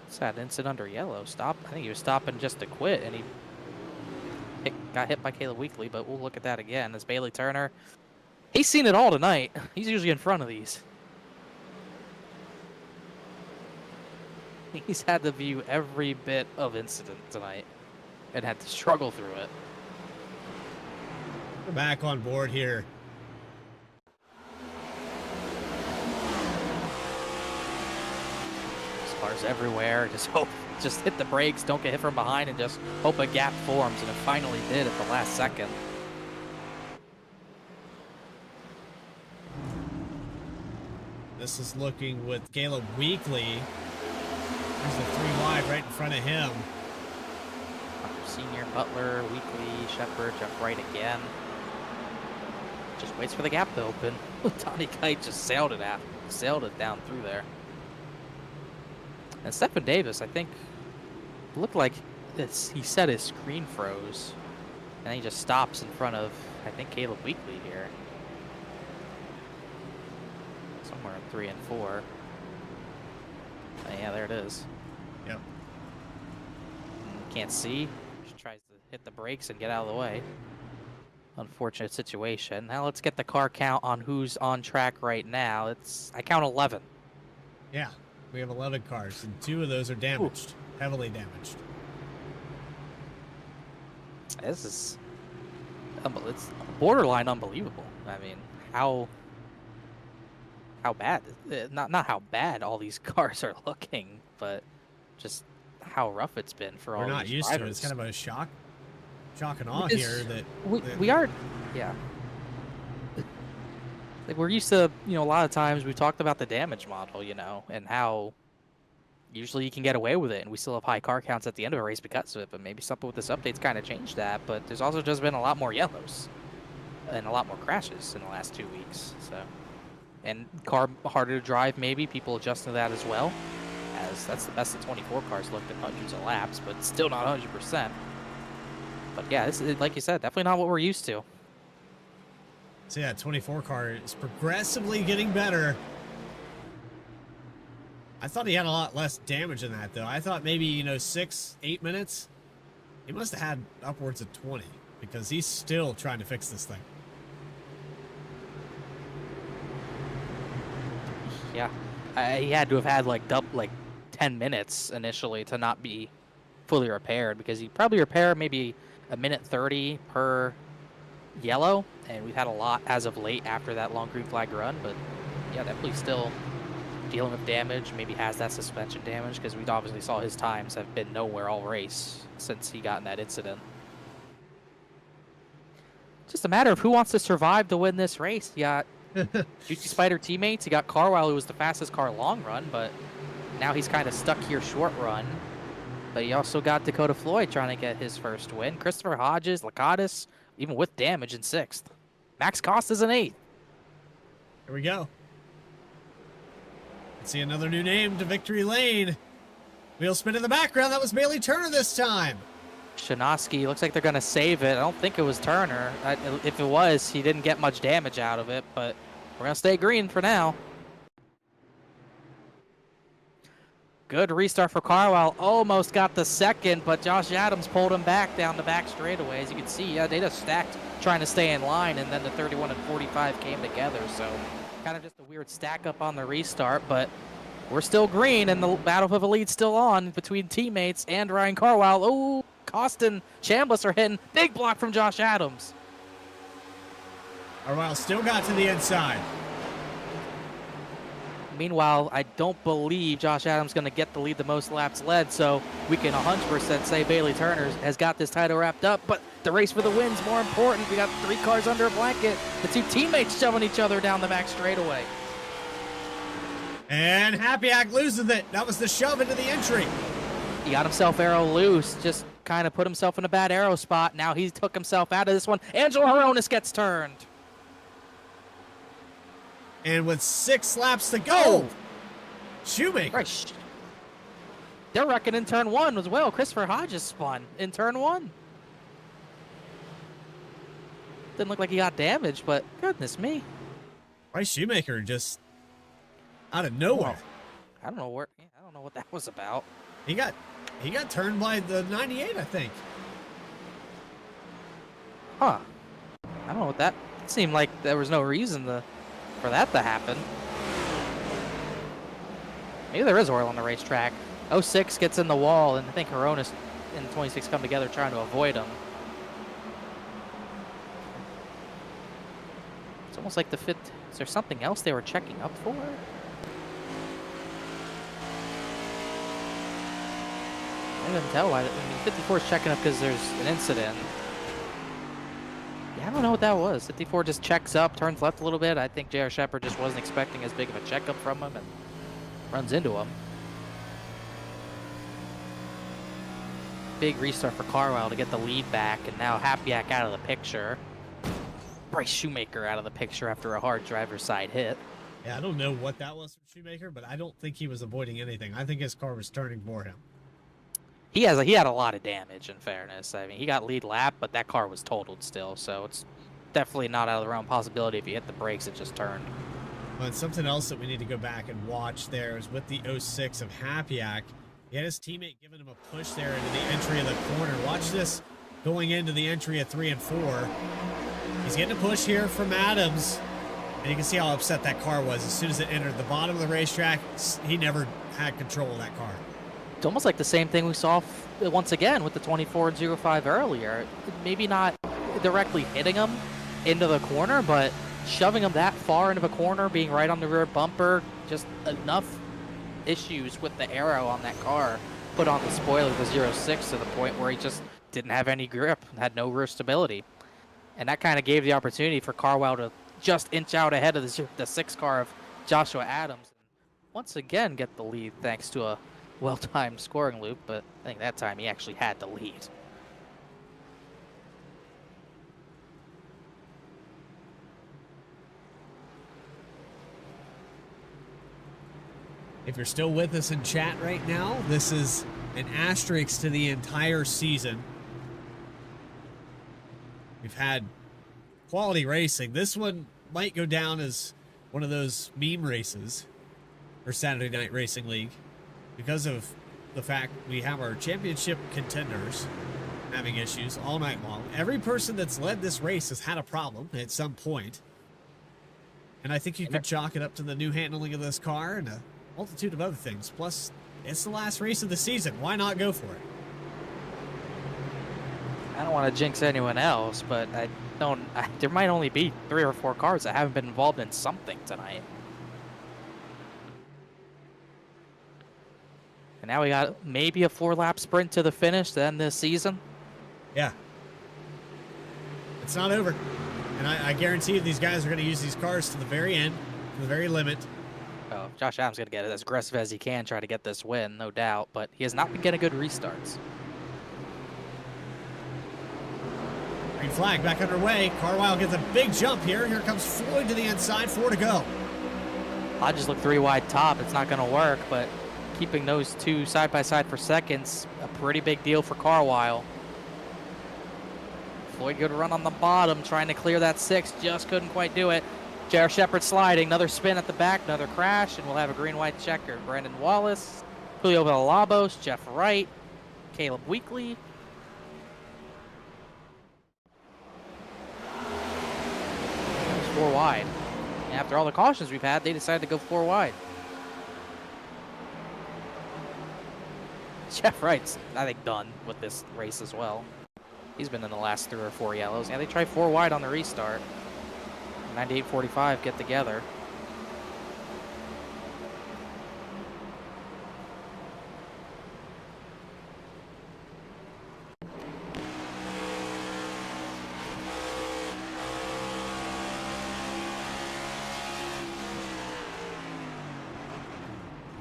What's that incident under yellow? Stop. I think he was stopping just to quit, and he got hit by Caleb Weekly, but we'll look at that again. As Bailey Turner, he's seen it all tonight. He's usually in front of these. He's had to view every bit of incident tonight and had to struggle through it.
We're back on board here.
Cars everywhere. Just hit the brakes, don't get hit from behind, and just hope a gap forms, and it finally did at the last second.
This is looking with Caleb Weekly. There's the 3 wide right in front of him.
Senior, Butler, Weekly, Shepard, Jeff Wright again. Just waits for the gap to open. Donnie Kite just sailed it down through there. And Stephen Davis, I think, looked like he said his screen froze. And he just stops in front of, I think, Caleb Weekly here. Somewhere in 3 and 4. Oh, yeah, there it is.
Yep.
Can't see. Just tries to hit the brakes and get out of the way. Unfortunate situation. Now let's get the car count on who's on track right now. I count 11.
Yeah, we have 11 cars, and 2 of those are damaged, heavily damaged.
This is, it's borderline unbelievable. I mean, how bad? Not how bad all these cars are looking, but just how rough it's been for all these drivers.
We're not used to it. It's kind of a shock and awe here that
we are, yeah. Like we're used to, a lot of times we talked about the damage model, and how usually you can get away with it, and we still have high car counts at the end of a race because of it. But maybe something with this update's kind of changed that. But there's also just been a lot more yellows and a lot more crashes in the last 2 weeks. So, and car harder to drive, maybe people adjust to that as well. As that's the best of 24 cars looked at hundreds of laps, but still not 100%. But yeah, this is, like you said, definitely not what we're used to.
So yeah, 24 car is progressively getting better. I thought he had a lot less damage than that, though. I thought maybe, 6-8 minutes. He must have had upwards of 20 because he's still trying to fix this thing.
Yeah, he had to have had like 10 minutes initially to not be fully repaired, because he probably repaired maybe a minute 30 per yellow, and we've had a lot as of late after that long green flag run. But yeah, definitely still dealing with damage. Maybe has that suspension damage, because we obviously saw his times have been nowhere all race since he got in that incident. Just a matter of who wants to survive to win this race. You got Juicy Spider teammates. You got Carwell, who was the fastest car long run, but now he's kind of stuck here short run. But you also got Dakota Floyd trying to get his first win. Christopher Hodges, Lakatis, even with damage, in 6th. Max Costa's in 8th.
Here we go. Let's see another new name to victory lane. Wheel spin in the background. That was Bailey Turner this time.
Shanoski, looks like they're going to save it. I don't think it was Turner. If it was, he didn't get much damage out of it, but we're going to stay green for now. Good restart for Carwell. Almost got the second, but Josh Adams pulled him back down the back straightaway. As you can see, yeah, they just stacked trying to stay in line, and then the 31 and 45 came together. So kind of just a weird stack up on the restart, but we're still green, and the battle for the lead's still on between teammates and Ryan Carwell. Oh, Costin Chambliss are hitting. Big block from Josh Adams.
Carwell still got to the inside.
Meanwhile, I don't believe Josh Adams is going to get the lead the most laps led, so we can 100% say Bailey Turner has got this title wrapped up, but the race for the win's more important. We got 3 cars under a blanket. The 2 teammates shoving each other down the back straightaway.
And Happyak loses it. That was the shove into the entry.
He got himself arrow loose, just kind of put himself in a bad arrow spot. Now he took himself out of this one. Angelo Horonis gets turned.
And with 6 laps to go, Shoemaker.
Right. They're wrecking in turn 1 as well. Christopher Hodges spun in turn 1. Didn't look like he got damaged, but goodness me.
Bryce Shoemaker just out of nowhere.
I don't know where. I don't know what that was about.
He got turned by the 98, I think.
Huh. I don't know what that. It seemed like there was no reason for that to happen. Maybe there is oil on the racetrack. 06 gets in the wall, and I think Horonis and 26 come together trying to avoid him. It's almost like the fit. Is there something else they were checking up for? I couldn't tell why. I mean, 54 is checking up because there's an incident. Yeah, I don't know what that was. 54 just checks up, turns left a little bit. I think J.R. Shepard just wasn't expecting as big of a checkup from him and runs into him. Big restart for Carlisle to get the lead back, and now Hapiak out of the picture. Bryce Shoemaker out of the picture after a hard driver's side hit.
Yeah, I don't know what that was from Shoemaker, but I don't think he was avoiding anything. I think his car was turning for him.
He had a lot of damage, in fairness. I mean, he got lead lap, but that car was totaled still, so it's definitely not out of the realm possibility. If you hit the brakes, it just turned.
And something else that we need to go back and watch there is with the 06 of Hapiak. He had his teammate giving him a push there into the entry of the corner. Watch this going into the entry of 3 and 4. He's getting a push here from Adams. And you can see how upset that car was as soon as it entered the bottom of the racetrack. He never had control of that car.
It's almost like the same thing we saw once again with the 24 and 05 earlier. Maybe not directly hitting him into the corner, but shoving him that far into the corner, being right on the rear bumper, just enough issues with the aero on that car put on the spoiler, the 06, to the point where he just didn't have any grip, had no rear stability. And that kind of gave the opportunity for Carwell to just inch out ahead of the 6 car of Joshua Adams. And once again get the lead thanks to a well-timed scoring loop, but I think that time he actually had the lead.
If you're still with us in chat right now, this is an asterisk to the entire season. We've had quality racing. This one might go down as one of those meme races for Saturday Night Racing League because of the fact we have our championship contenders having issues all night long. Every person that's led this race has had a problem at some point. And I think you could chalk it up to the new handling of this car and a multitude of other things. Plus, it's the last race of the season. Why not go for it?
I don't want to jinx anyone else, but there might only be 3 or 4 cars that haven't been involved in something tonight. And now we got maybe a 4-lap sprint to the finish to end this season.
Yeah. It's not over. And I guarantee you these guys are going to use these cars to the very end, to the very limit.
Oh, Josh Adams going to get it as aggressive as he can, try to get this win, no doubt. But he has not been getting good restarts.
Green flag back underway. Carlisle gets a big jump here. Here comes Floyd to the inside. 4 to go.
I just look 3 wide top. It's not going to work, but keeping those 2 side by side for seconds, a pretty big deal for Carlisle. Floyd good run on the bottom, trying to clear that 6, just couldn't quite do it. J.R. Shepard sliding, another spin at the back, another crash, and we'll have a green-white checker. Brandon Wallace, Julio Villalobos, Jeff Wright, Caleb Weekly. It's 4 wide. And after all the cautions we've had, they decided to go 4 wide. Jeff Wright's, I think, done with this race as well. He's been in the last 3 or 4 yellows. Yeah, they tried 4 wide on the restart. 98.45 get together.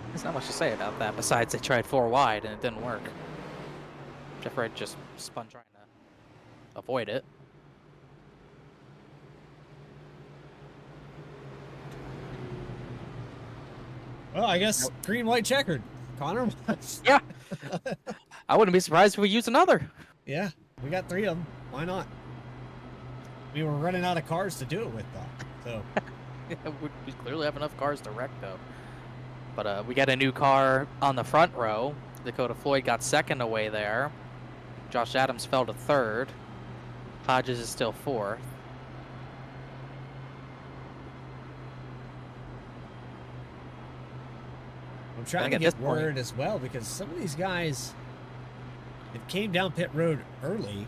There's not much to say about that besides they tried 4 wide and it didn't work. Jeff Wright just spun trying to avoid it.
Well, I guess green, white, checkered. Connor?
Yeah. I wouldn't be surprised if we use another.
Yeah, we got 3 of them. Why not? We were running out of cars to do it with, though. So.
Yeah, we clearly have enough cars to wreck, though. But we got a new car on the front row. Dakota Floyd got 2nd away there. Josh Adams fell to 3rd. Hodges is still 4th.
I'm trying to get word as well because some of these guys, it came down pit road early,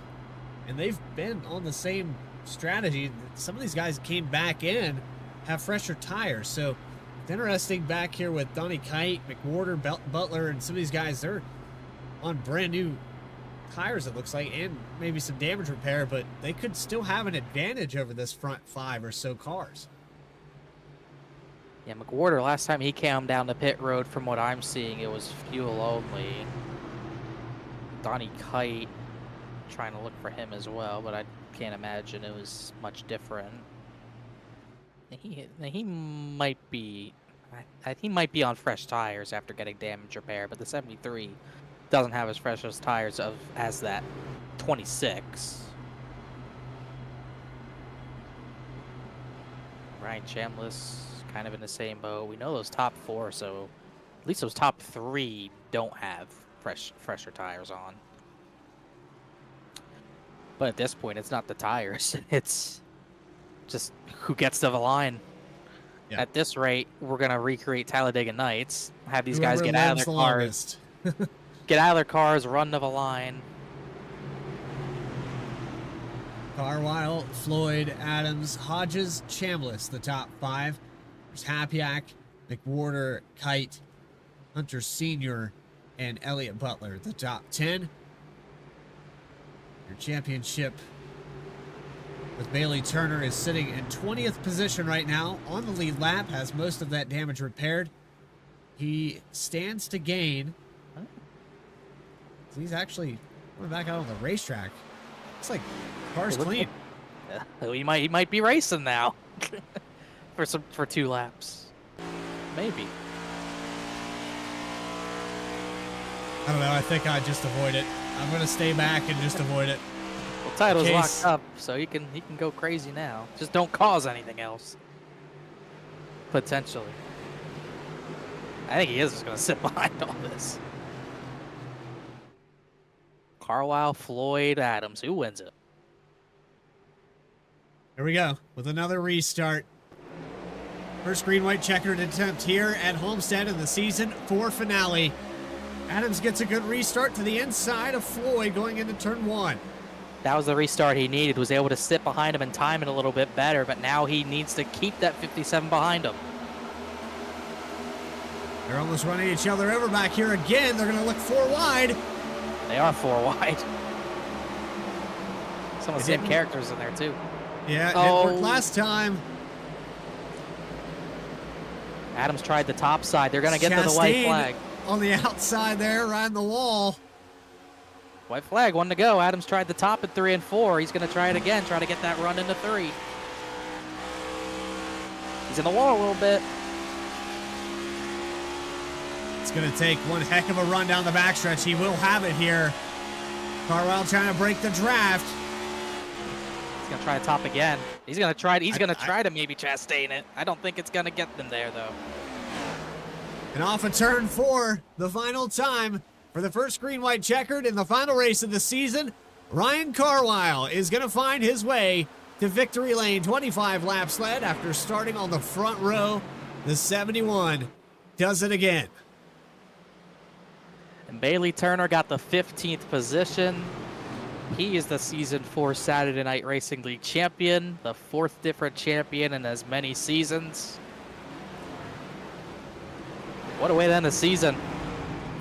and they've been on the same strategy. Some of these guys came back in, have fresher tires. So it's interesting back here with Donnie Kite, McWhorter, Butler, and some of these guys, they're on brand new tires, it looks like, and maybe some damage repair, but they could still have an advantage over this front 5 or so cars.
Yeah, McWhorter, last time he came down the pit road, from what I'm seeing, it was fuel only. Donnie Kite, trying to look for him as well, but I can't imagine it was much different. He might be, he might be on fresh tires after getting damage repair, but the 73 doesn't have as fresh as tires as that 26. Ryan Chambliss kind of in the same boat. We know those top 4, so at least those top 3 don't have fresher tires on. But at this point, it's not the tires. It's just who gets to the line.
Yeah.
At this rate, we're going to recreate Talladega Nights, have these guys
Whoever
get out of
lives
their
the
cars,
longest.
get out of their cars, run to the line.
Carlisle, Floyd, Adams, Hodges, Chambliss, the top 5. There's Hapiak, McWhorter, Kite, Hunter Sr., and Elliott Butler, the top 10. Your championship with Bailey Turner is sitting in 20th position right now on the lead lap, has most of that damage repaired. He stands to gain. He's actually going back out on the racetrack. Looks like car's clean.
He might be racing now for 2 laps. Maybe.
I don't know. I think I'd just avoid it. I'm going to stay back and just avoid it.
Well, title's
In
locked
case-
up, so he can go crazy now. Just don't cause anything else. Potentially. I think he is just going to sit behind all this. Carlisle, Floyd, Adams. Who wins it?
Here we go with another restart. First green-white checkered attempt here at Homestead in the season 4 finale. Adams gets a good restart to the inside of Floyd going into turn 1.
That was the restart he needed. Was able to sit behind him and time it a little bit better, but now he needs to keep that 57 behind him.
They're almost running each other over back here again. They're going to look 4 wide.
They are 4 wide. Some of the same
didn't-
characters in there, too.
Yeah, it
Oh.
didn't work last time.
Adams tried the top side. They're going to get to the white
Chastain
flag.
on the outside there, riding the wall.
White flag, 1 to go. Adams tried the top at 3 and 4. He's going to try it again, try to get that run into 3. He's in the wall a little bit.
It's going to take one heck of a run down the backstretch. He will have it here. Carlisle trying to break the draft.
He's going to try to top again. He's going to try. He's going to try to maybe Chastain it. I don't think it's going to get them there, though.
And off of turn 4, the final time for the first green-white checkered in the final race of the season. Ryan Carlisle is going to find his way to victory lane. 25 laps led after starting on the front row. The 71 does it again.
And Bailey Turner got the 15th position. He is the Season 4 Saturday Night Racing League champion, the 4th different champion in as many seasons. What a way to end the season.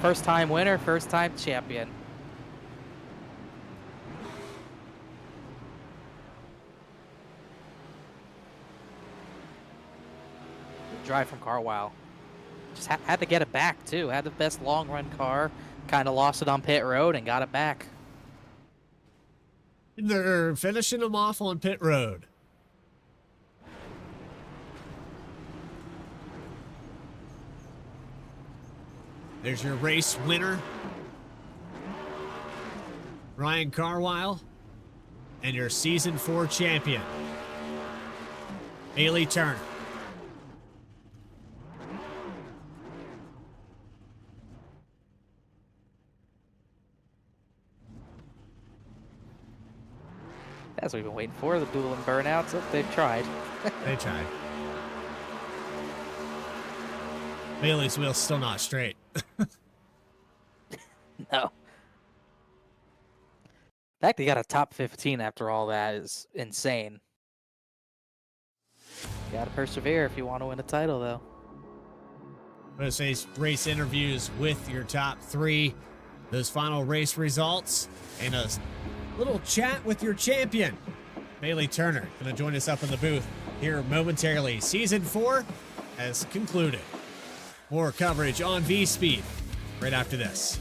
First time winner, first time champion. Good drive from Carlisle. Just had to get it back too. Had the best long run car. Kind of lost it on pit road and got it back.
They're finishing them off on pit road. There's your race winner, Ryan Carlisle, and your season 4 champion, Bailey Turner.
That's what we've been waiting for, the duel and burnouts. Oh, they've tried.
They tried. Bailey's wheel's still not straight.
No. The fact they got a top 15 after all that is insane. You gotta persevere if you want to win a title, though.
I'm going to say race interviews with your top 3. those final race results and a little chat with your champion, Bailey Turner, going to join us up in the booth here momentarily. Season 4 has concluded. More coverage on VSPEED right after this.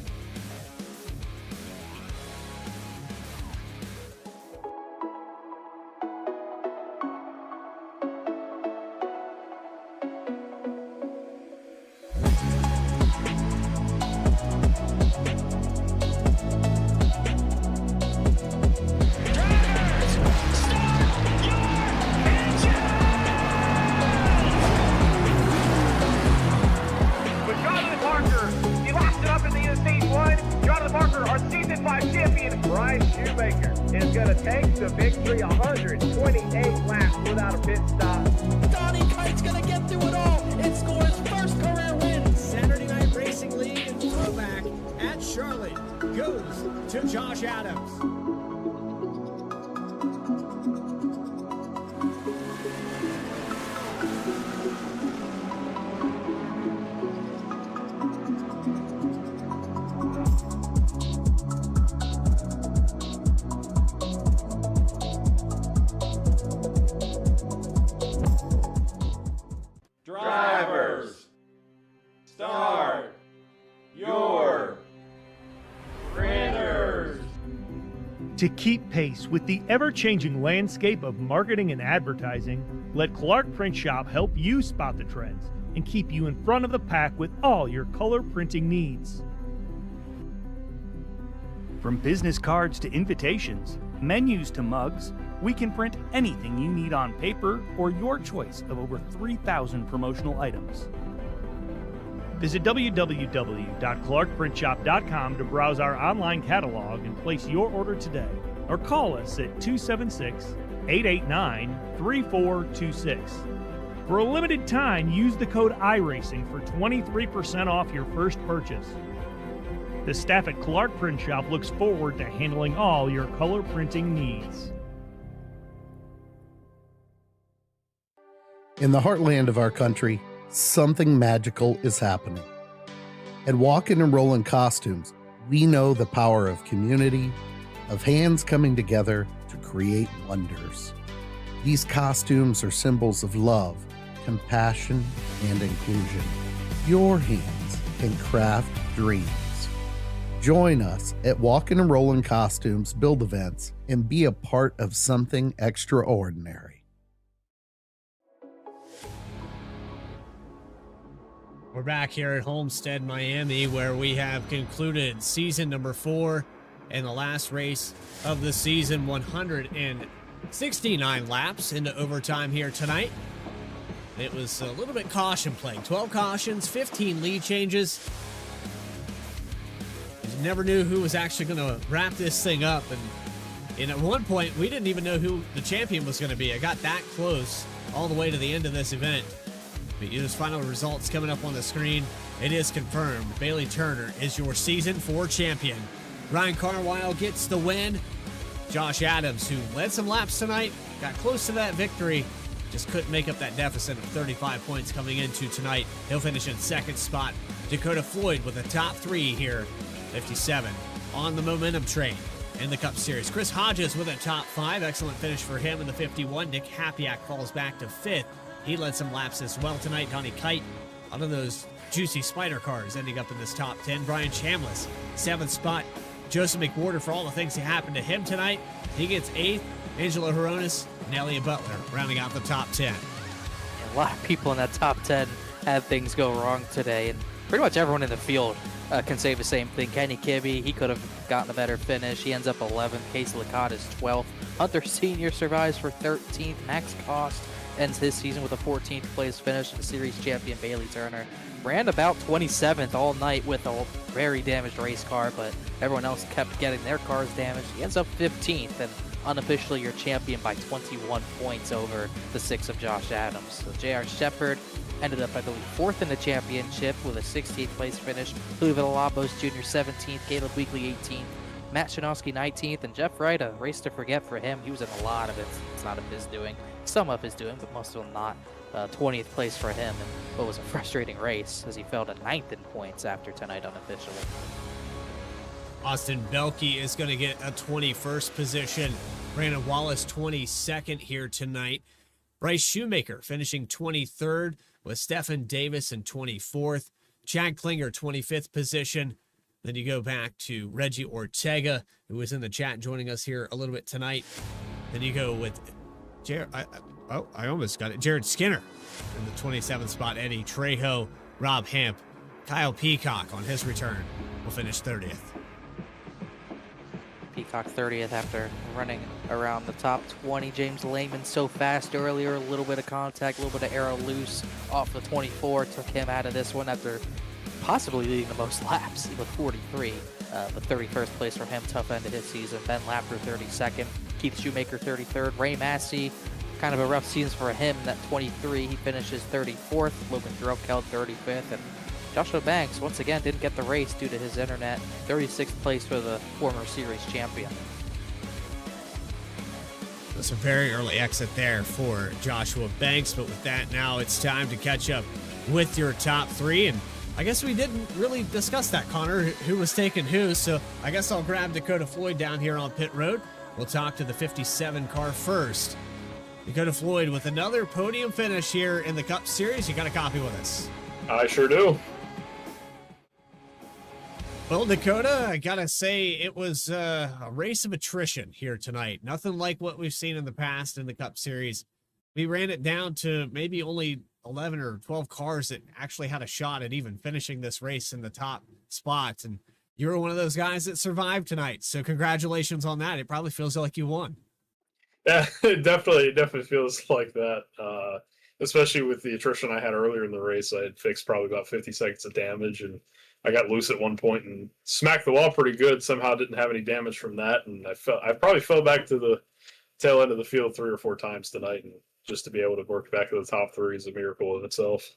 Is going to take the victory 128 laps without a pit stop.
Donnie Kite's going to get through it all and score his first career win.
Saturday Night Racing League and throwback at Charlotte goes to Josh Adams.
Drivers, start your printers.
To keep pace with the ever-changing landscape of marketing and advertising, let Clark Print Shop help you spot the trends and keep you in front of the pack with all your color printing needs. From business cards to invitations, menus to mugs, we can print anything you need on paper or your choice of over 3,000 promotional items. Visit www.clarkprintshop.com to browse our online catalog and place your order today, or call us at 276-889-3426. For a limited time, use the code iRacing for 23% off your first purchase. The staff at Clark Print Shop looks forward to handling all your color printing needs.
In the heartland of our country, something magical is happening. At Walkin' and Rollin' Costumes, we know the power of community, of hands coming together to create wonders. These costumes are symbols of love, compassion, and inclusion. Your hands can craft dreams. Join us at Walkin' and Rollin' Costumes build events and be a part of something extraordinary.
We're back here at Homestead, Miami, where we have concluded season number 4 and the last race of the season, 169 laps into overtime here tonight. It was a little bit caution playing. 12 cautions, 15 lead changes. You never knew who was actually going to wrap this thing up. And at one point, we didn't even know who the champion was going to be. I got that close all the way to the end of this event. But those final results coming up on the screen. It is confirmed. Bailey Turner is your Season 4 champion. Ryan Carwile gets the win. Josh Adams, who led some laps tonight, got close to that victory. Just couldn't make up that deficit of 35 points coming into tonight. He'll finish in second spot. Dakota Floyd with a top 3 here, 57, on the momentum train in the Cup Series. Chris Hodges with a top 5. Excellent finish for him in the 51. Nick Hapiak falls back to 5th. He led some laps as well tonight. Donnie Kite, one of those juicy spider cars, ending up in this top 10. Brian Chambliss, 7th spot. Joseph McWhorter, for all the things that happened to him tonight, he gets 8th. Angelo Horonis and Elliot Butler rounding out the top 10.
A lot of people in that top 10 had things go wrong today, and pretty much everyone in the field can say the same thing. Kenny Kibbe, he could have gotten a better finish. He ends up 11th. Casey Lacotte is 12th. Hunter Sr. survives for 13th. Max Cost ends his season with a 14th place finish, and series champion Bailey Turner ran about 27th all night with a very damaged race car, but everyone else kept getting their cars damaged. He ends up 15th and unofficially your champion by 21 points over the 6 of Josh Adams. So J.R. Shepard ended up, I believe, 4th in the championship with a 16th place finish. Louis Villalobos Jr. 17th, Caleb Weekly 18th, Matt Shanowski 19th, and Jeff Wright, a race to forget for him. He was in a lot of it. It's not of his doing. Some of his doing, but most of them not. 20th place for him, and what was a frustrating race as he fell to 9th in points after tonight unofficially.
Austin Belke is going to get a 21st position. Brandon Wallace 22nd here tonight. Bryce Shoemaker finishing 23rd with Stephen Davis in 24th. Chad Klinger 25th position. Then you go back to Reggie Ortega, who was in the chat joining us here a little bit tonight. Then you go with I almost got it. Jared Skinner in the 27th spot. Eddie Trejo, Rob Hamp, Kyle Peacock on his return will finish 30th.
Peacock 30th after running around the top 20. James Lehman so fast earlier, a little bit of contact, a little bit of arrow loose off the 24. Took him out of this one after possibly leading the most laps with 43. The 31st place for him, tough end of his season. Ben Lapper 32nd. Keith Shoemaker 33rd. Ray Massey, kind of a rough season for him. That 23, he finishes 34th. Logan Drukeld 35th. And Joshua Banks, once again, didn't get the race due to his internet. 36th place for the former series champion.
That's a very early exit there for Joshua Banks. But with that, now it's time to catch up with your top three. And I guess we didn't really discuss that, Connor, who was taking who. So I guess I'll grab Dakota Floyd down here on pit road. We'll talk to the 57 car first. Dakota Floyd with another podium finish here in the Cup Series. You got a copy with us?
I sure do.
Well, Dakota, I gotta say it was a race of attrition here tonight. Nothing like what we've seen in the past in the Cup Series. We ran it down to maybe only 11 or 12 cars that actually had a shot at even finishing this race in the top spots. And you were one of those guys that survived tonight. So congratulations on that. It probably feels like you won.
Yeah, it definitely feels like that. Especially with the attrition I had earlier in the race. I had fixed probably about 50 seconds of damage, and I got loose at one point and smacked the wall pretty good. Somehow didn't have any damage from that, and I probably fell back to the tail end of the field 3 or 4 times tonight, and just to be able to work back to the top 3 is a miracle in itself.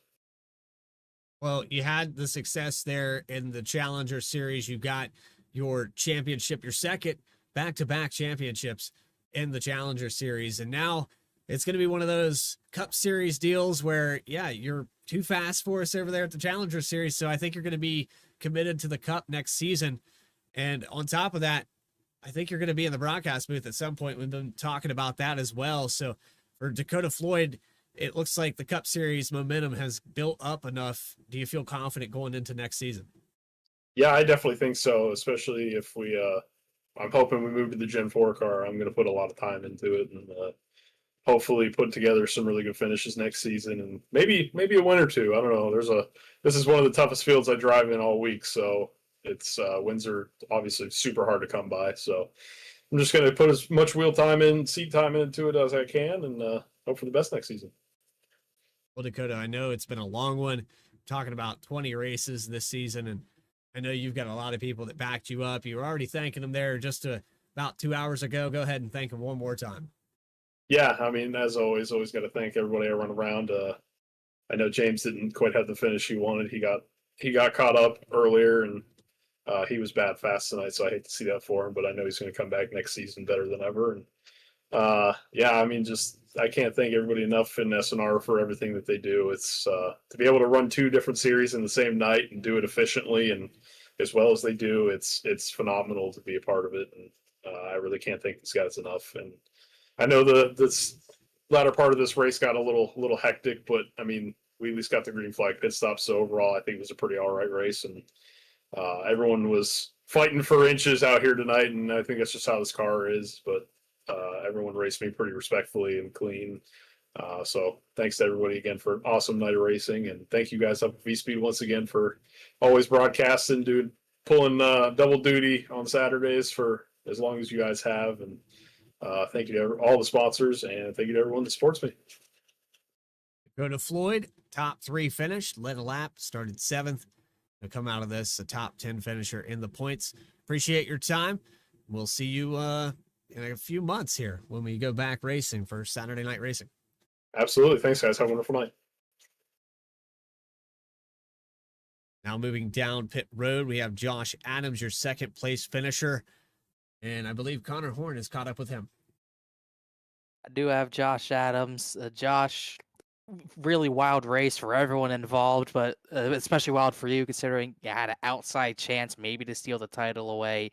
Well, you had the success there in the Challenger Series. You got your championship, your second back-to-back championships in the Challenger Series, and now it's going to be one of those Cup Series deals where, yeah, you're too fast for us over there at the Challenger Series, so I think you're going to be committed to the Cup next season. And on top of that, I think you're going to be in the broadcast booth at some point. We've been talking about that as well. So for Dakota Floyd, it looks like the Cup Series momentum has built up enough. Do you feel confident going into next season?
Yeah, I definitely think so, especially if we I'm hoping we move to the Gen 4 car. I'm going to put a lot of time into it, and hopefully put together some really good finishes next season, and maybe a win or two. I don't know. This is one of the toughest fields I drive in all week, so it's wins are obviously super hard to come by. So I'm just going to put as much wheel time and seat time into it as I can, and hope for the best next season.
Well, Dakota, I know it's been a long one, talking about 20 races this season, and I know you've got a lot of people that backed you up. You were already thanking them there just about 2 hours ago. Go ahead and thank them one more time.
Yeah, I mean, as always got to thank everybody I run around. I know James didn't quite have the finish he wanted. He got caught up earlier, and he was bad fast tonight, so I hate to see that for him. But I know he's going to come back next season better than ever. And yeah, I mean, I can't thank everybody enough in SNR for everything that they do. It's to be able to run 2 different series in the same night and do it efficiently and as well as they do. It's phenomenal to be a part of it, and I really can't thank these guys enough. And I know this latter part of this race got a little hectic, but I mean, we at least got the green flag pit stop. So overall, I think it was a pretty all right race, and everyone was fighting for inches out here tonight. And I think that's just how this car is. But everyone raced me pretty respectfully and clean. So thanks to everybody again for an awesome night of racing, and thank you guys up at VSPEED once again for always broadcasting, pulling double duty on Saturdays for as long as you guys have. And thank you to all the sponsors, and thank you to everyone that supports me.
Go to Floyd, top 3 finished, led a lap, started 7th. To come out of this a top 10 finisher in the points. Appreciate your time. We'll see you in a few months here when we go back racing for Saturday Night Racing.
Absolutely. Thanks, guys. Have a wonderful night.
Now moving down pit road, we have Josh Adams, your second place finisher. And I believe Connor Horn has caught up with him.
I do have Josh Adams. Josh really wild race for everyone involved, but especially wild for you considering you had an outside chance maybe to steal the title away.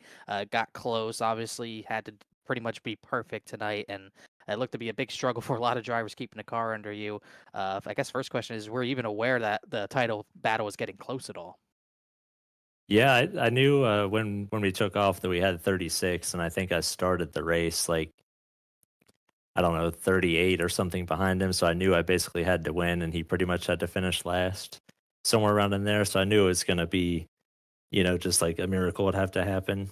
Got close. Obviously, had to pretty much be perfect tonight, and it looked to be a big struggle for a lot of drivers keeping the car under you. I guess first question is, were you even aware that the title battle was getting close at all?
Yeah, I knew when we took off that we had 36, and I think I started the race like I don't know 38 or something behind him. So I knew I basically had to win, and he pretty much had to finish last, somewhere around in there. So I knew it was going to be, just like a miracle would have to happen.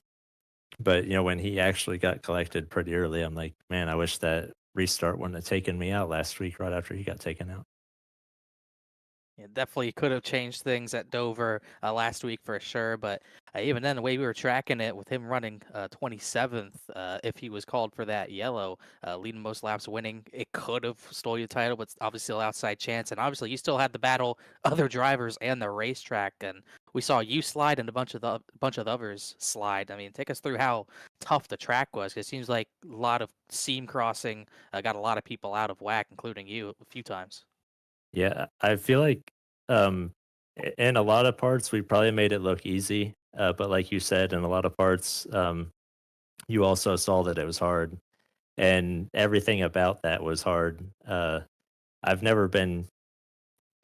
But when he actually got collected pretty early, I'm like, man, I wish that restart wouldn't have taken me out last week right after he got taken out.
Yeah, definitely could have changed things at Dover last week for sure. But even then, the way we were tracking it with him running 27th, if he was called for that yellow, leading most laps, winning, it could have stole your title, but obviously still outside chance. And obviously, you still had to battle other drivers and the racetrack. And we saw you slide and a bunch of the others slide. I mean, take us through how tough the track was. 'Cause it seems like a lot of seam crossing got a lot of people out of whack, including you a few times.
Yeah, I feel like um, in a lot of parts we probably made it look easy, but like you said, in a lot of parts, you also saw that it was hard, and everything about that was hard. I've never been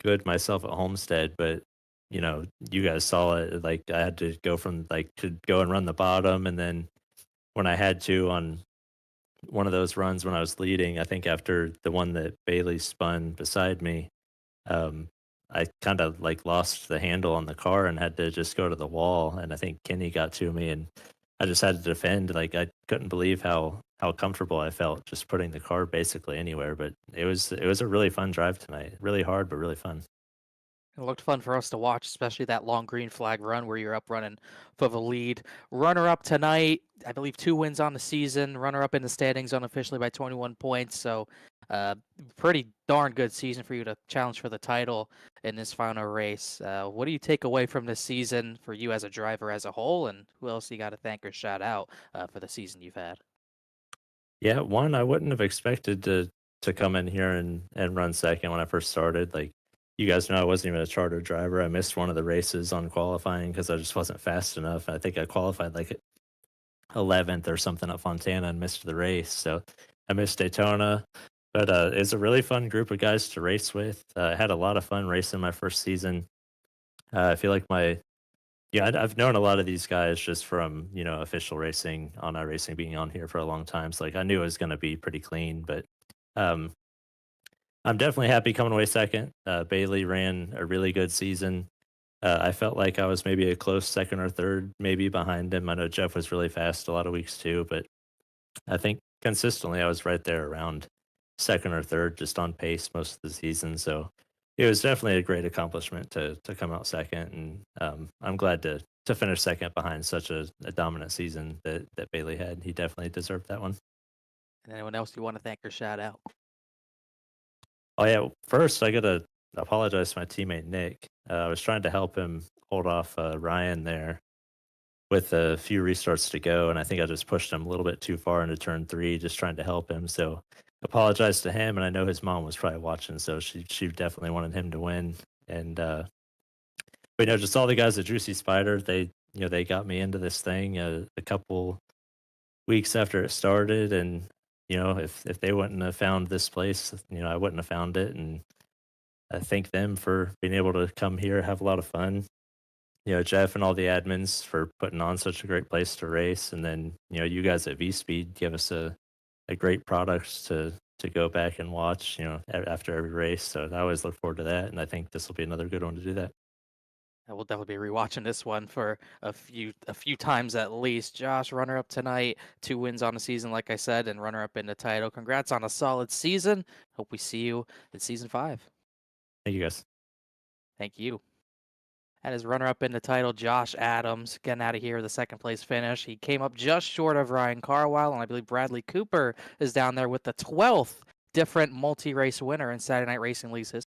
good myself at Homestead, but you guys saw it. Like I had to go from like to go and run the bottom, and then when I had to on one of those runs when I was leading, I think after the one that Bailey spun beside me, um, I kind of like lost the handle on the car and had to just go to the wall. And I think Kenny got to me, and I just had to defend. Like I couldn't believe how comfortable I felt just putting the car basically anywhere. But it was a really fun drive tonight. Really hard, but really fun.
It looked fun for us to watch, especially that long green flag run where you're up running for the lead. Runner up tonight, I believe 2 wins on the season. Runner up in the standings unofficially by 21 points. So, pretty darn good season for you to challenge for the title in this final race. What do you take away from this season for you as a driver as a whole? And who else you got to thank or shout out for the season you've had?
Yeah, one, I wouldn't have expected to come in here and run second when I first started. Like you guys know, I wasn't even a charter driver. I missed one of the races on qualifying because I just wasn't fast enough. I think I qualified like 11th or something at Fontana and missed the race. So I missed Daytona. But it's a really fun group of guys to race with. I had a lot of fun racing my first season. I feel like I've known a lot of these guys just from, official racing, on iRacing, being on here for a long time. So like I knew it was going to be pretty clean, but um, I'm definitely happy coming away second. Bailey ran a really good season. I felt like I was maybe a close second or third, maybe behind him. I know Jeff was really fast a lot of weeks too, but I think consistently I was right there around second or third, just on pace most of the season. So it was definitely a great accomplishment to come out second, and I'm glad to finish second behind such a dominant season that Bailey had. He definitely deserved that one.
And anyone else you want to thank or shout out?
Oh yeah, first I gotta apologize to my teammate Nick. I was trying to help him hold off Ryan there with a few restarts to go, and I think I just pushed him a little bit too far into turn 3, just trying to help him. So apologize to him, and I know his mom was probably watching, so she definitely wanted him to win. And but just all the guys at Juicy Spider, they got me into this thing a couple weeks after it started, and if they wouldn't have found this place, I wouldn't have found it. And I thank them for being able to come here, have a lot of fun. Jeff and all the admins for putting on such a great place to race, and then you guys at VSPEED give us a great product to go back and watch, after every race. So I always look forward to that, and I think this will be another good one to do that.
I will definitely be rewatching this one for a few times at least. Josh, runner up tonight, 2 wins on the season, like I said, and runner up in the title. Congrats on a solid season. Hope we see you in season 5.
Thank you guys.
Thank you. And his runner up in the title, Josh Adams, getting out of here with a second place finish. He came up just short of Ryan Carwile, and I believe Bradley Cooper is down there with the 12th different multi-race winner in Saturday Night Racing League's history.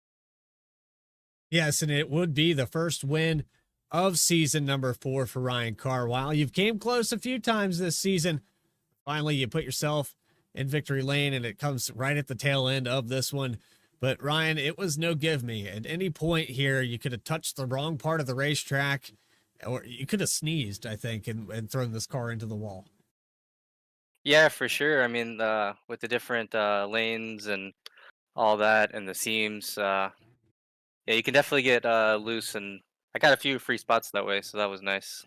Yes, and it would be the first win of season number 4 for Ryan Carwile. You've came close a few times this season. Finally, you put yourself in victory lane, and it comes right at the tail end of this one. But Ryan, it was no give me. At any point here, you could have touched the wrong part of the racetrack, or you could have sneezed, I think, and thrown this car into the wall.
Yeah, for sure. I mean, with the different lanes and all that, and the seams, yeah, you can definitely get loose. And I got a few free spots that way, so that was nice.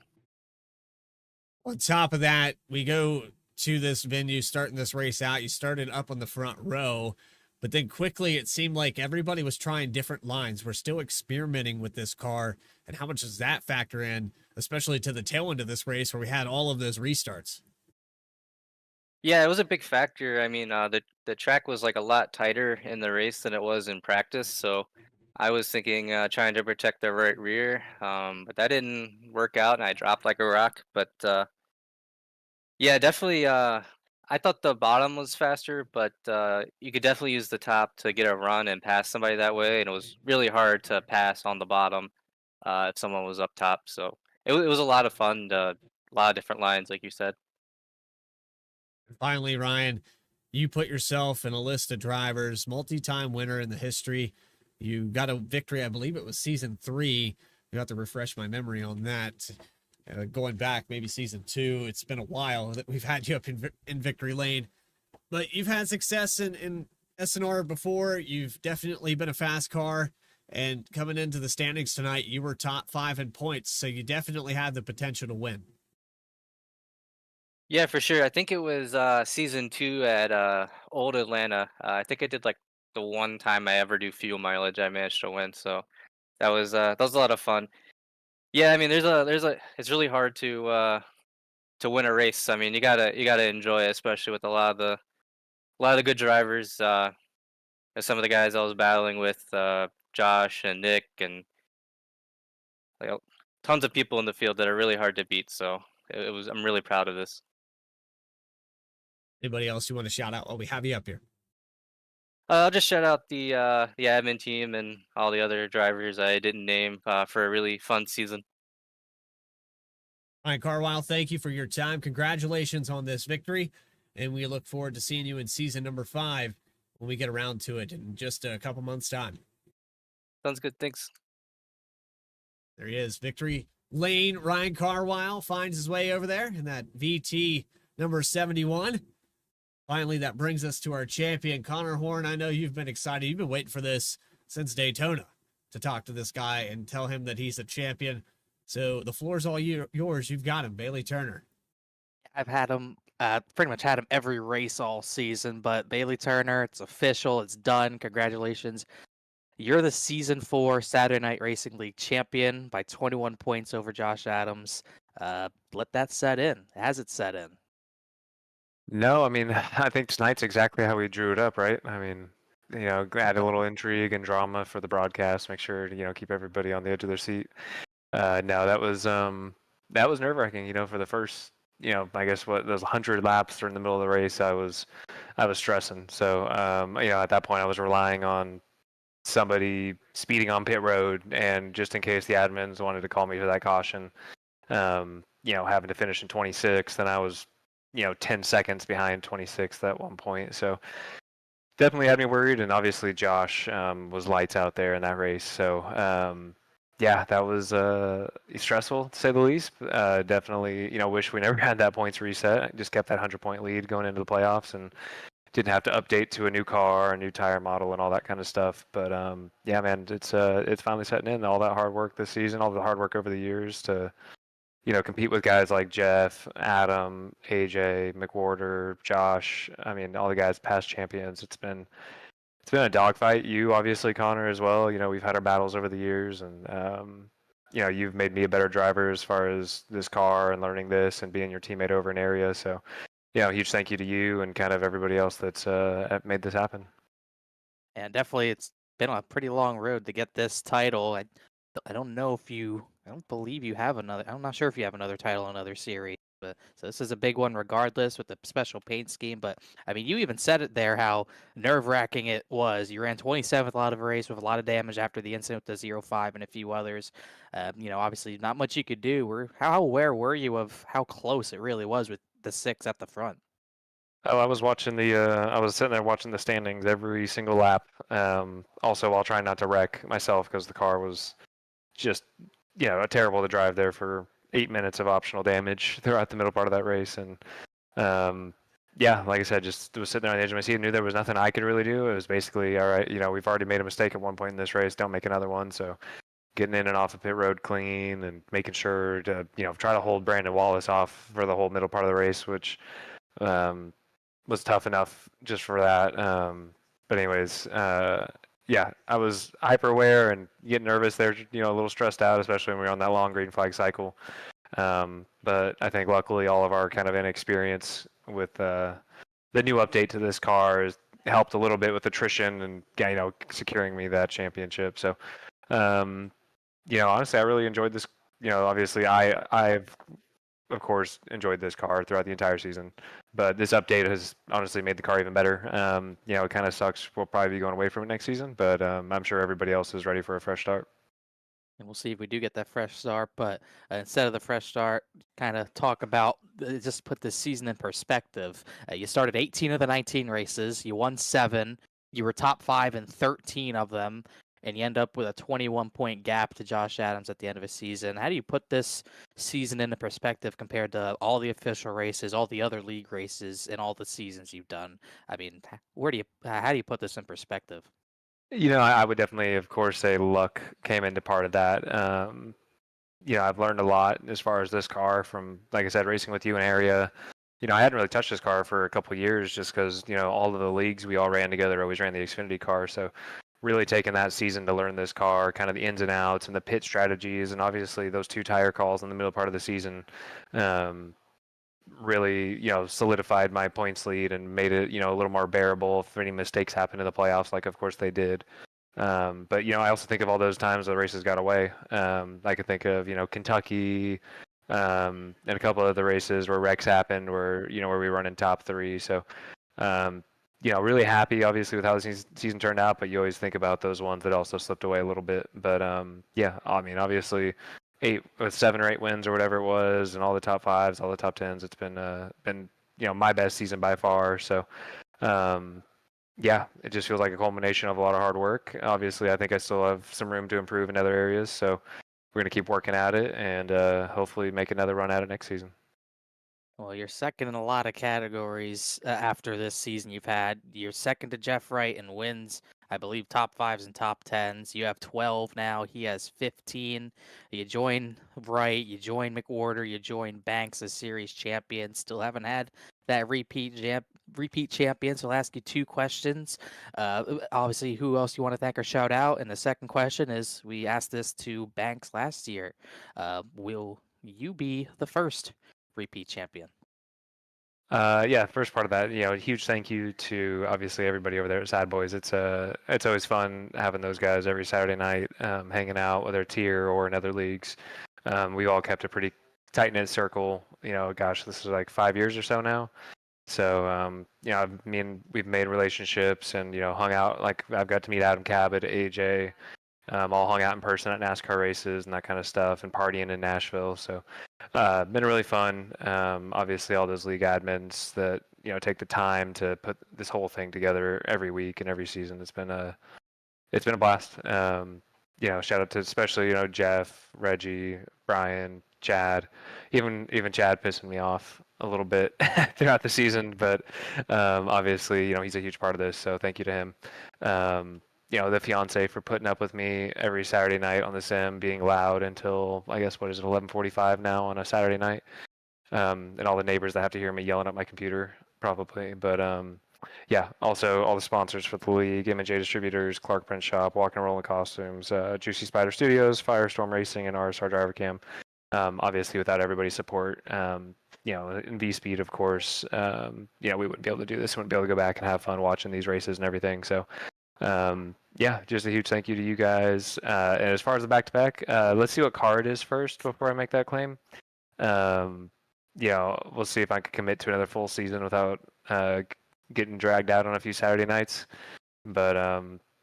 On top of that, we go to this venue, starting this race out. You started up on the front row, but then quickly it seemed like everybody was trying different lines. We're still experimenting with this car, and how much does that factor in, especially to the tail end of this race where we had all of those restarts?
Yeah, it was a big factor. I mean, the track was like a lot tighter in the race than it was in practice, so I was thinking trying to protect the right rear, but that didn't work out, and I dropped like a rock. But yeah, definitely. I thought the bottom was faster, but you could definitely use the top to get a run and pass somebody that way, and it was really hard to pass on the bottom if someone was up top. So it was a lot of fun. A lot of different lines, like you said.
Finally, Ryan, you put yourself in a list of drivers, multi-time winner in the history. You got a victory, I believe it was season 3. You have to refresh my memory on that. Going back, maybe season 2. It's been a while that we've had you up in victory lane, but you've had success in SNR before. You've definitely been a fast car, and coming into the standings tonight, you were top 5 in points, so you definitely had the potential to win.
Yeah, for sure. I think it was season 2 at Old Atlanta. I think I did like the one time I ever do fuel mileage, I managed to win. So that was a lot of fun. Yeah, I mean, it's really hard to win a race. I mean, you gotta enjoy it, especially with a lot of the good drivers. And some of the guys I was battling with, Josh and Nick, and like tons of people in the field that are really hard to beat. So it was I'm really proud of this.
Anybody else you want to shout out while we have you up here?
I'll just shout out the admin team and all the other drivers I didn't name for a really fun season.
All right, Carwile, thank you for your time. Congratulations on this victory, and we look forward to seeing you in season number 5 when we get around to it in just a couple months' time.
Sounds good. Thanks.
There he is, victory lane. Ryan Carwile finds his way over there in that VT number 71. Finally, that brings us to our champion, Connor Horn. I know you've been excited. You've been waiting for this since Daytona to talk to this guy and tell him that he's a champion. So the floor's all yours. You've got him, Bailey Turner.
I've had him, pretty much had him every race all season, but Bailey Turner, it's official, it's done. Congratulations. You're the season 4 Saturday Night Racing League champion by 21 points over Josh Adams. Let that set in. Has it set in?
No, I mean, I think tonight's exactly how we drew it up, right? I mean, add a little intrigue and drama for the broadcast, make sure to, keep everybody on the edge of their seat. No, that was nerve-wracking, for the first, I guess those 100 laps during the middle of the race, I was stressing. So, at that point I was relying on somebody speeding on pit road, and just in case the admins wanted to call me for that caution, having to finish in 26th, and I was 10 seconds behind 26th at one point. So definitely had me worried. And obviously Josh was lights out there in that race. So yeah, that was stressful to say the least. Definitely, wish we never had that points reset. I just kept that 100-point lead going into the playoffs and didn't have to update to a new car, a new tire model, and all that kind of stuff. But yeah, man, it's finally setting in. All that hard work this season, all the hard work over the years to compete with guys like Jeff, Adam, AJ, McWhorter, Josh. I mean, all the guys past champions. It's been a dogfight. You obviously, Connor, as well. We've had our battles over the years, and you've made me a better driver as far as this car and learning this and being your teammate over an area. So, huge thank you to you and kind of everybody else that's made this happen.
And definitely, it's been a pretty long road to get this title. I don't know if I don't believe you have another. I'm not sure if you have another title in another series. But so this is a big one, regardless, with the special paint scheme. But I mean, you even said it there how nerve-wracking it was. You ran 27th out of a race with a lot of damage after the incident with the 0.5 and a few others. Obviously, not much you could do. How aware were you of how close it really was with the 6 at the front?
Oh, I was watching I was sitting there watching the standings every single lap. Also, while trying not to wreck myself because the car was just, terrible to drive there for 8 minutes of optional damage throughout the middle part of that race. And yeah, like I said, just was sitting there on the edge of my seat. Knew there was nothing I could really do. It was basically, all right, we've already made a mistake at one point in this race. Don't make another one. So getting in and off the pit road clean and making sure to, try to hold Brandon Wallace off for the whole middle part of the race, which was tough enough just for that. But anyways, yeah, I was hyper aware and getting nervous there, a little stressed out, especially when we were on that long green flag cycle. But I think luckily all of our kind of inexperience with the new update to this car has helped a little bit with attrition and securing me that championship. So, honestly, I really enjoyed this. Obviously, I've of course enjoyed this car throughout the entire season, but this update has honestly made the car even better. It kind of sucks. We'll probably be going away from it next season, but I'm sure everybody else is ready for a fresh start.
And we'll see if we do get that fresh start. But instead of the fresh start, kind of talk about just put this season in perspective. You started 18 of the 19 races. You won 7. You were top 5 in 13 of them. And you end up with a 21-point gap to Josh Adams at the end of a season. How do you put this season into perspective compared to all the official races, all the other league races, and all the seasons you've done? I mean, how do you put this in perspective?
I would definitely, of course, say luck came into part of that. I've learned a lot as far as this car from, like I said, racing with you in area. I hadn't really touched this car for a couple of years just because, all of the leagues we all ran together always ran the Xfinity car. So really taking that season to learn this car, kind of the ins and outs and the pit strategies, and obviously those 2 tire calls in the middle part of the season really, solidified my points lead and made it, a little more bearable if any mistakes happen in the playoffs, like of course they did. But I also think of all those times the races got away. I could think of, Kentucky, and a couple of the races where wrecks happened, where we run in top 3. So, really happy, obviously, with how the season turned out, but you always think about those ones that also slipped away a little bit. But yeah, I mean, obviously, 7 or 8 wins or whatever it was, and all the top 5s, all the top 10s. It's been my best season by far. So, yeah, it just feels like a culmination of a lot of hard work. Obviously, I think I still have some room to improve in other areas, so we're gonna keep working at it and hopefully make another run at it next season.
Well, you're second in a lot of categories after this season you've had. You're second to Jeff Wright in wins, I believe top 5s and top 10s. You have 12 now. He has 15. You join Wright, you join McWhorter, you join Banks as series champion. Still haven't had that repeat champion. So I'll ask you 2 questions. Obviously, who else you want to thank or shout out? And the second question is, we asked this to Banks last year. Will you be the first repeat champion?
Yeah, first part of that, huge thank you to obviously everybody over there at Sad Boys. It's always fun having those guys every Saturday night, hanging out, whether it's here or in other leagues. We've all kept a pretty tight-knit circle. Gosh, this is like 5 years or so now. So, we've made relationships and, hung out. Like, I've got to meet Adam Cabot, AJ, all hung out in person at NASCAR races and that kind of stuff, and partying in Nashville. So, been really fun. Obviously, all those league admins that take the time to put this whole thing together every week and every season. It's been a blast. Shout out to especially Jeff, Reggie, Brian, Chad, even Chad pissing me off a little bit throughout the season, but obviously he's a huge part of this. So thank you to him. The fiance for putting up with me every Saturday night on the sim, being loud until, I guess, 11:45 now on a Saturday night. And all the neighbors that have to hear me yelling at my computer, probably. But yeah, also all the sponsors for the league, M&J Distributors, Clark Print Shop, Walk and Rolling Costumes, Juicy Spider Studios, FireStorm Racing, and RSR Driver Cam. Obviously, without everybody's support, and VSPEED, of course, we wouldn't be able to do this. We wouldn't be able to go back and have fun watching these races and everything. So, yeah, just a huge thank you to you guys. And as far as the back-to-back, let's see what car it is first before I make that claim. We'll see if I can commit to another full season without getting dragged out on a few Saturday nights. But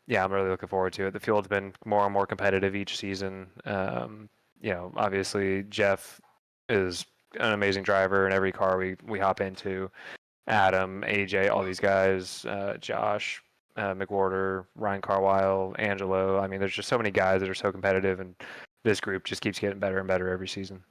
yeah, I'm really looking forward to it. The field's been more and more competitive each season. Obviously Jeff is an amazing driver in every car we hop into. Adam, AJ, all these guys, Josh, McWhorter, Ryan Carlisle, Angelo. I mean, there's just so many guys that are so competitive, and this group just keeps getting better and better every season.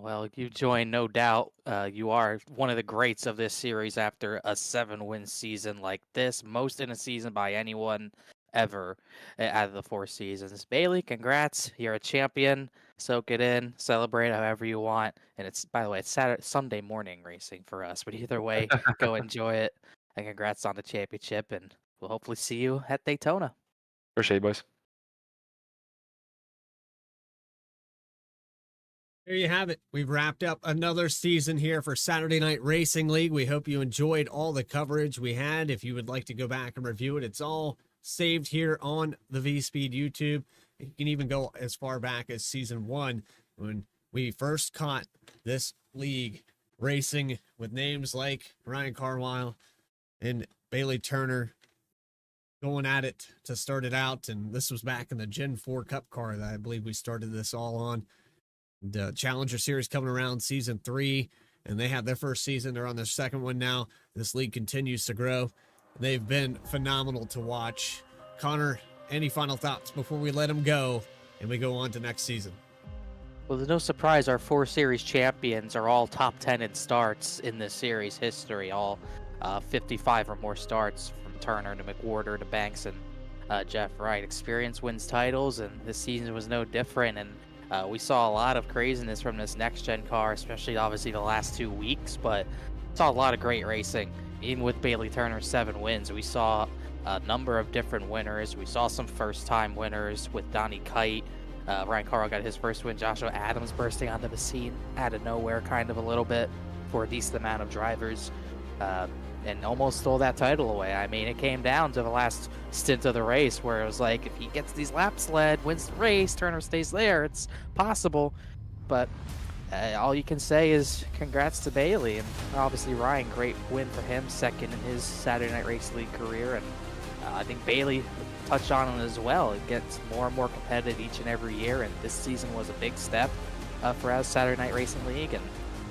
Well, you join, no doubt. You are one of the greats of this series after a 7-win season like this, most in a season by anyone ever out of the 4 seasons. Bailey, congrats! You're a champion. Soak it in, celebrate however you want. And it's, by the way, it's Sunday morning racing for us. But either way, go enjoy it. And congrats on the championship. And we'll hopefully see you at Daytona.
Appreciate it, boys.
There you have it. We've wrapped up another season here for Saturday Night Racing League. We hope you enjoyed all the coverage we had. If you would like to go back and review it, it's all saved here on the VSPEED YouTube. You can even go as far back as season 1 when we first caught this league racing with names like Ryan Carlisle and Bailey Turner going at it to start it out. And this was back in the Gen 4 Cup car that I believe we started this all on. The Challenger Series coming around season 3, and they have their first season. They're on their second one now. This league continues to grow. They've been phenomenal to watch. Connor, any final thoughts before we let them go and we go on to next season?
Well, there's no surprise our 4 series champions are all top 10 in starts in this series history. All 55 or more starts, from Turner to McWhorter to Banks and Jeff Wright. Experience wins titles, and this season was no different. And we saw a lot of craziness from this next-gen car, especially obviously the last 2 weeks, but saw a lot of great racing. Even with Bailey Turner's 7 wins, we saw a number of different winners. We saw some first-time winners with Donnie Kite. Ryan Carl got his first win. Joshua Adams bursting onto the scene out of nowhere kind of a little bit for a decent amount of drivers, and almost stole that title away. I mean, it came down to the last stint of the race where it was like, if he gets these laps led, wins the race, Turner stays there, it's possible. But all you can say is congrats to Bailey, and obviously Ryan, great win for him, second in his Saturday Night Race League career. And I think Bailey touched on it as well. It gets more and more competitive each and every year, and this season was a big step for us Saturday Night Racing League, and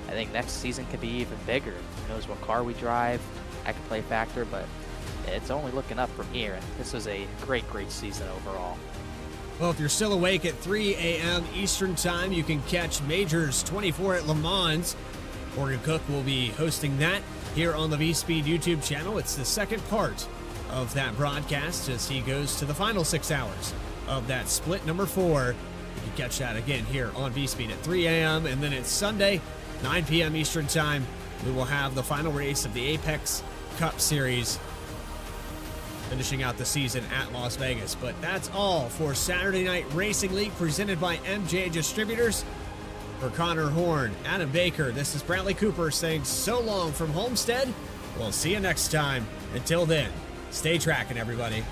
I think next season could be even bigger. Who knows what car we drive? That could play a factor, but it's only looking up from here, and this was a great season overall.
Well, if you're still awake at 3 a.m. Eastern Time, you can catch Majors 24 at Le Mans. Morgan Cook will be hosting that here on the VSPEED YouTube channel. It's the second part of that broadcast as he goes to the final 6 hours of that split number 4. You can catch that again here on VSPEED at 3 a.m. And then it's Sunday, 9 p.m. Eastern Time. We will have the final race of the Apex Cup Series, finishing out the season at Las Vegas. But that's all for Saturday Night Racing League, presented by M&J Distributors. For Connor Horn, Adam Baker, this is Bradley Cooper saying so long from Homestead. We'll see you next time. Until then, stay tracking, everybody.